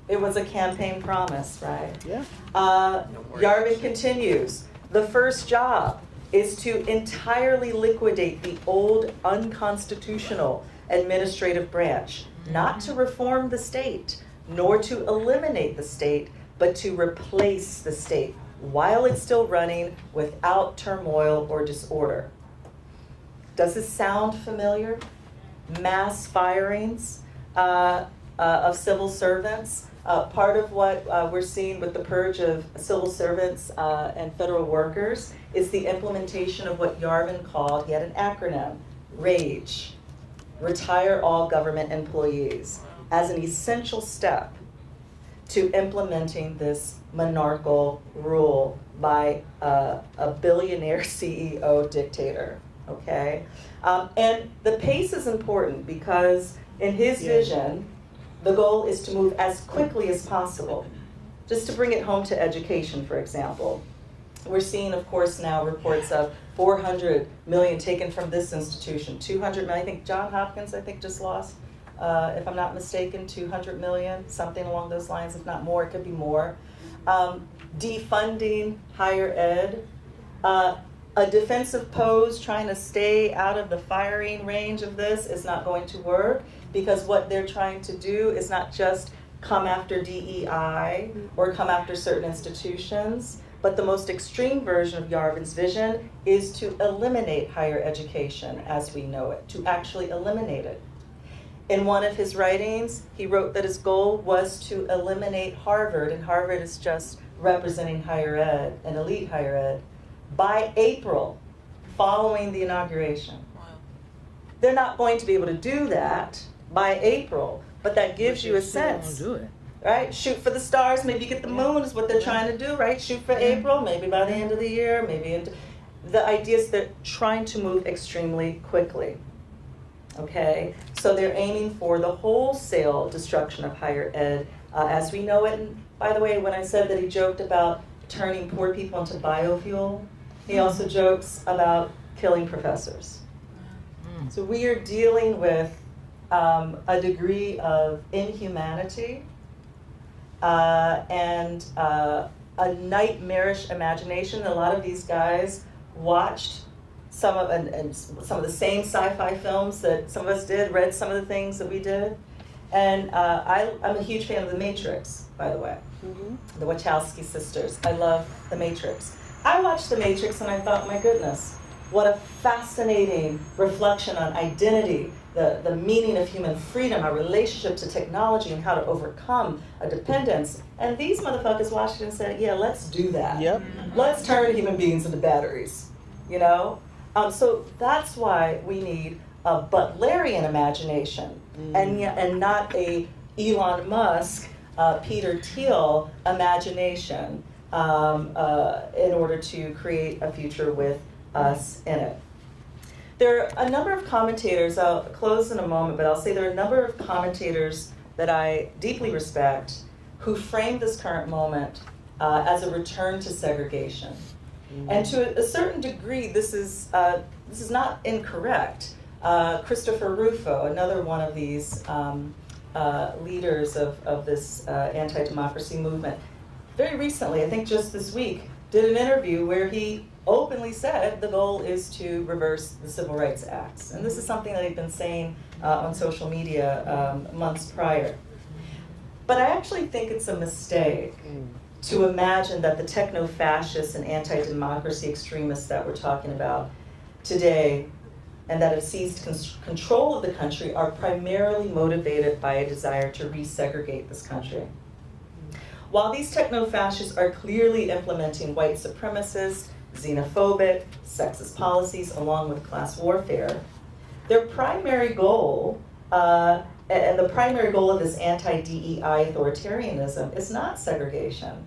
It was a campaign promise, right? Yeah. Yarvin continues, the first job is to entirely liquidate the old unconstitutional administrative branch, not to reform the state, nor to eliminate the state, but to replace the state while it's still running without turmoil or disorder. Does this sound familiar? Mass firings of civil servants. Part of what we're seeing with the purge of civil servants and federal workers is the implementation of what Yarvin called, he had an acronym, RAGE, Retire All Government Employees, as an essential step to implementing this monarchical rule by a billionaire CEO dictator, okay? And the pace is important because in his vision, the goal is to move as quickly as possible. Just to bring it home to education, for example. We're seeing, of course, now reports of 400 million taken from this institution, 200 million, I think Johns Hopkins, just lost, if I'm not mistaken, 200 million, something along those lines, if not more, it could be more. Defunding higher ed, a defensive pose trying to stay out of the firing range of this is not going to work, because what they're trying to do is not just come after DEI or come after certain institutions, but the most extreme version of Yarvin's vision is to eliminate higher education as we know it, to actually eliminate it. In one of his writings, he wrote that his goal was to eliminate Harvard, and Harvard is just representing higher ed and elite higher ed, by April following the inauguration. Wow. They're not going to be able to do that by April, but that gives you a sense. Do it. Right? Shoot for the stars, maybe get the moon is what they're trying to do, right? Shoot for April, maybe by the end of the year, maybe into, the idea is they're trying to move extremely quickly. Okay? So they're aiming for the wholesale destruction of higher ed as we know it. And by the way, when I said that he joked about turning poor people into biofuel, he also jokes about killing professors. So we are dealing with a degree of inhumanity and a nightmarish imagination. A lot of these guys watched some of the same sci-fi films that some of us did, read some of the things that we did. And I'm a huge fan of The Matrix, by the way. The Wachowski sisters. I love The Matrix. I watched The Matrix and I thought, my goodness, what a fascinating reflection on identity, the meaning of human freedom, our relationship to technology, and how to overcome a dependence. And these motherfuckers watched it and said, yeah, let's do that. Yep. Let's turn human beings into batteries, you know? So that's why we need a Butlerian imagination and not a Elon Musk, Peter Thiel imagination in order to create a future with us in it. There are a number of commentators, I'll close in a moment, but I'll say there are a number of commentators that I deeply respect who frame this current moment as a return to segregation. And to a certain degree, this is not incorrect. Christopher Rufo, another one of these leaders of this anti-democracy movement, very recently, I think just this week, did an interview where he openly said the goal is to reverse the Civil Rights Acts. And this is something that he'd been saying on social media months prior. But I actually think it's a mistake to imagine that the techno-fascists and anti-democracy extremists that we're talking about today and that have seized control of the country are primarily motivated by a desire to resegregate this country. While these techno-fascists are clearly implementing white supremacist, xenophobic, sexist policies along with class warfare, their primary goal, and the primary goal of this anti-DEI authoritarianism is not segregation.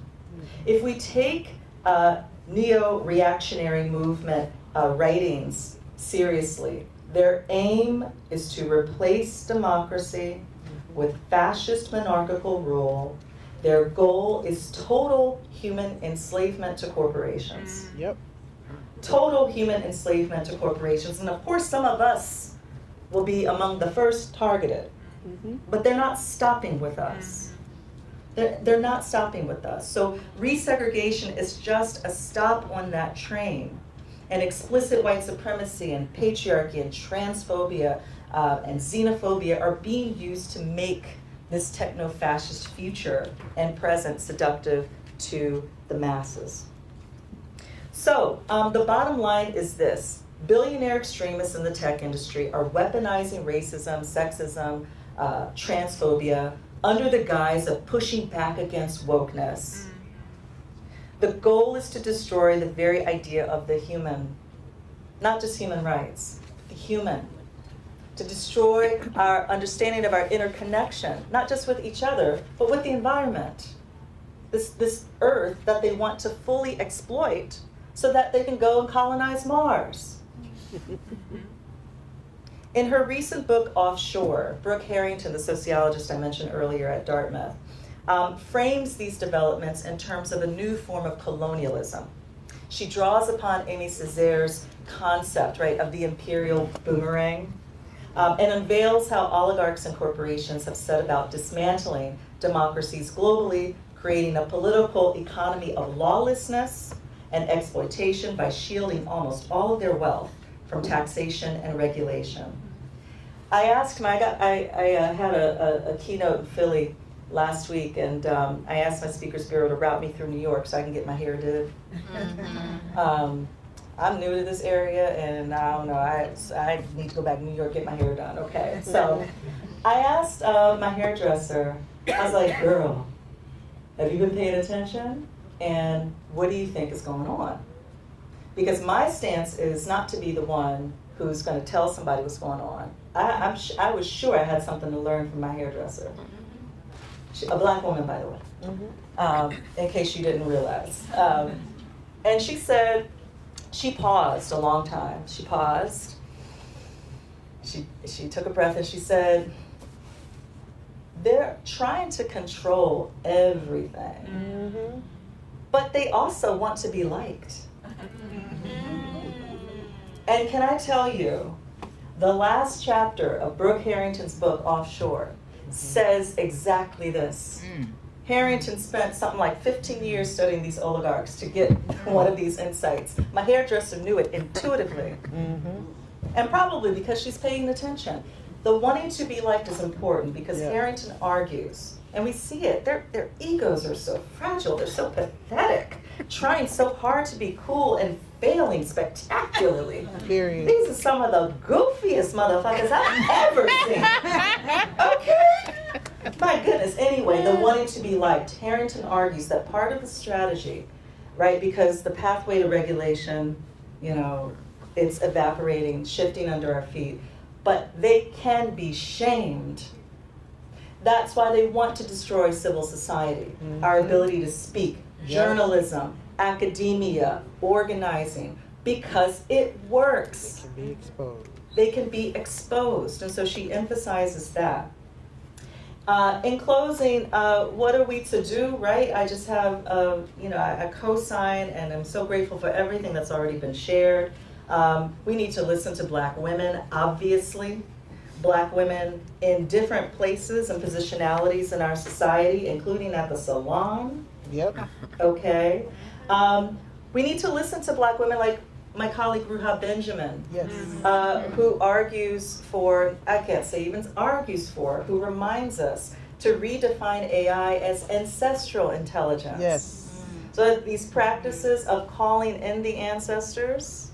If we take neo-reactionary movement writings seriously, their aim is to replace democracy with fascist monarchical rule. Their goal is total human enslavement to corporations. Yep. Total human enslavement to corporations. And of course, some of us will be among the first targeted. But they're not stopping with us. They're not stopping with us. So resegregation is just a stop on that train. And explicit white supremacy and patriarchy and transphobia and xenophobia are being used to make this techno-fascist future and present seductive to the masses. So the bottom line is this. Billionaire extremists in the tech industry are weaponizing racism, sexism, transphobia under the guise of pushing back against wokeness. The goal is to destroy the very idea of the human, not just human rights, the human. To destroy our understanding of our interconnection, not just with each other, but with the environment. This earth that they want to fully exploit so that they can go and colonize Mars. In her recent book, Offshore, Brooke Harrington, the sociologist I mentioned earlier at Dartmouth, frames these developments in terms of a new form of colonialism. She draws upon Aimé Césaire's concept, right, of the imperial boomerang, and unveils how oligarchs and corporations have set about dismantling democracies globally, creating a political economy of lawlessness and exploitation by shielding almost all of their wealth from taxation and regulation. I asked him, I had a keynote in Philly last week, and I asked my Speakers Bureau to route me through New York so I can get my hair did. I'm new to this area, and I don't know, I need to go back to New York, get my hair done, okay? So I asked my hairdresser, I was like, girl, have you been paying attention? And what do you think is going on? Because my stance is not to be the one who's going to tell somebody what's going on. I was sure I had something to learn from my hairdresser. A black woman, by the way, in case you didn't realize. And she said, she paused a long time. She paused. She took a breath and she said, they're trying to control everything, but they also want to be liked. And can I tell you, the last chapter of Brooke Harrington's book, Offshore, says exactly this. Harrington spent something like 15 years studying these oligarchs to get one of these insights. My hairdresser knew it intuitively. And probably because she's paying attention. The wanting to be liked is important because Harrington argues, and we see it, their egos are so fragile, they're so pathetic, trying so hard to be cool and failing spectacularly. Period. These are some of the goofiest motherfuckers I've ever seen. Okay? My goodness. Anyway, the wanting to be liked. Harrington argues that part of the strategy, right, because the pathway to regulation, you know, it's evaporating, shifting under our feet, but they can be shamed. That's why they want to destroy civil society, our ability to speak, journalism, academia, organizing, because it works. They can be exposed. They can be exposed, and so she emphasizes that. In closing, what are we to do, right? I just have, I co-sign, and I'm so grateful for everything that's already been shared. We need to listen to Black women, obviously. Black women in different places and positionalities in our society, including at the salon. Yep. Okay. We need to listen to Black women like my colleague Ruha Benjamin, who argues for, I can't say even argues for, who reminds us to redefine AI as ancestral intelligence. Yes. So these practices of calling in the ancestors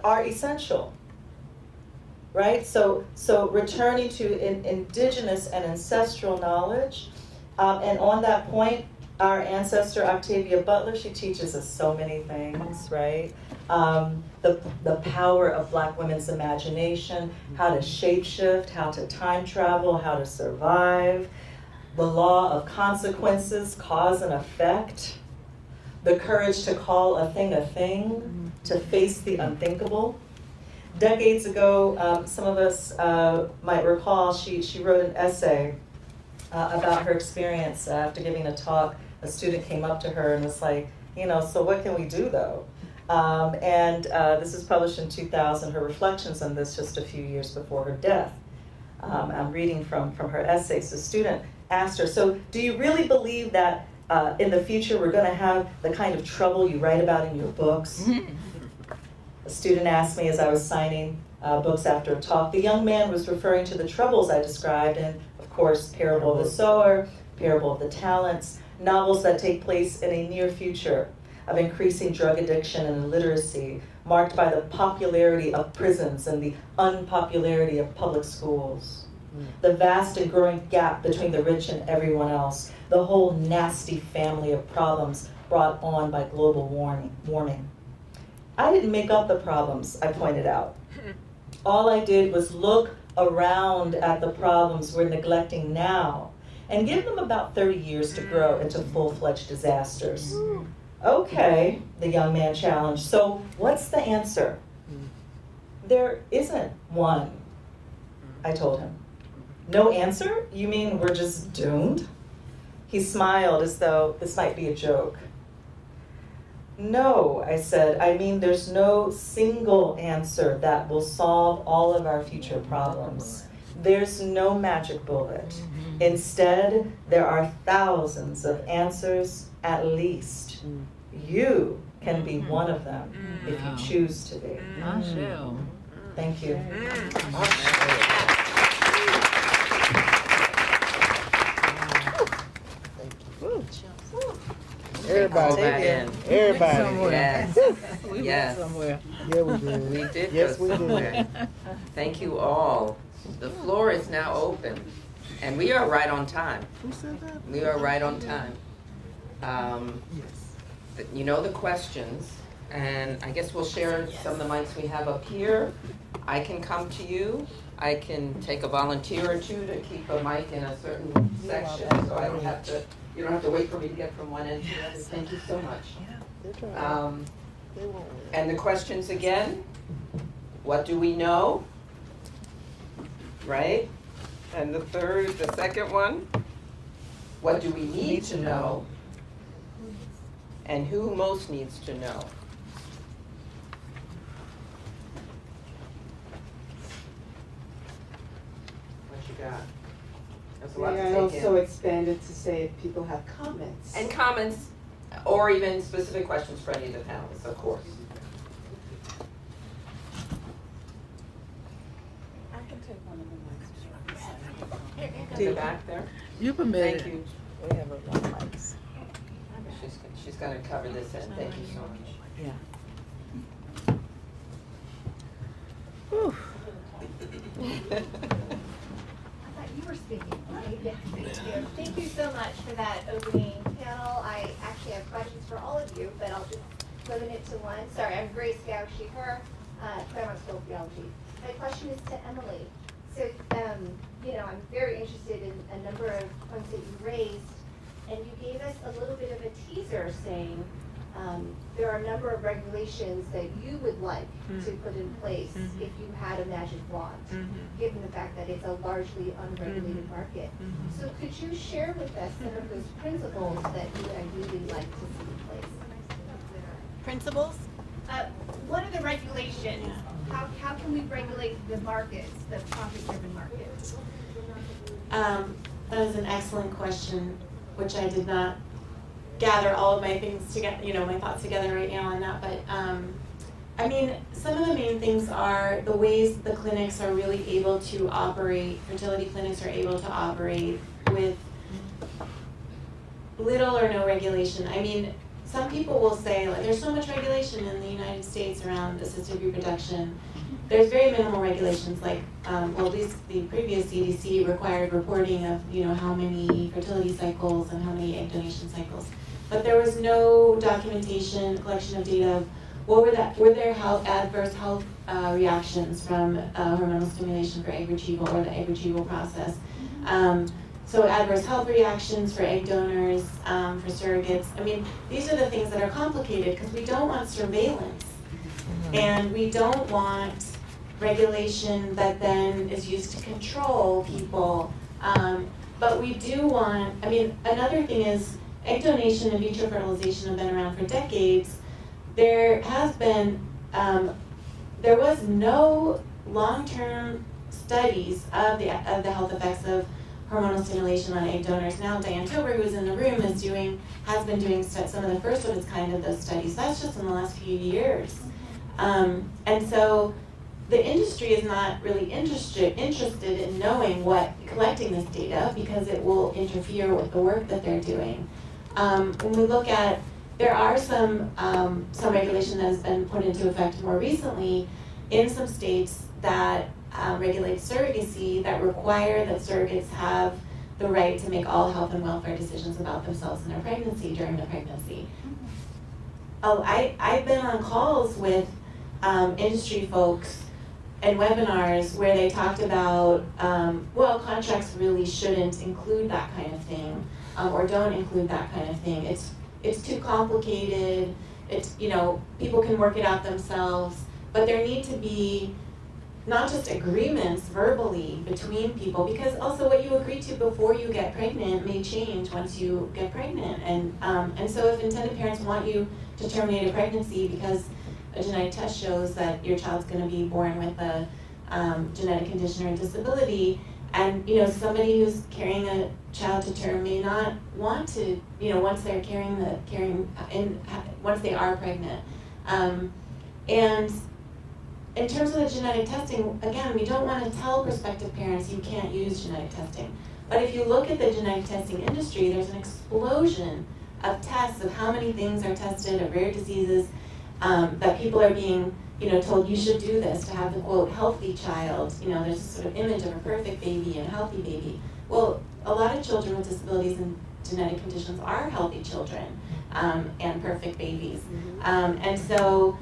are essential, right? So returning to indigenous and ancestral knowledge, and on that point, our ancestor Octavia Butler, she teaches us so many things, right? The power of Black women's imagination, how to shapeshift, how to time travel, how to survive, the law of consequences, cause and effect, the courage to call a thing, to face the unthinkable. Decades ago, some of us might recall, she wrote an essay about her experience after giving a talk. A student came up to her and was like, so what can we do though? And this was published in 2000, her reflections on this just a few years before her death. I'm reading from her essays. The student asked her, so do you really believe that in the future we're gonna have the kind of trouble you write about in your books? A student asked me as I was signing books after a talk. The young man was referring to the troubles I described in, of course, Parable of the Sower, Parable of the Talents, novels that take place in a near future. of increasing drug addiction and illiteracy, marked by the popularity of prisons and the unpopularity of public schools. The vast and growing gap between the rich and everyone else, the whole nasty family of problems brought on by global warming. I didn't make up the problems, I pointed out. All I did was look around at the problems we're neglecting now and give them about 30 years to grow into full-fledged disasters. Okay, the young man challenged, so what's the answer? There isn't one, I told him. No answer? You mean we're just doomed? He smiled as though this might be a joke. No, I said, I mean there's no single answer that will solve all of our future problems. There's no magic bullet. Instead, there are thousands of answers at least. You can be one of them if you choose to be. Thank you. Everybody. Everybody. Yes. We Yes. went somewhere. Yeah, we did. We did Yes, go we did. somewhere. Thank you all. The floor is now open, and we are right on time. Who said that? We are right on time. Yes. You know the questions, and I guess we'll share some of the mics we have up here. I can come to you. I can take a volunteer or two to keep a mic in a certain section, so I don't have to, you don't have to wait for me to get from one end to the other. Thank you so much. They're trying. They won't win. And the questions again, what do we know? Right? And the second one, what do we need to know? And who most needs to know? What you got? There's a lot to May I take also in. expand it to say if people have comments? And comments, or even specific questions for any of the panelists, of course. I can take one of the In the back there. You permitted. Thank you. We have a lot of mics. She's gonna cover this in. Thank you so much. Yeah. I thought you were speaking. Okay, yeah, thank you. Thank you so much for that opening panel. I actually have questions for all of you, but I'll just limit it to one. Sorry, I'm Grace Gauchi, her Claremont School of Theology. My question is to Emily. So, I'm very interested in a number of points that you raised, and you gave us a little bit of a teaser saying there are a number of regulations that you would like to put in place if you had a magic wand, given the fact that it's a largely unregulated market. So could you share with us some of those principles that you would ideally like to see in place? Principles? What are the regulations? How can we regulate the markets, the profit-driven markets? That is an excellent question, which I did not gather all of my things together, my thoughts together right now on that. But some of the main things are the ways the clinics are really able to operate, fertility clinics are able to operate with little or no regulation. Some people will say, like, there's so much regulation in the United States around assisted reproduction. There's very minimal regulations, like, at least the previous CDC required reporting of, how many fertility cycles and how many egg donation cycles. But there was no documentation, collection of data of were there adverse health reactions from hormonal stimulation for egg retrieval or the egg retrieval process. So adverse health reactions for egg donors, for surrogates. These are the things that are complicated because we don't want surveillance. And we don't want regulation that then is used to control people. But we do want, another thing is egg donation and vitro fertilization have been around for decades. There was no long-term studies of the health effects of hormonal stimulation on egg donors. Now Diane Tober, who's in the room, has been doing some of the first of its kind of those studies. That's just in the last few years. And so the industry is not really interested in knowing collecting this data because it will interfere with the work that they're doing. When we look at there are some regulation that has been put into effect more recently in some states that regulate surrogacy, that require that surrogates have the right to make all health and welfare decisions about themselves and their pregnancy during the pregnancy. Oh, I've been on calls with industry folks and webinars where they talked about, well, contracts really shouldn't include that kind of thing, or don't include that kind of thing. It's too complicated. It's, you know, people can work it out themselves, but there need to be not just agreements verbally between people, because also what you agree to before you get pregnant may change once you get pregnant. And so if intended parents want you to terminate a pregnancy because a genetic test shows that your child's going to be born with a genetic condition or disability, and you know somebody who's carrying a child to term may not want to, you know, once they're once they are pregnant. And in terms of the genetic testing, again, we don't want to tell prospective parents you can't use genetic testing. But if you look at the genetic testing industry, there's an explosion of tests of how many things are tested of rare diseases, that people are being, you know, told you should do this to have the quote healthy child. You know, there's a sort of image of a perfect baby and a healthy baby. Well, a lot of children with disabilities and genetic conditions are healthy children and perfect babies. And so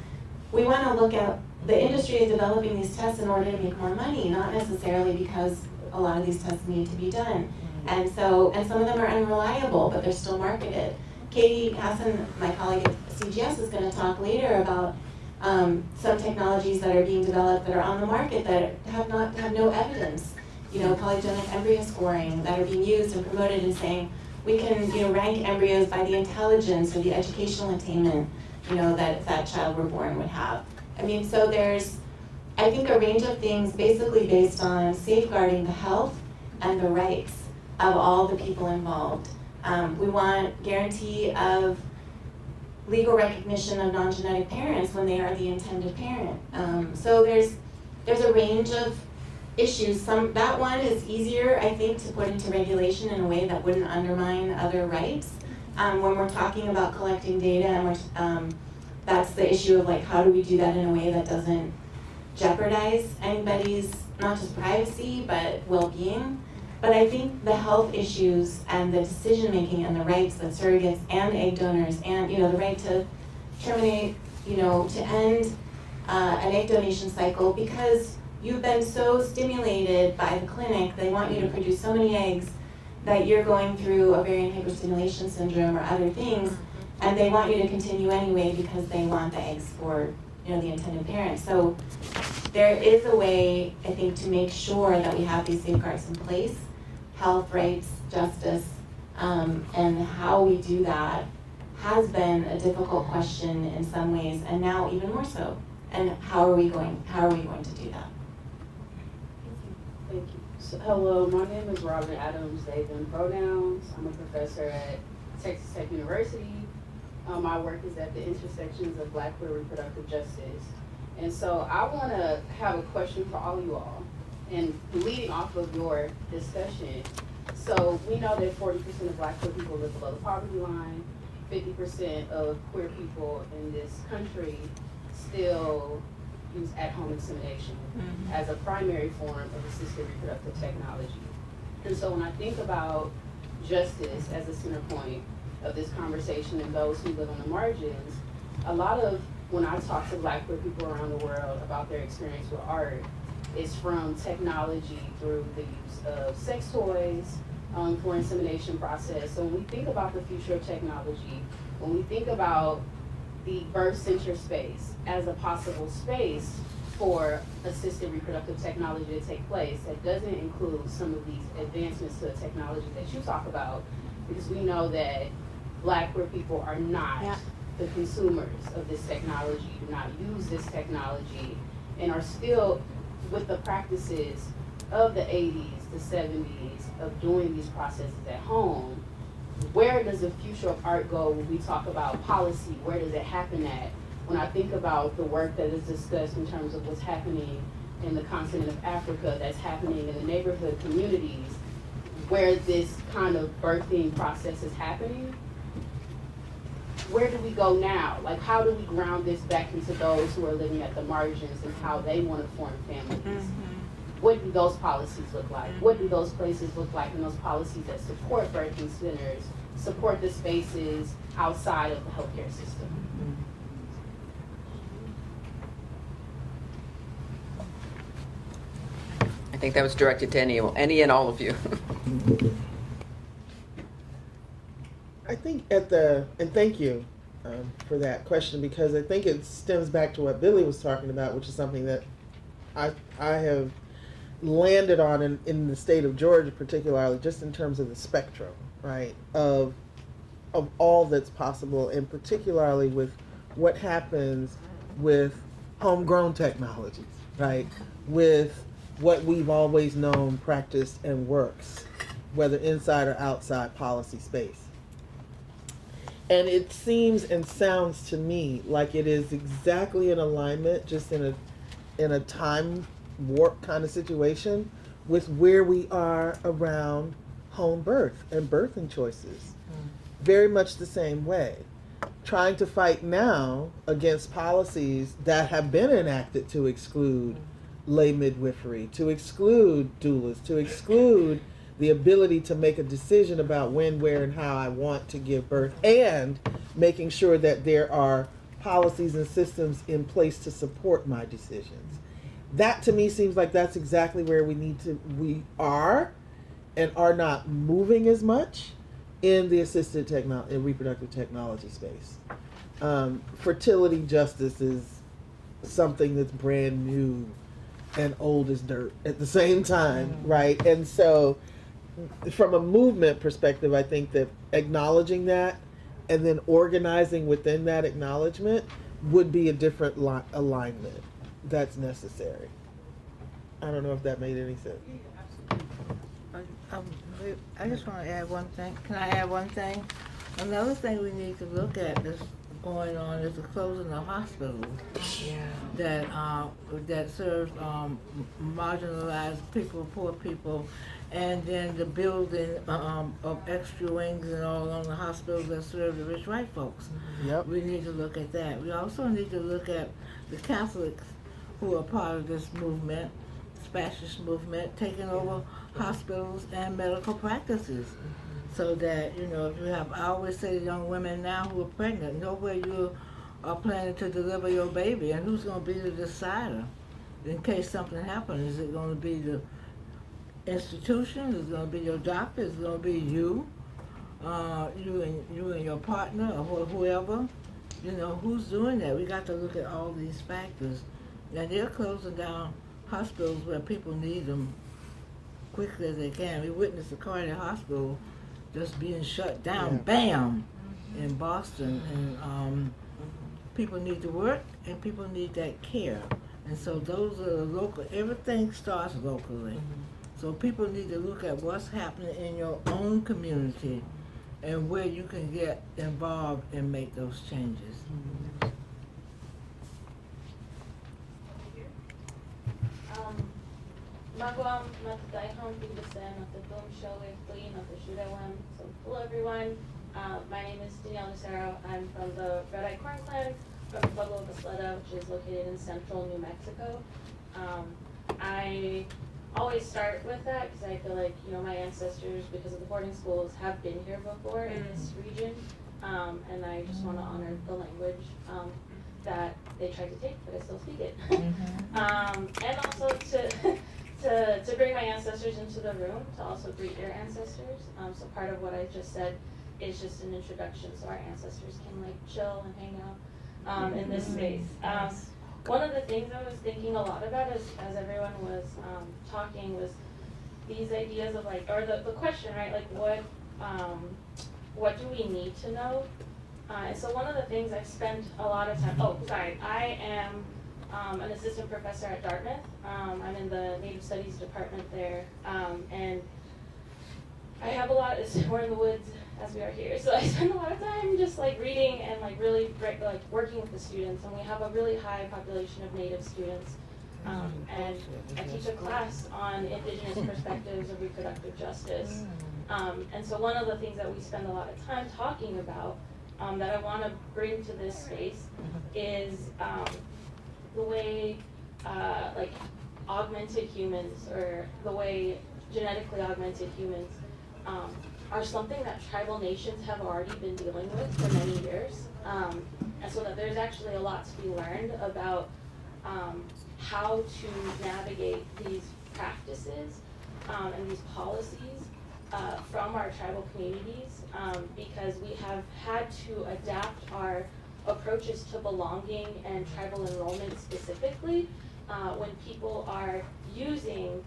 we want to look at, the industry is developing these tests in order to make more money, not necessarily because a lot of these tests need to be done. And so, and some of them are unreliable, but they're still marketed. Katie Hassan, my colleague at CGS, is going to talk later about some technologies that are being developed that are on the market that have no evidence. You know, polygenic embryo scoring that are being used and promoted and saying we can, you know, rank embryos by the intelligence or the educational attainment, you know, that that child we're born would have. I mean, so there's, I think, a range of things basically based on safeguarding the health and the rights of all the people involved. We want guarantee of legal recognition of non-genetic parents when they are the intended parent. So there's a range of issues. That one is easier, I think, to put into regulation in a way that wouldn't undermine other rights. When we're talking about collecting data, and that's the issue of like, how do we do that in a way that doesn't jeopardize anybody's, not just privacy, but well-being. But I think the health issues and the decision-making and the rights that surrogates and egg donors and, you know, the right to terminate, you know, to end an egg donation cycle because you've been so stimulated by the clinic, they want you to produce so many eggs that you're going through ovarian hyperstimulation syndrome or other things, and they want you to continue anyway because they want the eggs for, you know, the intended parent. So there is a way, I think, to make sure that we have these safeguards in place, health rights, justice, and how we do that has been a difficult question in some ways, and now even more so. And how are we going to do that? Thank you. So, hello, my name is Robin Adams, they, them pronouns. I'm a professor at Texas Tech University. My work is at the intersections of Black queer reproductive justice. And so I want to have a question for all you all. And leading off of your discussion, so we know that 40% of Black queer people live below the poverty line. 50% of queer people in this country still use at-home insemination as a primary form of assisted reproductive technology. And so when I think about justice as a center point of this conversation and those who live on the margins, a lot of when I talk to Black queer people around the world about their experience with art, it's from technology through the use of sex toys for insemination process. So when we think about the future of technology, when we think about the birth center space as a possible space for assisted reproductive technology to take place, that doesn't include some of these advancements to the technology that you talk about, because we know that Black queer people are not the consumers of this technology, do not use this technology, and are still with the practices of the 80s, the 70s, of doing these processes at home. Where does the future of art go when we talk about policy? Where does it happen at? When I think about the work that is discussed in terms of what's happening in the continent of Africa, that's happening in the neighborhood communities, where this kind of birthing process is happening, where do we go now? Like, how do we ground this back into those who are living at the margins and how they want to form families? What do those policies look like? What do those places look like, and those policies that support birthing centers, support the spaces outside of the healthcare system? I think that was directed to any and all of you. I think and thank you for that question, because I think it stems back to what Billy was talking about, which is something that I have landed on in the state of Georgia, particularly just in terms of the spectrum, right, of all that's possible, and particularly with what happens with homegrown technologies, right, with what we've always known, practiced, and works, whether inside or outside policy space. And it seems and sounds to me like it is exactly in alignment, just in a time warp kind of situation, with where we are around home birth and birthing choices. Very much the same way. Trying to fight now against policies that have been enacted to exclude lay midwifery, to exclude doulas, to exclude the ability to make a decision about when, where, and how I want to give birth, and making sure that there are policies and systems in place to support my decisions. That to me seems like that's exactly where we are and are not moving as much in the assisted technology and reproductive technology space. Fertility justice is something that's brand new and old as dirt at the same time, right? And so from a movement perspective, I think that acknowledging that and then organizing within that acknowledgement would be a different alignment that's necessary. I don't know if that made any sense. I just want to add one thing. Can I add one thing? Another thing we need to look at that's going on is the closing of hospitals that serve marginalized people, poor people, and then the building of extra wings and all on the hospitals that serve the rich white folks. Yep. We need to look at that. We also need to look at the Catholics who are part of this movement, fascist movement, taking over hospitals and medical practices. So that, you know, if you have, I always say to young women now who are pregnant, know where you are planning to deliver your baby and who's going to be the decider in case something happens. Is it going to be the institution? Is it going to be your doctor? Is it going to be you? You and your partner or whoever? You know, who's doing that? We got to look at all these factors. And they're closing down hospitals where people need them quickly as they can. We witnessed the Cardiac Hospital just being shut down, bam, in Boston. And people need to work and people need that care. And so those are the local, everything starts locally. So people need to look at what's happening in your own community and where you can get involved and make those changes. Magwam matutayhon pigdasan at the film show with Clean of the Shudawam. So hello everyone. My name is Danielle Lucero. I'm from the Red Eye Corn Clan from Pueblo of Isleta, which is located in central New Mexico. I always start with that because I feel like, you know, my ancestors, because of the boarding schools, have been here before in this region. And I just want to honor the language that they tried to take, but I still speak it. And also to bring my ancestors into the room, to also greet their ancestors. So part of what I just said is just an introduction so our ancestors can like chill and hang out in this space. One of the things I was thinking a lot about as everyone was talking was these ideas of like, or the question, right, like what do we need to know? And so one of the things I've spent a lot of time, I am an assistant professor at Dartmouth. I'm in the Native Studies department there. And I have a lot, we're in the woods as we are here, so I spend a lot of time just like reading and like really like working with the students. And we have a really high population of Native students. And I teach a class on indigenous perspectives of reproductive justice. And so one of the things that we spend a lot of time talking about that I want to bring to this space is the way like augmented humans, or the way genetically augmented humans are something that tribal nations have already been dealing with for many years. And so that there's actually a lot to be learned about how to navigate these practices and these policies from our tribal communities, because we have had to adapt our approaches to belonging and tribal enrollment specifically when people are using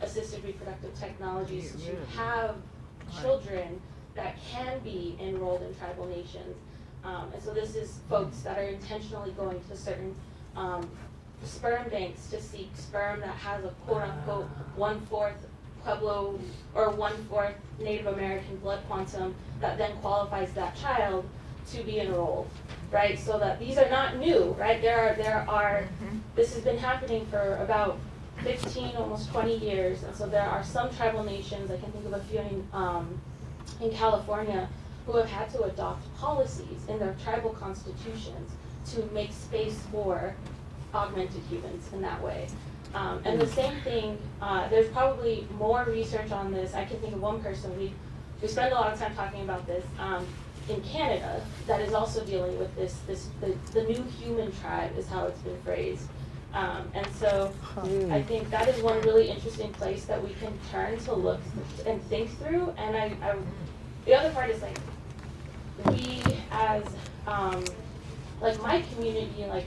assisted reproductive technologies to have children that can be enrolled in tribal nations. And so this is folks that are intentionally going to certain sperm banks to seek sperm that has a quote-unquote 1/4 Pueblo or 1/4 Native American blood quantum that then qualifies that child to be enrolled, right? So that these are not new, right? There are this has been happening for about 15, almost 20 years, and so there are some tribal nations, I can think of a few in California, who have had to adopt policies in their tribal constitutions to make space for augmented humans in that way. And the same thing, there's probably more research on this. I can think of one person, we spend a lot of time talking about this, in Canada, that is also dealing with the new human tribe is how it's been phrased. And so I think that is one really interesting place that we can turn to look and think through. And the other part is like, we as, like my community, like,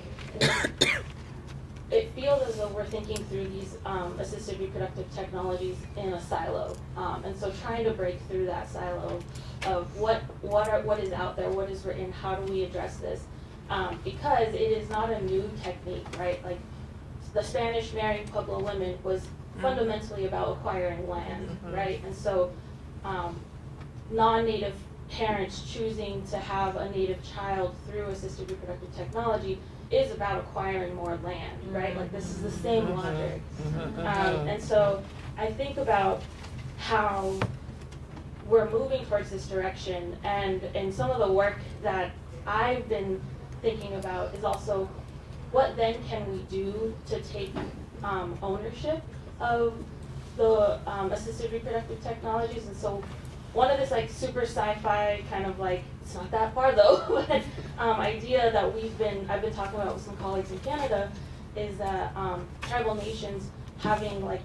it feels as though we're thinking through these assisted reproductive technologies in a silo. And so trying to break through that silo of what is out there, what is written, how do we address this? Because it is not a new technique, right? Like the Spanish married Pueblo women was fundamentally about acquiring land, right? And so non-native parents choosing to have a native child through assisted reproductive technology is about acquiring more land, right? Like this is the same logic. And so I think about how we're moving towards this direction, and some of the work that I've been thinking about is also what then can we do to take ownership of the assisted reproductive technologies. And so one of this like super sci-fi kind of like, it's not that far though, but idea that I've been talking about with some colleagues in Canada is that tribal nations having like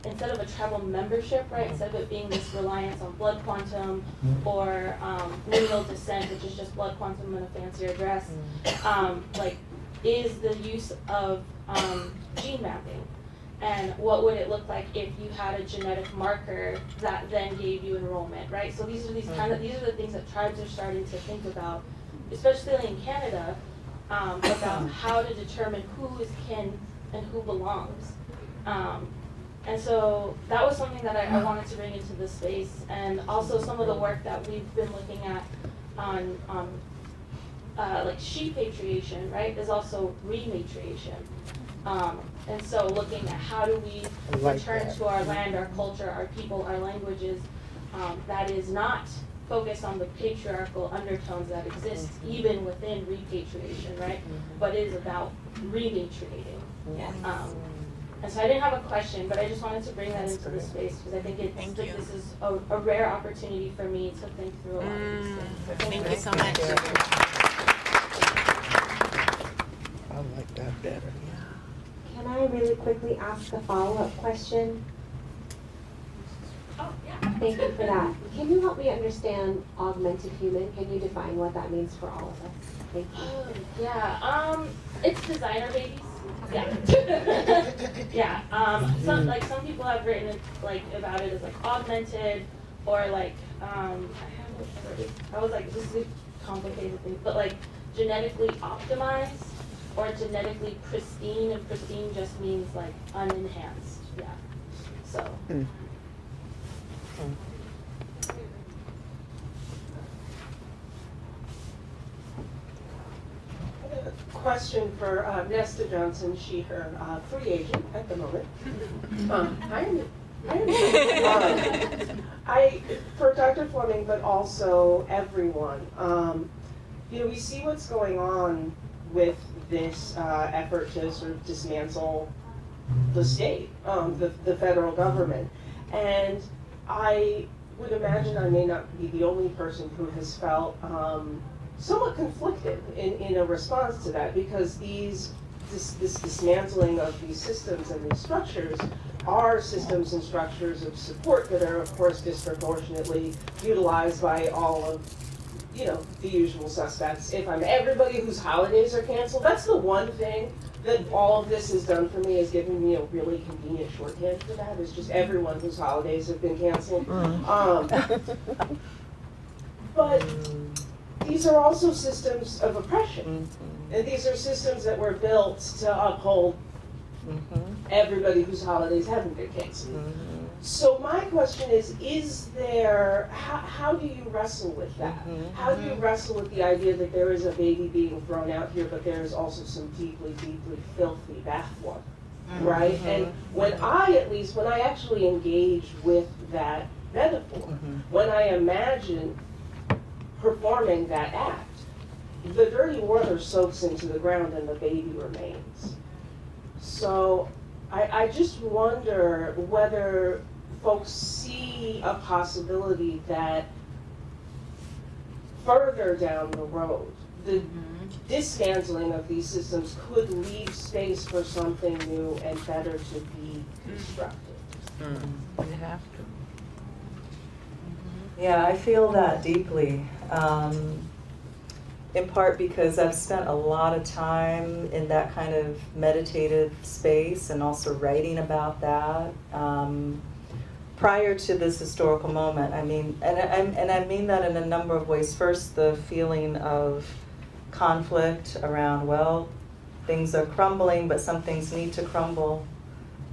instead of a tribal membership, right, instead of it being this reliance on blood quantum or lineal descent, which is just blood quantum and a fancier dress, like is the use of gene mapping. And what would it look like if you had a genetic marker that then gave you enrollment, right? So these are these are the things that tribes are starting to think about, especially in Canada, about how to determine who is kin and who belongs. And so that was something that I wanted to bring into this space, and also some of the work that we've been looking at on like sheep patriation, right, is also rematriation. And so looking at how do we return to our land, our culture, our people, our languages, that is not focused on the patriarchal undertones that exist even within repatriation, right, but is about rematriating. And so I didn't have a question, but I just wanted to bring that into the space because I think this is a rare opportunity for me to think through a lot of these things. So thank you so much. I like that better. Can I really quickly ask a follow-up question? Oh, yeah. Thank you for that. Can you help me understand augmented human? Can you define what that means for all of us? Thank you. Yeah, it's designer babies. Yeah. Yeah. Some people have written it, like about it as like augmented or like I was like, this is a complicated thing, but like genetically optimized or genetically pristine, and pristine just means like unenhanced. Yeah. So. Question for Nesta Johnson, her free agent at the moment. For Dr. Fleming, but also everyone, we see what's going on with this effort to sort of dismantle the state, the federal government. And I would imagine I may not be the only person who has felt somewhat conflicted in a response to that, because this dismantling of these systems and these structures are systems and structures of support that are, of course, disproportionately utilized by all of, the usual suspects. If everybody whose holidays are canceled, that's the one thing that all of this has done for me, is given me a really convenient shorthand for that, is just everyone whose holidays have been canceled. But these are also systems of oppression. And these are systems that were built to uphold everybody whose holidays haven't been canceled. So my question is there, how do you wrestle with that? How do you wrestle with the idea that there is a baby being thrown out here, but there is also some deeply, deeply filthy bathwater, right? And when I actually engage with that metaphor, when I imagine performing that act, the dirty water soaks into the ground and the baby remains. So I just wonder whether folks see a possibility that further down the road, the dismantling of these systems could leave space for something new and better to be constructed. You have to. Yeah, I feel that deeply. In part because I've spent a lot of time in that kind of meditative space and also writing about that. Prior to this historical moment, I mean, and I mean that in a number of ways. First, the feeling of conflict around, well, things are crumbling, but some things need to crumble.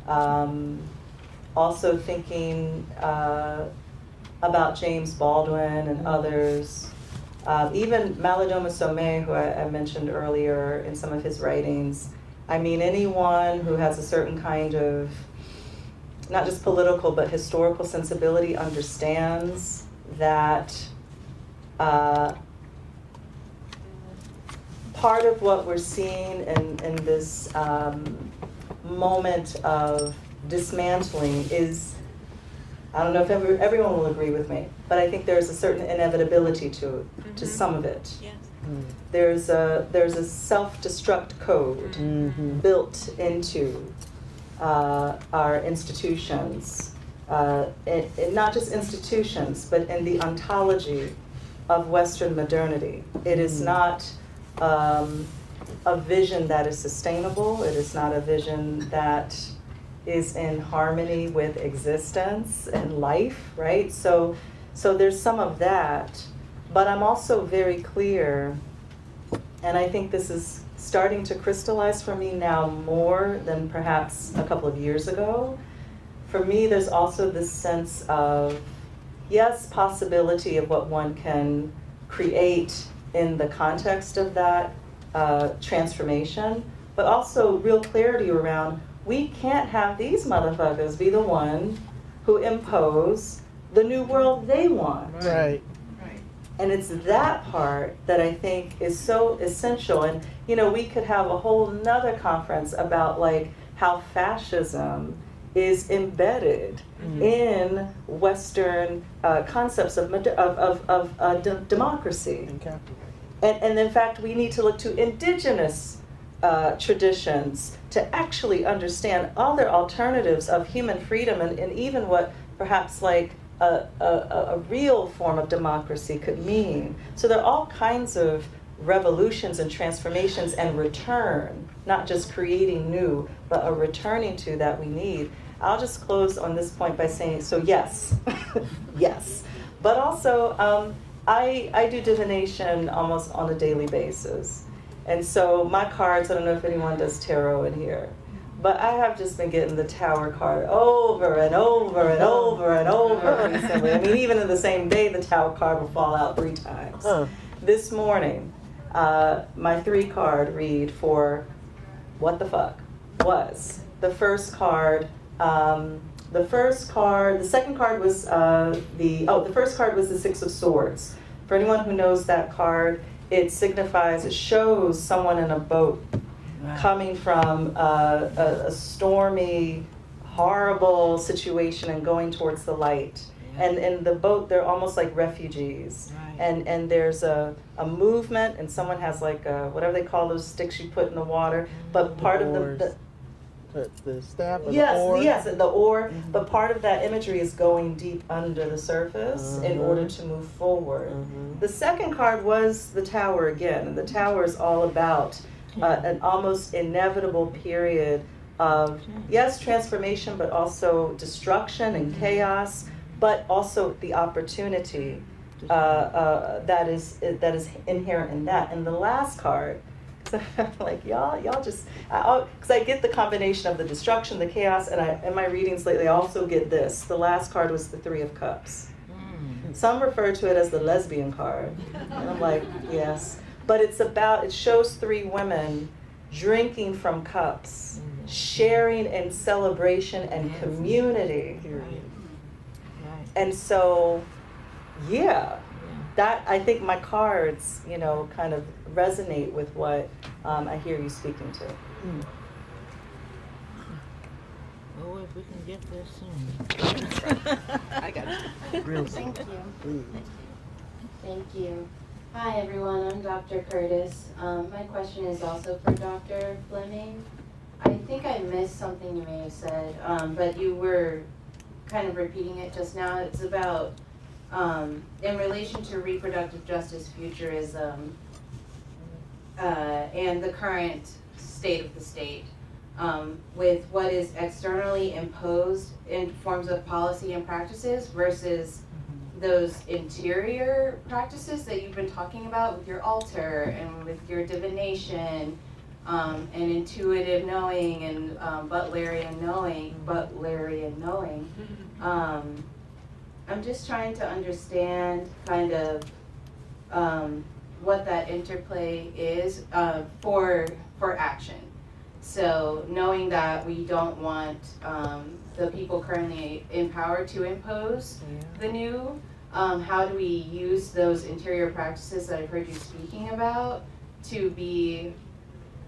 Also thinking about James Baldwin and others. Even Malidoma Somé, who I mentioned earlier in some of his writings. I mean, anyone who has a certain kind of, not just political, but historical sensibility understands that part of what we're seeing in this moment of dismantling is, I don't know if everyone will agree with me, but I think there's a certain inevitability to some of it. Yes. There's a self-destruct code built into our institutions, and not just institutions, but in the ontology of Western modernity. It is not a vision that is sustainable. It is not a vision that is in harmony with existence and life, right? So there's some of that, but I'm also very clear, and I think this is starting to crystallize for me now more than perhaps a couple of years ago. For me, there's also this sense of, yes, possibility of what one can create in the context of that transformation, but also real clarity around, we can't have these motherfuckers be the one who impose the new world they want. Right. And it's that part that I think is so essential. And, we could have a whole nother conference about like how fascism is embedded in Western concepts of democracy. And in fact, we need to look to indigenous traditions to actually understand other alternatives of human freedom and even what perhaps like a real form of democracy could mean. So there are all kinds of revolutions and transformations and return, not just creating new, but a returning to that we need. I'll just close on this point by saying, so yes, yes. But also, I do divination almost on a daily basis. And so my cards, I don't know if anyone does tarot in here, but I have just been getting the Tower card over and over and over and over recently. I mean, even in the same day, the Tower card will fall out 3 times. This morning, my 3 card read for what the fuck was the first card, the the second card was the first card was the Six of Swords. For anyone who knows that card, it shows someone in a boat coming from a stormy, horrible situation and going towards the light. And in the boat, they're almost like refugees. And there's a movement, and someone has like whatever they call those sticks you put in the water. But part of the staff or yes, the oar? Yes, the oar. But part of that imagery is going deep under the surface in order to move forward. The second card was the Tower again, and the Tower is all about an almost inevitable period of, yes, transformation, but also destruction and chaos, but also the opportunity that is inherent in that. And the last card, like y'all just, because I get the combination of the destruction, the chaos, and in my readings lately I also get this. The last card was the Three of Cups. Some refer to it as the lesbian card, and I'm like, yes. But it shows three women drinking from cups, sharing in celebration and community. And so, yeah, that, I think my cards, kind of resonate with what I hear you speaking to. Oh, if we can get there soon. I got it. Thank you. Thank you. Hi, everyone. I'm Dr. Curtis. My question is also for Dr. Fleming. I think I missed something you may have said, but you were kind of repeating it just now. It's about in relation to reproductive justice futurism and the current state of the state, with what is externally imposed in forms of policy and practices versus those interior practices that you've been talking about with your altar and with your divination and intuitive knowing and Butlerian knowing. I'm just trying to understand kind of what that interplay is for action. So knowing that we don't want the people currently in power to impose the new, how do we use those interior practices that I've heard you speaking about to be,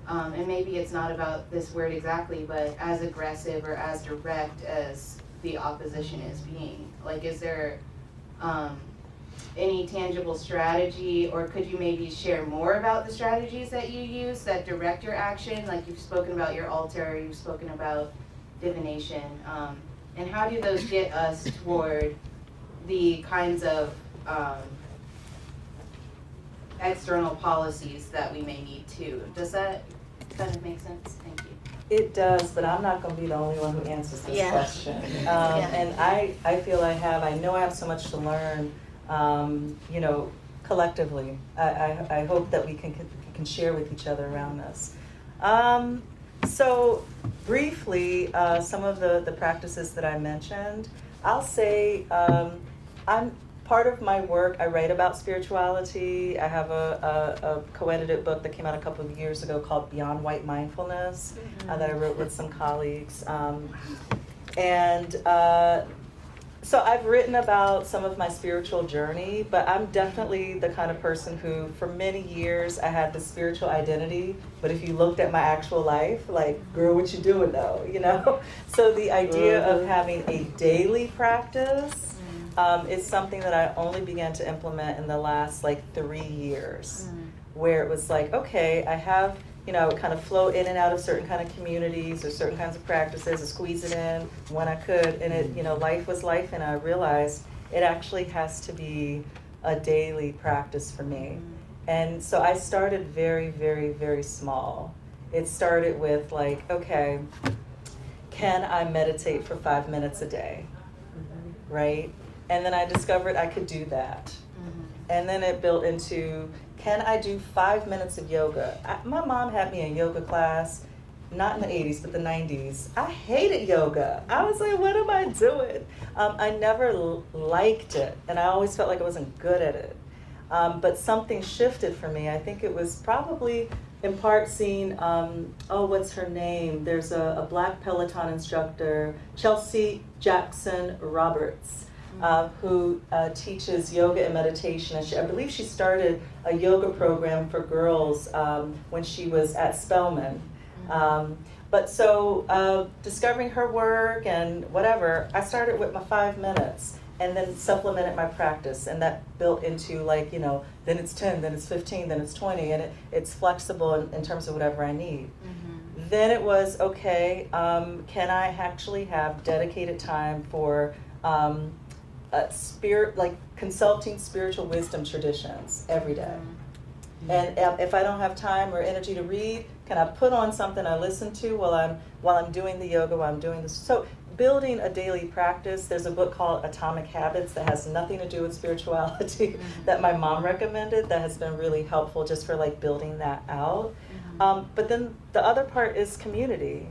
and maybe it's not about this word exactly, but as aggressive or as direct as the opposition is being? Like, is there any tangible strategy, or could you maybe share more about the strategies that you use that direct your action? Like, you've spoken about your altar, you've spoken about divination, and how do those get us toward the kinds of external policies that we may need to? Does that kind of make sense? Thank you. It does, but I'm not going to be the only one who answers this question. And I feel I know I have so much to learn, collectively. I hope that we can share with each other around this. So briefly, some of the practices that I mentioned, I'll say I'm part of my work, I write about spirituality. I have a co-edited book that came out a couple of years ago called Beyond White Mindfulness that I wrote with some colleagues. So I've written about some of my spiritual journey, but I'm definitely the kind of person who, for many years, I had the spiritual identity, but if you looked at my actual life, like, girl, what you doing though, So the idea of having a daily practice is something that I only began to implement in the last 3 years, where it was like, okay, I have, kind of flow in and out of certain kind of communities or certain kinds of practices, and squeeze it in when I could, and it, life was life, and I realized it actually has to be a daily practice for me. And so I started very, very, very small. It started with okay, can I meditate for 5 minutes a day, right? And then I discovered I could do that. And then it built into, can I do 5 minutes of yoga? My mom had me in yoga class, not in the 80s, but the 90s. I hated yoga. I was like, what am I doing? I never liked it, and I always felt like I wasn't good at it. But something shifted for me. I think it was probably in part seen, what's her name? There's a black Peloton instructor, Chelsea Jackson Roberts, who teaches yoga and meditation. And I believe she started a yoga program for girls when she was at Spelman. But so discovering her work and whatever, I started with my 5 minutes and then supplemented my practice, and that built into like, then it's 10, then it's 15, then it's 20, and it's flexible in terms of whatever I need. Then it was, okay, can I actually have dedicated time for consulting spiritual wisdom traditions every day? And if I don't have time or energy to read, can I put on something I listen to while I'm doing the yoga, while I'm doing this? So building a daily practice. There's a book called Atomic Habits that has nothing to do with spirituality that my mom recommended that has been really helpful just for like building that out. But then the other part is community.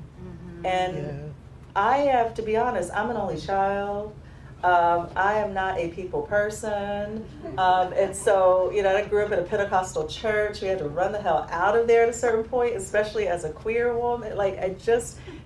And I have to be honest, I'm an only child. I am not a people person. And so, I grew up in a Pentecostal church. We had to run the hell out of there at a certain point, especially as a queer woman.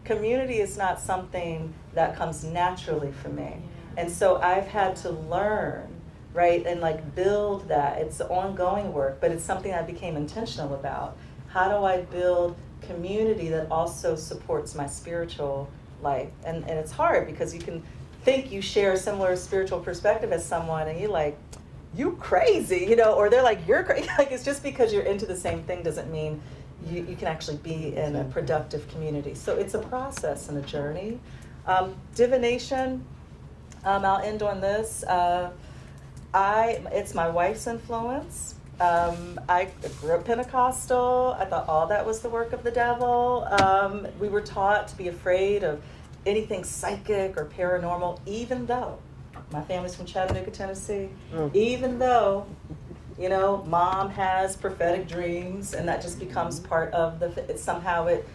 Community is not something that comes naturally for me. And so I've had to learn, right, and build that. It's ongoing work, but it's something I became intentional about. How do I build community that also supports my spiritual life? And it's hard because you can think you share a similar spiritual perspective as someone and you're like, you crazy, or they're like, you're crazy. It's just because you're into the same thing doesn't mean you can actually be in a productive community. So it's a process and a journey. Divination, I'll end on this. It's my wife's influence. I grew up Pentecostal. I thought all that was the work of the devil. We were taught to be afraid of anything psychic or paranormal, even though my family's from Chattanooga, Tennessee, even though, mom has prophetic dreams and that just becomes part of somehow it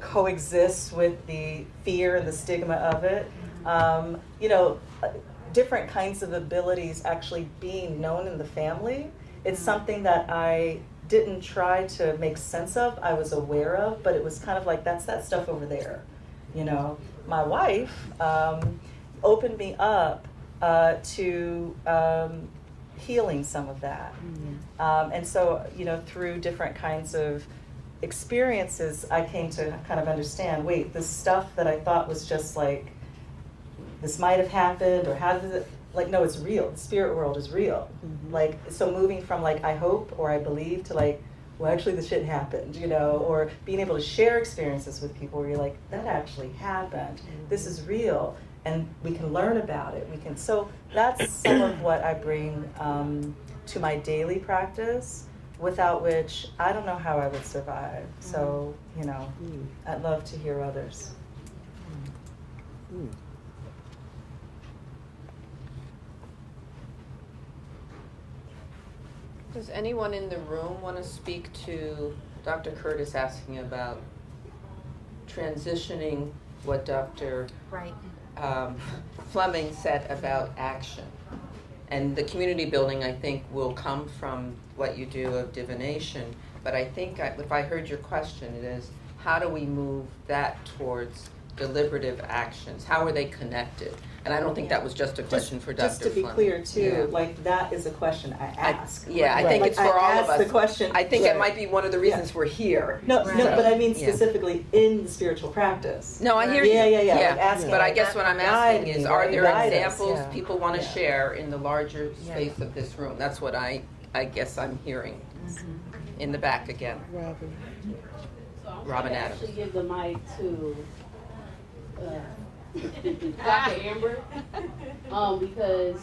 coexists with the fear and the stigma of it. Different kinds of abilities actually being known in the family. It's something that I didn't try to make sense of, I was aware of, but it was kind of like, that's that stuff over there. My wife opened me up to healing some of that. And so, through different kinds of experiences, I came to kind of understand, wait, this stuff that I thought was just this might have happened, or how does it, no, it's real. The spirit world is real. So moving from I hope or I believe to well, actually the shit happened, or being able to share experiences with people where you're like, that actually happened. This is real, and we can learn about it. So that's some of what I bring to my daily practice, without which I don't know how I would survive. So, I'd love to hear others. Does anyone in the room want to speak to Dr. Curtis asking about transitioning what Dr. Fleming said about action? And the community building, I think, will come from what you do of divination. But I think if I heard your question, it is, how do we move that towards deliberative actions? How are they connected? And I don't think that was just a question for Dr. Just to be clear, too, that is a question I ask. I think it's for all of us. The question, I think it might be one of the reasons we're here. No, but I mean specifically in the spiritual practice. No, I hear you. Yeah. But I guess what I'm asking is, are there examples people want to share in the larger space of this room? That's what I guess I'm hearing. In the back again. Robin Adams. Actually give the mic to Dr. Amber, because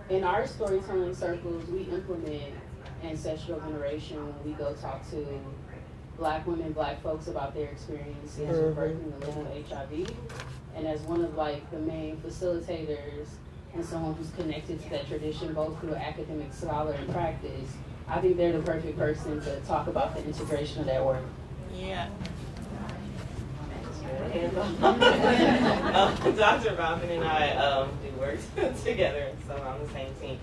in our storytelling circles, we implement ancestral veneration when we go talk to Black women, Black folks about their experiences with birthing and living with HIV. And as one of the main facilitators and someone who's connected to that tradition, both through academic scholar and practice, I think they're the perfect person to talk about the integration of that work. Yeah. Dr. Robin and I do work together, so we're on the same team.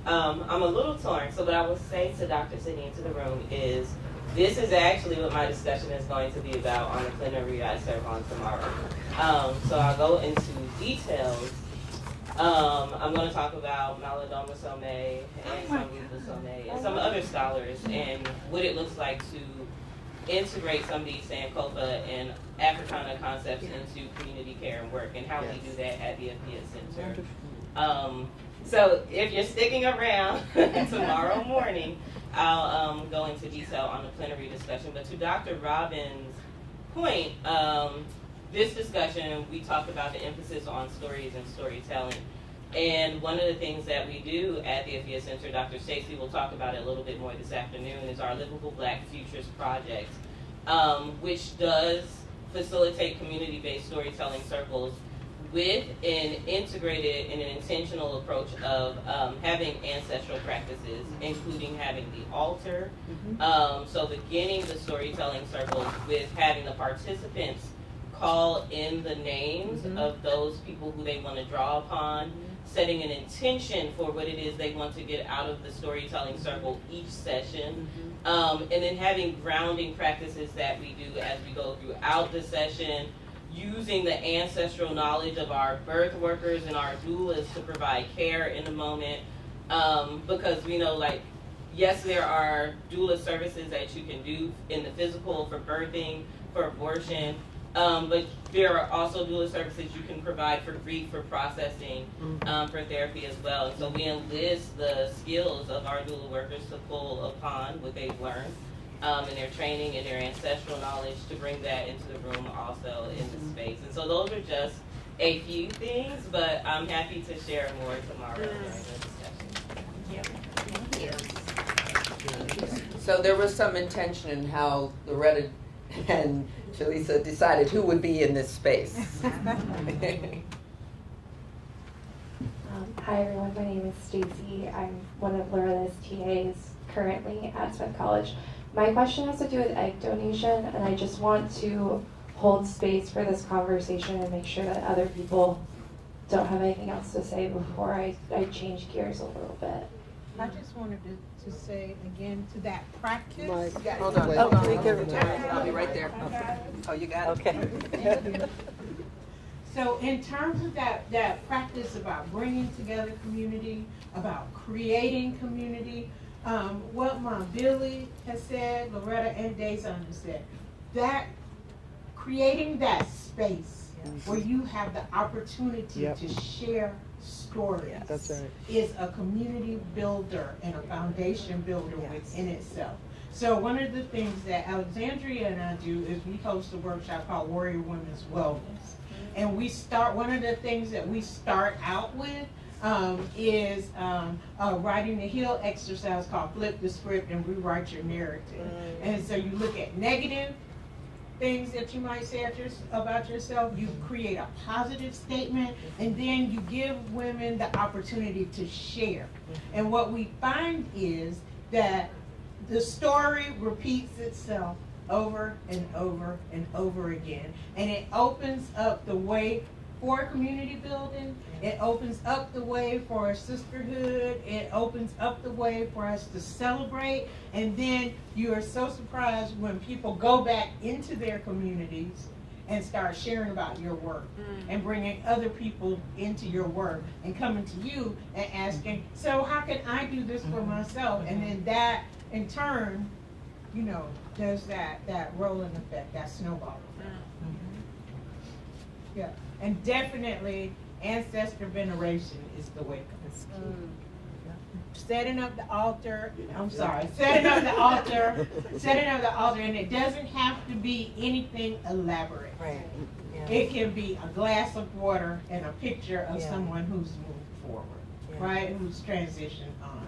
I'm a little torn, so what I would say to Dr. Sydney into the room is, This is actually what my discussion is going to be about on the plenary I serve on tomorrow. So I'll go into details. I'm going to talk about Malidoma Somé and Sambuca Somé and some other scholars and what it looks like to integrate some of these Sankofa and Africana concepts into community care and work, and how we do that at the FPS Center. So if you're sticking around tomorrow morning, I'll go into detail on the plenary discussion. But to Dr. Robbins' point, this discussion, we talked about the emphasis on stories and storytelling. And one of the things that we do at the FPS Center, Dr. Stacy will talk about it a little bit more this afternoon, is our Livable Black Futures Project, which does facilitate community-based storytelling circles with an integrated and an intentional approach of having ancestral practices, including having the altar. So beginning the storytelling circles with having the participants call in the names of those people who they want to draw upon, setting an intention for what it is they want to get out of the storytelling circle each session, and then having grounding practices that we do as we go throughout the session, using the ancestral knowledge of our birth workers and our doulas to provide care in the moment, because we know, like, yes, there are doula services that you can do in the physical for birthing, for abortion, but there are also doula services you can provide for grief, for processing, for therapy as well. And so we enlist the skills of our doula workers to pull upon what they've learned in their training and their ancestral knowledge to bring that into the room also in the space. And so those are just a few things, but I'm happy to share more tomorrow during the discussion. Thank you. So there was some intention in how Loretta and Shalisa decided who would be in this space. Hi everyone, my name is Stacy. I'm one of Loretta's TAs currently at Smith College. My question has to do with egg donation, and I just want to hold space for this conversation and make sure that other people don't have anything else to say before I change gears a little bit. I just wanted to say again to that practice. Hold on. I'll be right there. Oh, you got it? Okay. So in terms of that practice about bringing together community, about creating community, what Mom Billy has said, Loretta and Dazon has said, that creating that space where you have the opportunity to share stories is a community builder and a foundation builder within itself. So one of the things that Alexandria and I do is we host a workshop called Warrior Women's Wellness. And one of the things that we start out with is writing the Hill exercise called Flip the Script and Rewrite Your Narrative. And so you look at negative things that you might say about yourself, you create a positive statement, and then you give women the opportunity to share. And what we find is that the story repeats itself over and over and over again, and it opens up the way for community building. It opens up the way for sisterhood. It opens up the way for us to celebrate. And then you are so surprised when people go back into their communities and start sharing about your work and bringing other people into your work and coming to you and asking, so how can I do this for myself? And then that in turn, does that rolling effect, that snowball effect. Yeah. And definitely ancestor veneration is the way it goes. Setting up the altar, setting up the altar, and it doesn't have to be anything elaborate. Right. Yeah. It can be a glass of water and a picture of someone who's moved forward, right, who's transitioned on.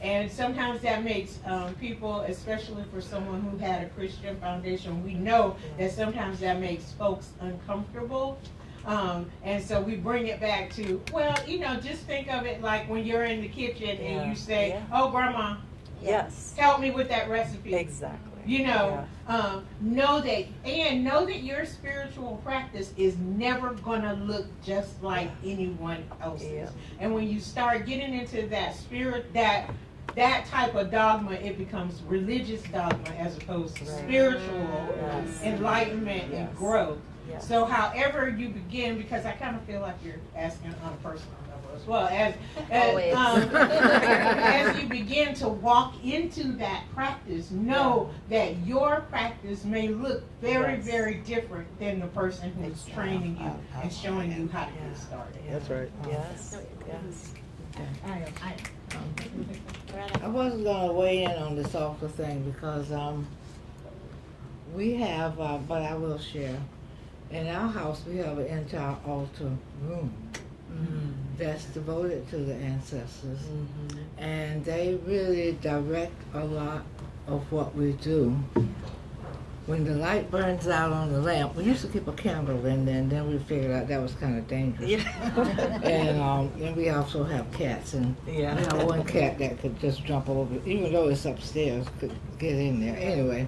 And sometimes that makes people, especially for someone who had a Christian foundation, we know that sometimes that makes folks uncomfortable. And so we bring it back to, well, just think of it like when you're in the kitchen and you say, oh, Grandma, help me with that recipe. Exactly. Know that your spiritual practice is never gonna look just like anyone else's. And when you start getting into that spirit, that that type of dogma, it becomes religious dogma as opposed to spiritual enlightenment and growth. So however you begin, because I kind of feel like you're asking on a personal level as well, as you begin to walk into that practice, know that your practice may look very, very different than the person who's training you and showing you how to get started. That's right. Yes, yes. I wasn't going to weigh in on this altar thing because we have, but I will share. In our house, we have an entire altar room that's devoted to the ancestors. And they really direct a lot of what we do. When the light burns out on the lamp, we used to keep a candle in there, and then we figured out that was kind of dangerous. And we also have cats, and we have one cat that could just jump over, even though it's upstairs, could get in there. Anyway,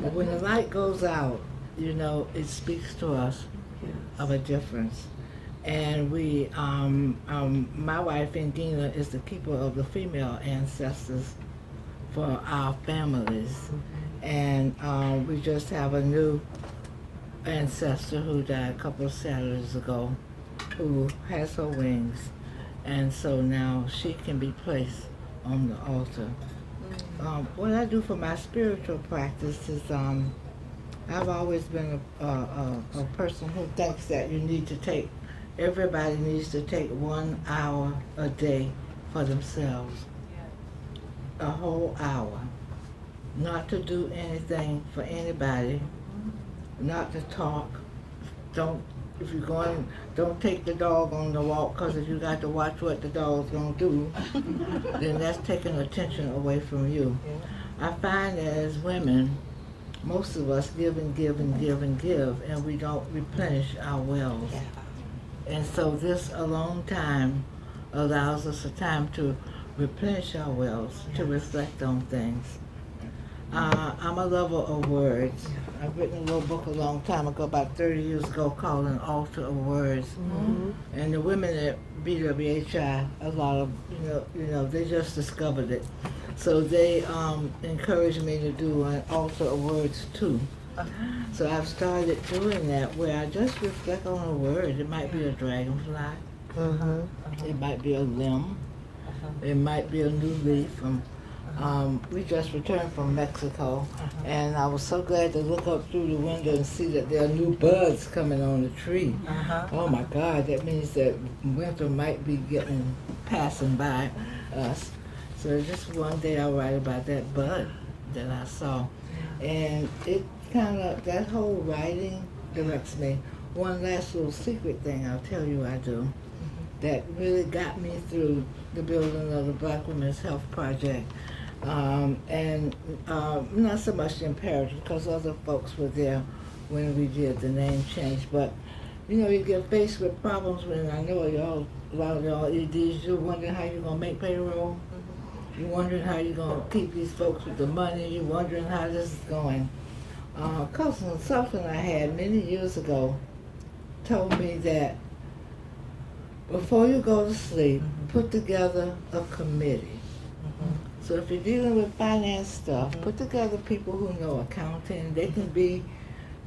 but when the light goes out, you know, it speaks to us of a difference. And we, my wife, Indina, is the keeper of the female ancestors for our families. And we just have a new ancestor who died a couple of Saturdays ago who has her wings. And so now she can be placed on the altar. What I do for my spiritual practice is I've always been a person who thinks that you need to take, everybody needs to take 1 hour a day for themselves. A whole hour. Not to do anything for anybody, not to talk. If you're going, don't take the dog on the walk, because if you got to watch what the dog's going to do, then that's taking attention away from you. I find that as women, most of us give and give and give and give, and we don't replenish our wells. And so this alone time allows us a time to replenish our wells, to reflect on things. I'm a lover of words. I've written a little book a long time ago, about 30 years ago, called An Altar of Words. And the women at BWHI, a lot of, you know, they just discovered it. So they encouraged me to do an altar of words too. So I've started doing that, where I just reflect on a word. It might be a dragonfly. It might be a limb. It might be a new leaf. We just returned from Mexico, and I was so glad to look up through the window and see that there are new buds coming on the tree. Oh my God, that means that winter might be passing by us. So just one day I'll write about that bud that I saw. And it kind of, that whole writing directs me. One last little secret thing I'll tell you I do that really got me through the building of the Black Women's Health Project. And not so much the imperative, because other folks were there when we did the name change, but you know, you get faced with problems when I know a lot of y'all EDs, you're wondering how you're going to make payroll. You're wondering how you're going to keep these folks with the money. You're wondering how this is going. A consultant I had many years ago told me that before you go to sleep, put together a committee. So if you're dealing with finance stuff, put together people who know accounting. They can be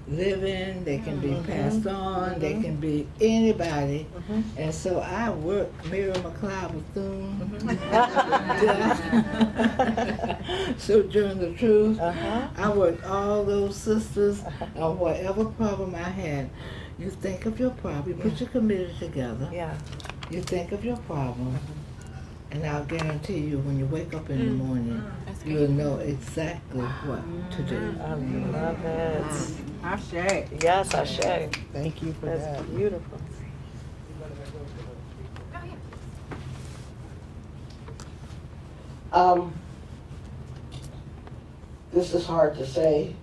living, they can be passed on, they can be anybody. And so I worked Miriam McLeod Bethune, Sojourn the Truth. I worked all those sisters on whatever problem I had. You think of your problem, you put your committee together. You think of your problem. And I'll guarantee you, when you wake up in the morning, you'll know exactly what to do. I love it. Ashe. Yes, Ashe. Thank you for That's that. beautiful. This is hard to say,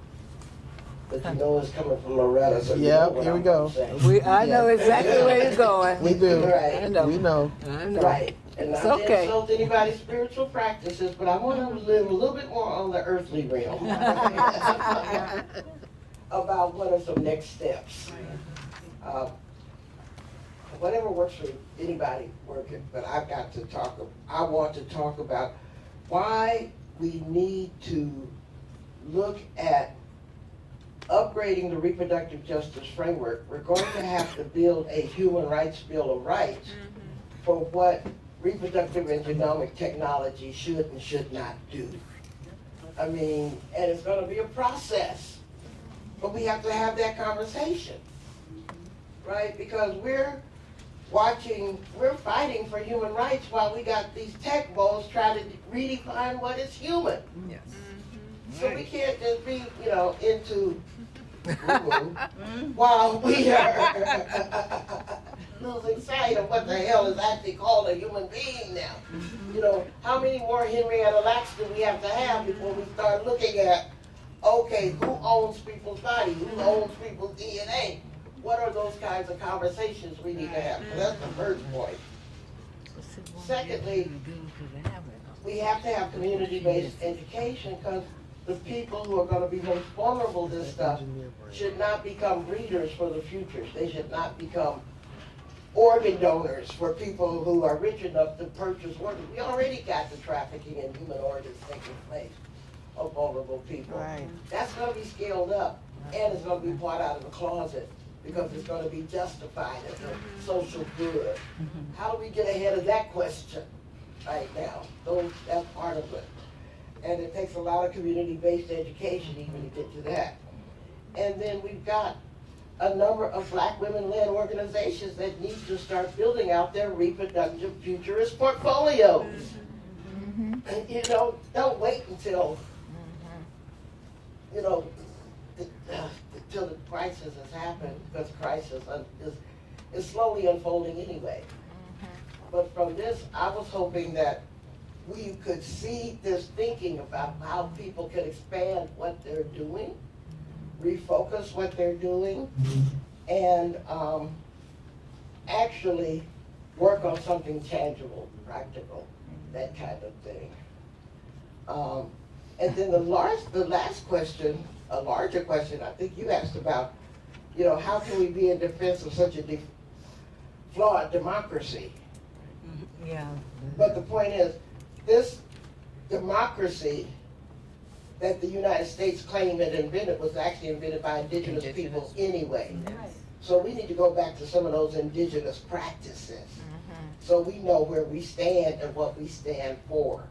but you know it's coming from Loretta, so you know what Here we I'm go. saying. I know exactly where you're going. We do. Right. I know. We know. I know. Right. And It's not to okay. insult anybody's spiritual practices, but I want to live a little bit more on the earthly realm. About what are some next steps. Whatever works for anybody working, but I want to talk about why we need to look at upgrading the reproductive justice framework, we're going to have to build a human rights bill of rights for what reproductive and genomic technology should and should not do. I mean, and it's going to be a process, but we have to have that conversation, right? Because we're fighting for human rights while we got these tech bulls trying to redefine what is human. Yes. So we can't just be, into while we are losing sight of what the hell is actually called a human being now. How many more Henrietta Lacks do we have to have before we start looking at, okay, who owns people's body? Who owns people's DNA? What are those kinds of conversations we need to have? So that's the first point. Secondly, we have to have community-based education because the people who are going to be most vulnerable to this stuff should not become breeders for the futures. They should not become organ donors for people who are rich enough to purchase organs. We already got the trafficking in human organs taking place of vulnerable people. Right. That's going to be scaled up, and it's going to be brought out of the closet because it's going to be justified as a social good. How do we get ahead of that question right now? That's part of it. And it takes a lot of community-based education even to get to that. And then we've got a number of Black women-led organizations that need to start building out their reproductive futurist portfolios. And, don't wait until, till the crisis has happened, because the crisis is slowly unfolding anyway. But from this, I was hoping that we could see this thinking about how people can expand what they're doing, refocus what they're doing, and actually work on something tangible, practical, that kind of thing. And then the last question, a larger question, I think you asked about, how can we be in defense of such a flawed democracy? Yeah. But the point is, this democracy that the United States claimed it invented was actually invented by indigenous people anyway. So we need to go back to some of those indigenous practices so we know where we stand and what we stand for.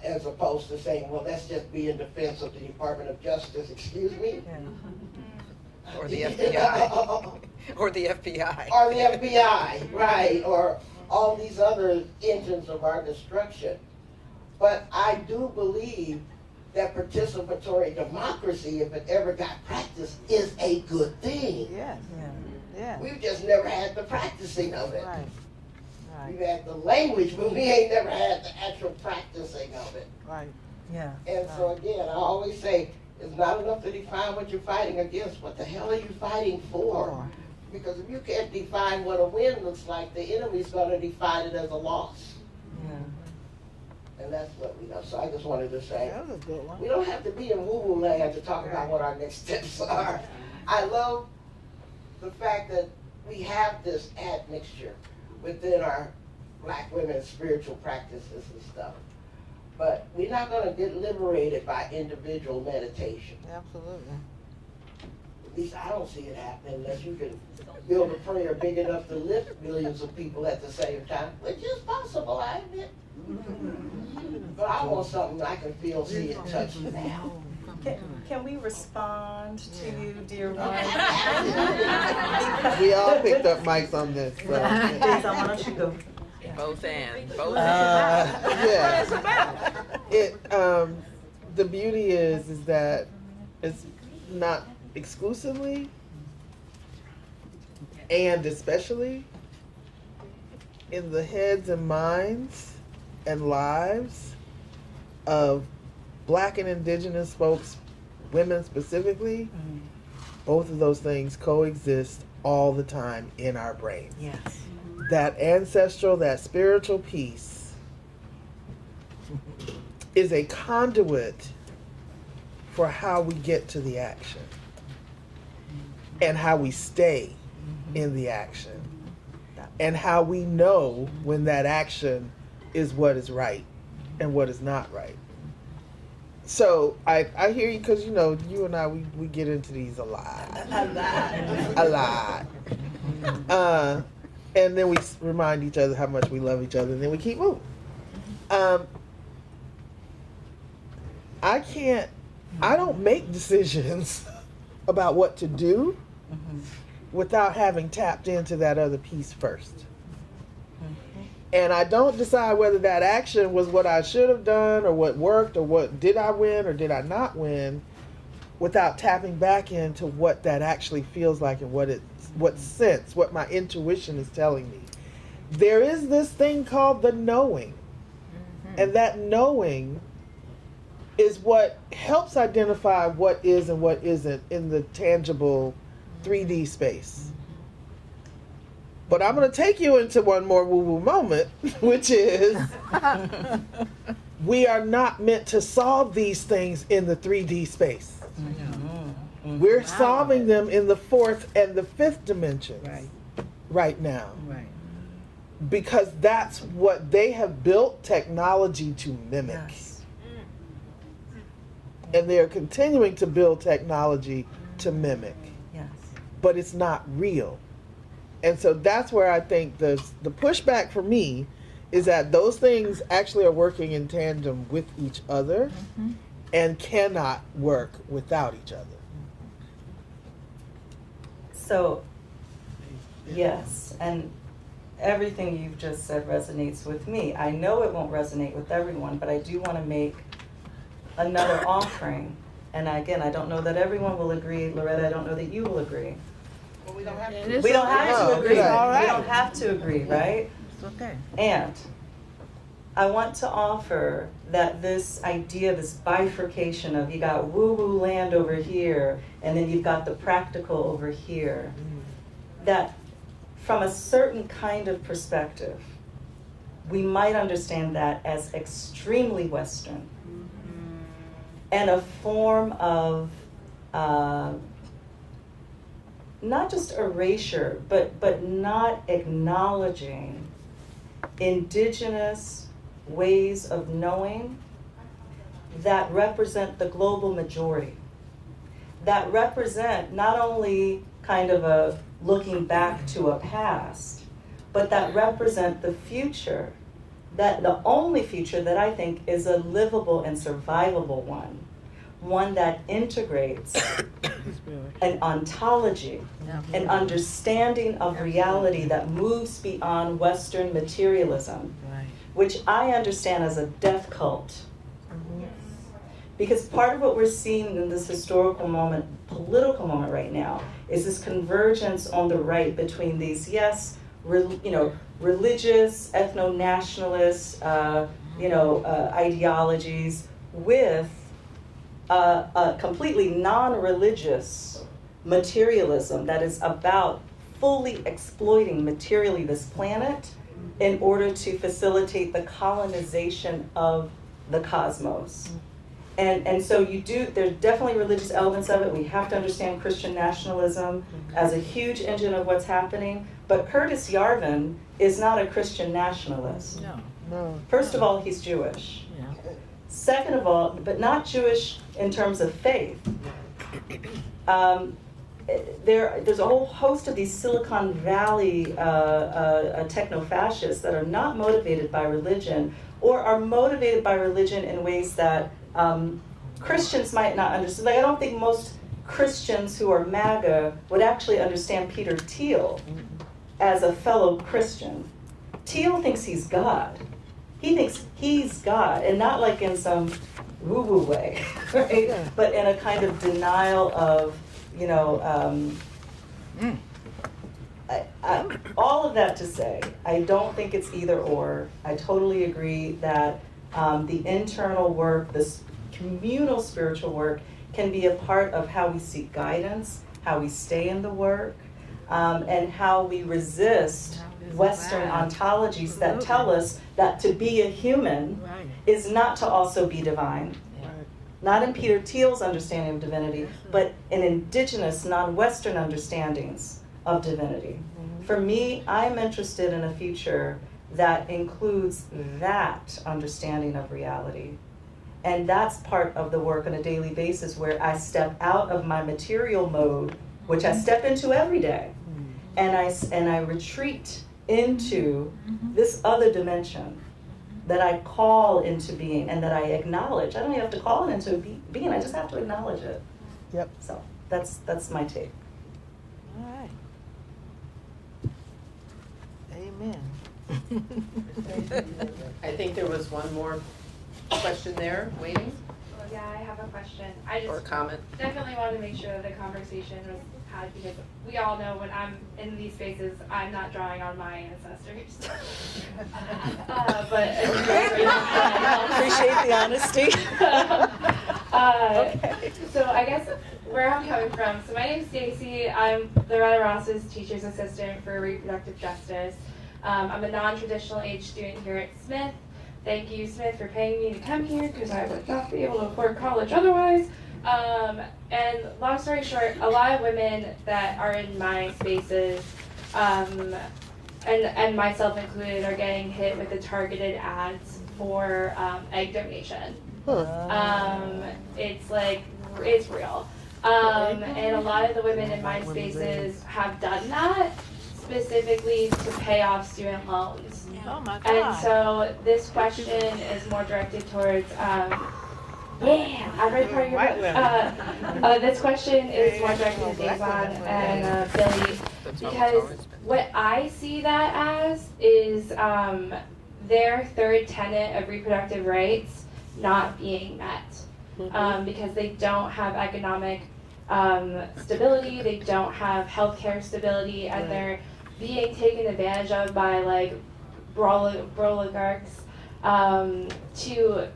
As opposed to saying, well, let's just be in defense of the Department of Justice, excuse me? Or the FBI. Or the FBI. Or the FBI, right, or all these other engines of our destruction. But I do believe that participatory democracy, if it ever got practiced, is a good thing. Yes. Yeah. We've just never had the practicing of it. Right. We've had the language, but we ain't never had the actual practicing of it. Right. Yeah. And so again, I always say, it's not enough to define what you're fighting against. What the hell are you fighting for? Because if you can't define what a win looks like, the enemy's going to define it as a loss. And that's what we know. So I just wanted to say, That was a good one. we don't have to be in woo-woo land to talk about what our next steps are. I love the fact that we have this admixture within our Black women's spiritual practices and stuff. But we're not going to get liberated by individual meditation. Absolutely. At least I don't see it happening unless you can build a prayer big enough to lift millions of people at the same time, which is possible, I admit. But I want something I can feel, see, and touch now. Can we respond to you, dear one? We all picked up mics on this. So. Lisa, why don't you go? Both and. Both Yeah. The beauty is that it's not exclusively and especially in the heads and minds and lives of Black and Indigenous folks, women specifically. Both of those things coexist all the time in our brains. Yes. That ancestral, that spiritual piece is a conduit for how we get to the action and how we stay in the action and how we know when that action is what is right and what is not right. So I hear you, because you and I, we get into these a lot. A lot. And then we remind each other how much we love each other, and then we keep moving. I don't make decisions about what to do without having tapped into that other piece first. And I don't decide whether that action was what I should have done, or what worked, or what did I win or did I not win, without tapping back into what that actually feels like and what my intuition is telling me. There is this thing called the knowing. And that knowing is what helps identify what is and what isn't in the tangible 3D space. But I'm going to take you into one more woo-woo moment, which is we are not meant to solve these things in the 3D space. We're solving them in the 4th and the 5th dimensions right now. Right. Because that's what they have built technology to mimic. Yes. And they're continuing to build technology to mimic. Yes. But it's not real. And so that's where I think the pushback for me is that those things actually are working in tandem with each other and cannot work without each other. So, yes, and everything you've just said resonates with me. I know it won't resonate with everyone, but I do want to make another offering. And again, I don't know that everyone will agree. Loretta, I don't know that you will agree. Well, we don't have to. We don't have to agree. All right. We don't have to agree, right? It's okay. And I want to offer that this idea, this bifurcation of you got woo-woo land over here, and then you've got the practical over here, that from a certain kind of perspective, we might understand that as extremely Western and a form of not just erasure, but not acknowledging indigenous ways of knowing that represent the global majority, that represent not only kind of a looking back to a past, but that represent the future, that the only future that I think is a livable and survivable one that integrates an ontology, an understanding of reality that moves beyond Western materialism, which I understand as a death cult. Because part of what we're seeing in this historical moment, political moment right now, is this convergence on the right between these, religious, ethno-nationalist, ideologies with a completely non-religious materialism that is about fully exploiting materially this planet in order to facilitate the colonization of the cosmos. And so there's definitely religious elements of it. We have to understand Christian nationalism as a huge engine of what's happening. But Curtis Yarvin is not a Christian nationalist. No. First of all, he's Jewish. Yeah. Second of all, but not Jewish in terms of faith. There's a whole host of these Silicon Valley techno-fascists that are not motivated by religion, or are motivated by religion in ways that Christians might not understand. Like, I don't think most Christians who are MAGA would actually understand Peter Thiel as a fellow Christian. Thiel thinks he's God. He thinks he's God, and not like in some woo-woo way, right? Yeah. But in a kind of denial of, all of that to say, I don't think it's either or. I totally agree that the internal work, this communal spiritual work, can be a part of how we seek guidance, how we stay in the work, and how we resist Western ontologies that tell us that to be a human is not to also be divine. Not in Peter Thiel's understanding of divinity, but in indigenous, non-Western understandings of divinity. For me, I'm interested in a future that includes that understanding of reality. And that's part of the work on a daily basis, where I step out of my material mode, which I step into every day, and I retreat into this other dimension that I call into being and that I acknowledge. I don't even have to call it into being, I just have to acknowledge it. Yep. So that's my take. All right. Amen. I think there was one more question there waiting, Well, yeah, I have a question. I just or comment. definitely wanted to make sure that the conversation was had, because we all know when I'm in these spaces, I'm not drawing on my ancestors. But Appreciate the honesty. So I guess where I'm coming from. So my name's Stacy. I'm Loretta Ross's teacher's assistant for reproductive justice. I'm a non-traditional age student here at Smith. Thank you, Smith, for paying me to come here, because I would not be able to afford college otherwise. And long story short, a lot of women that are in my spaces, and myself included, are getting hit with the targeted ads for egg donation. It's like, it's real. And a lot of the women in my spaces have done that specifically to pay off student loans. Oh my God. And so this question is more directed towards, this question is more directed to Daison and Billy, because what I see that as is their third tenet of reproductive rights not being met, because they don't have economic stability, they don't have healthcare stability, and they're being taken advantage of by like oligarchs to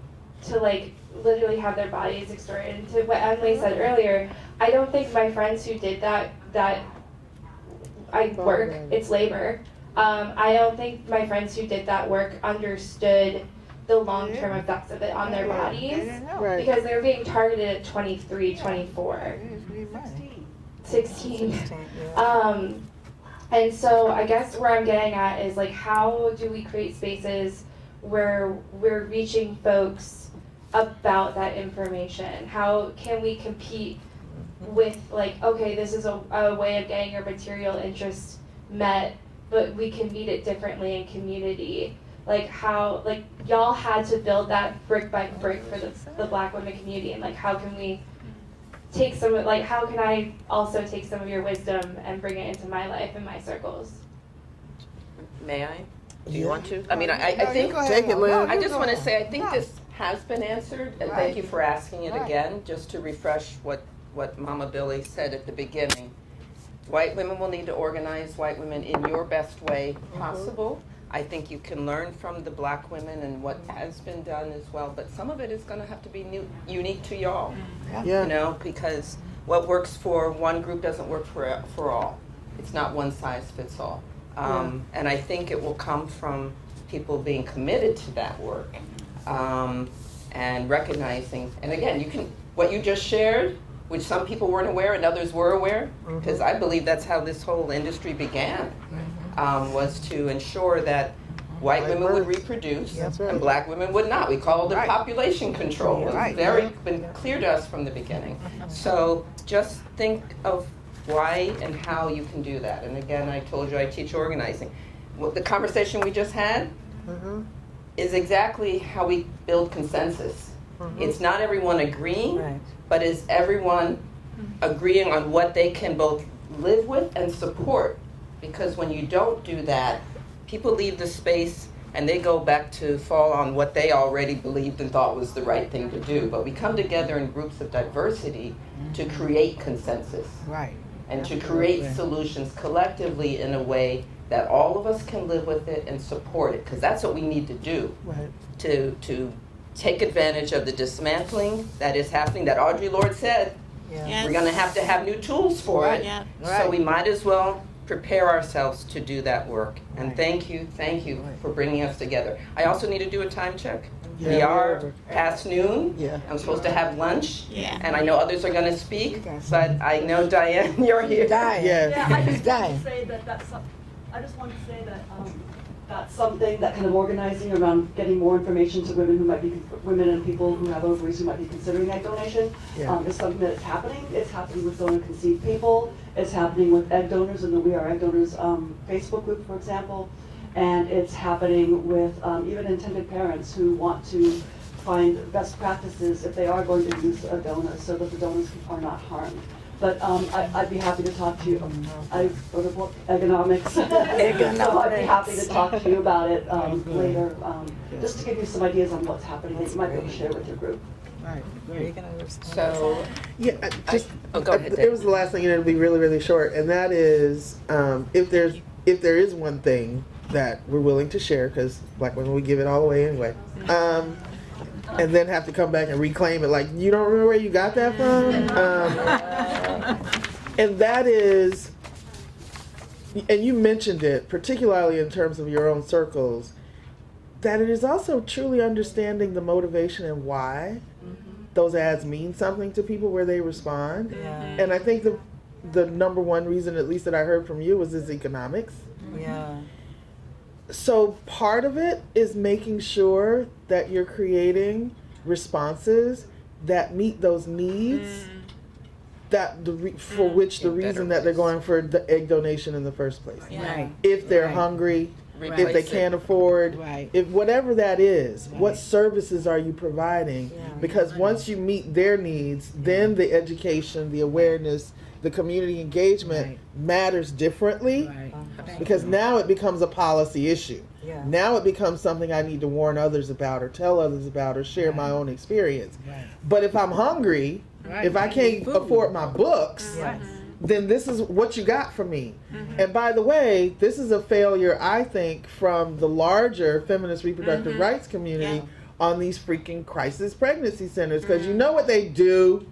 like literally have their bodies extorted. And to what Emily said earlier, I don't think my friends who did that work, it's labor. I don't think my friends who did that work understood the long-term effects of it on their bodies, because they were being targeted at 23, 24, 16. And so I guess where I'm getting at is like, how do we create spaces where we're reaching folks about that information? How can we compete with like, okay, this is a way of getting your material interests met, but we can meet it differently in community? Like how, like y'all had to build that brick by brick for the Black women community, and like how can we take some, like how can I also take some of your wisdom and bring it into my life and my circles? May I? Do you want to? I mean, I think, Take it, Lynn. I just want to say, I think this has been answered, and thank you for asking it again, just to refresh what Mama Billy said at the beginning. White women will need to organize white women in your best way possible. I think you can learn from the Black women and what has been done as well, but some of it is going to have to be unique to y'all, you know, because what works for one group doesn't work for all. It's not one size fits all. And I think it will come from people being committed to that work, and recognizing, and again, you can, what you just shared, which some people weren't aware and others were aware, because I believe that's how this whole industry began, was to ensure that white women would reproduce and Black women would not. We called it population control. It's been clear to us from the beginning. So just think of why and how you can do that. And again, I told you I teach organizing. Well, the conversation we just had is exactly how we build consensus. It's not everyone agreeing, but is everyone agreeing on what they can both live with and support. Because when you don't do that, people leave the space and they go back to fall on what they already believed and thought was the right thing to do. But we come together in groups of diversity to create consensus. And to create solutions collectively in a way that all of us can live with it and support it. Because that's what we need to do. To take advantage of the dismantling that is happening, that Audre Lorde said. We're going to have new tools for it. So we might as well prepare ourselves to do that work. And thank you for bringing us together. I also need to do a time check. We are past noon. I'm supposed to have lunch. And I know others are going to speak, but I know, Diane, you're here. Diane. Yeah, I just want to say that that's something, that kind of organizing around getting more information to women who might be, women and people who have ovaries who might be considering egg donation, is something that is happening. It's happening with donor conceived people. It's happening with egg donors in the We Are Egg Donors Facebook group, for example. And it's happening with even intended parents who want to find best practices if they are going to use a donor so that the donors are not harmed. But I'd be happy to talk to you. I wrote a book, Economics. So I'd be happy to talk to you about it later, just to give you some ideas on what's happening that you might be able to share with your group. Right, great. So, yeah, go ahead, it was the last thing, and it'll be really, really short, and that is, if there is one thing that we're willing to share, because Black women, we give it all away anyway, and then have to come back and reclaim it, like, you don't remember where you got that from? And that is, and you mentioned it, particularly in terms of your own circles, that it is also truly understanding the motivation and why those ads mean something to people where they respond. And I think the number one reason, at least that I heard from you, was this economics. Yeah. So part of it is making sure that you're creating responses that meet those needs, that for which the reason that they're going for the egg donation in the first place. Right. If they're hungry, if they can't afford, if whatever that is, what services are you providing? Because once you meet their needs, then the education, the awareness, the community engagement matters differently, because now it becomes a policy issue. Now it becomes something I need to warn others about or tell others about or share my own experience. But if I'm hungry, if I can't afford my books, then this is what you got for me. And by the way, this is a failure, I think, from the larger feminist reproductive rights community on these freaking crisis pregnancy centers, because you know what they do?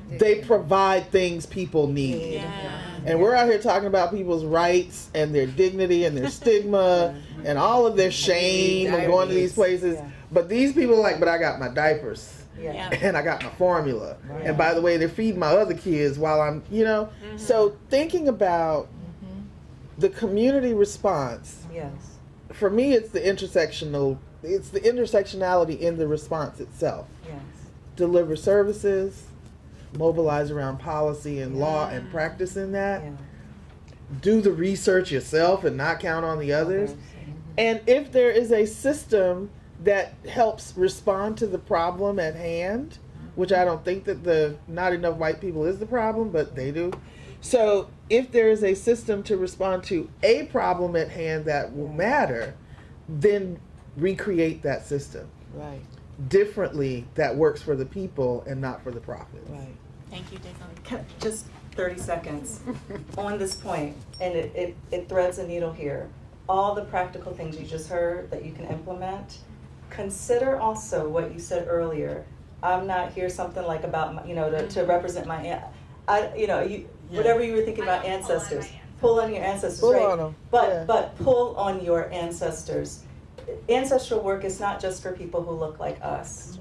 They provide things people need. And we're out here talking about people's rights and their dignity and their stigma and all of their shame of going to these places. But these people are like, but I got my diapers. And I got my formula. And by the way, they're feeding my other kids while I'm, So thinking about the community response. For me, it's the intersectionality in the response itself. Deliver services, mobilize around policy and law and practice in that. Do the research yourself and not count on the others. And if there is a system that helps respond to the problem at hand, which I don't think that the not enough white people is the problem, but they do. So if there is a system to respond to a problem at hand that will matter, then recreate that system. Differently that works for the people and not for the profits. Thank you, Jason. Just 30 seconds on this point, and it threads a needle here. All the practical things you just heard that you can implement. Consider also what you said earlier. I'm not here something like about, to represent my, whatever you were thinking about ancestors. Pull on your ancestors, pull right? On them. But pull on your ancestors. Ancestral work is not just for people who look like us.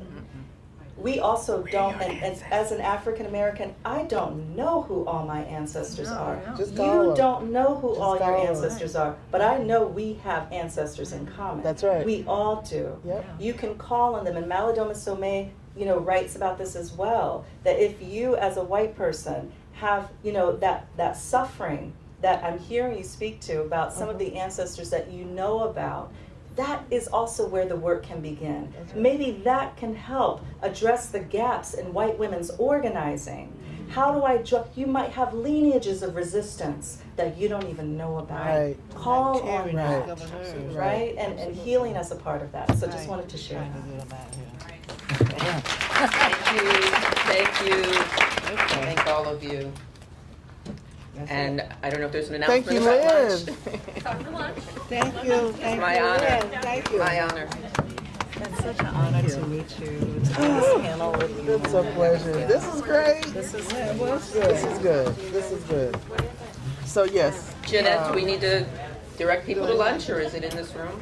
We also don't, and as an African American, I don't know who all my ancestors are. You don't know who all your ancestors are, but I know we have ancestors in common. That's right. We all do. You can call on them, and Malidoma Somé, writes about this as well, that if you as a white person have, that suffering that I'm hearing you speak to about some of the ancestors that you know about, that is also where the work can begin. Maybe that can help address the gaps in white women's organizing. How do you might have lineages of resistance that you don't even know about. Call on that, right? And healing as a part of that. So just wanted to share that. Thank you. Thank all of you. And I don't know if there's an announcement. Thank you, about Lynn. lunch. Thank you. It's my honor. Thank you. My honor. It's such an honor to meet you, to be on this panel with you. It's a pleasure. This is great. This is good. This is good. This is good. So yes. Jeanette, do we need to direct people to lunch, or is it in this room?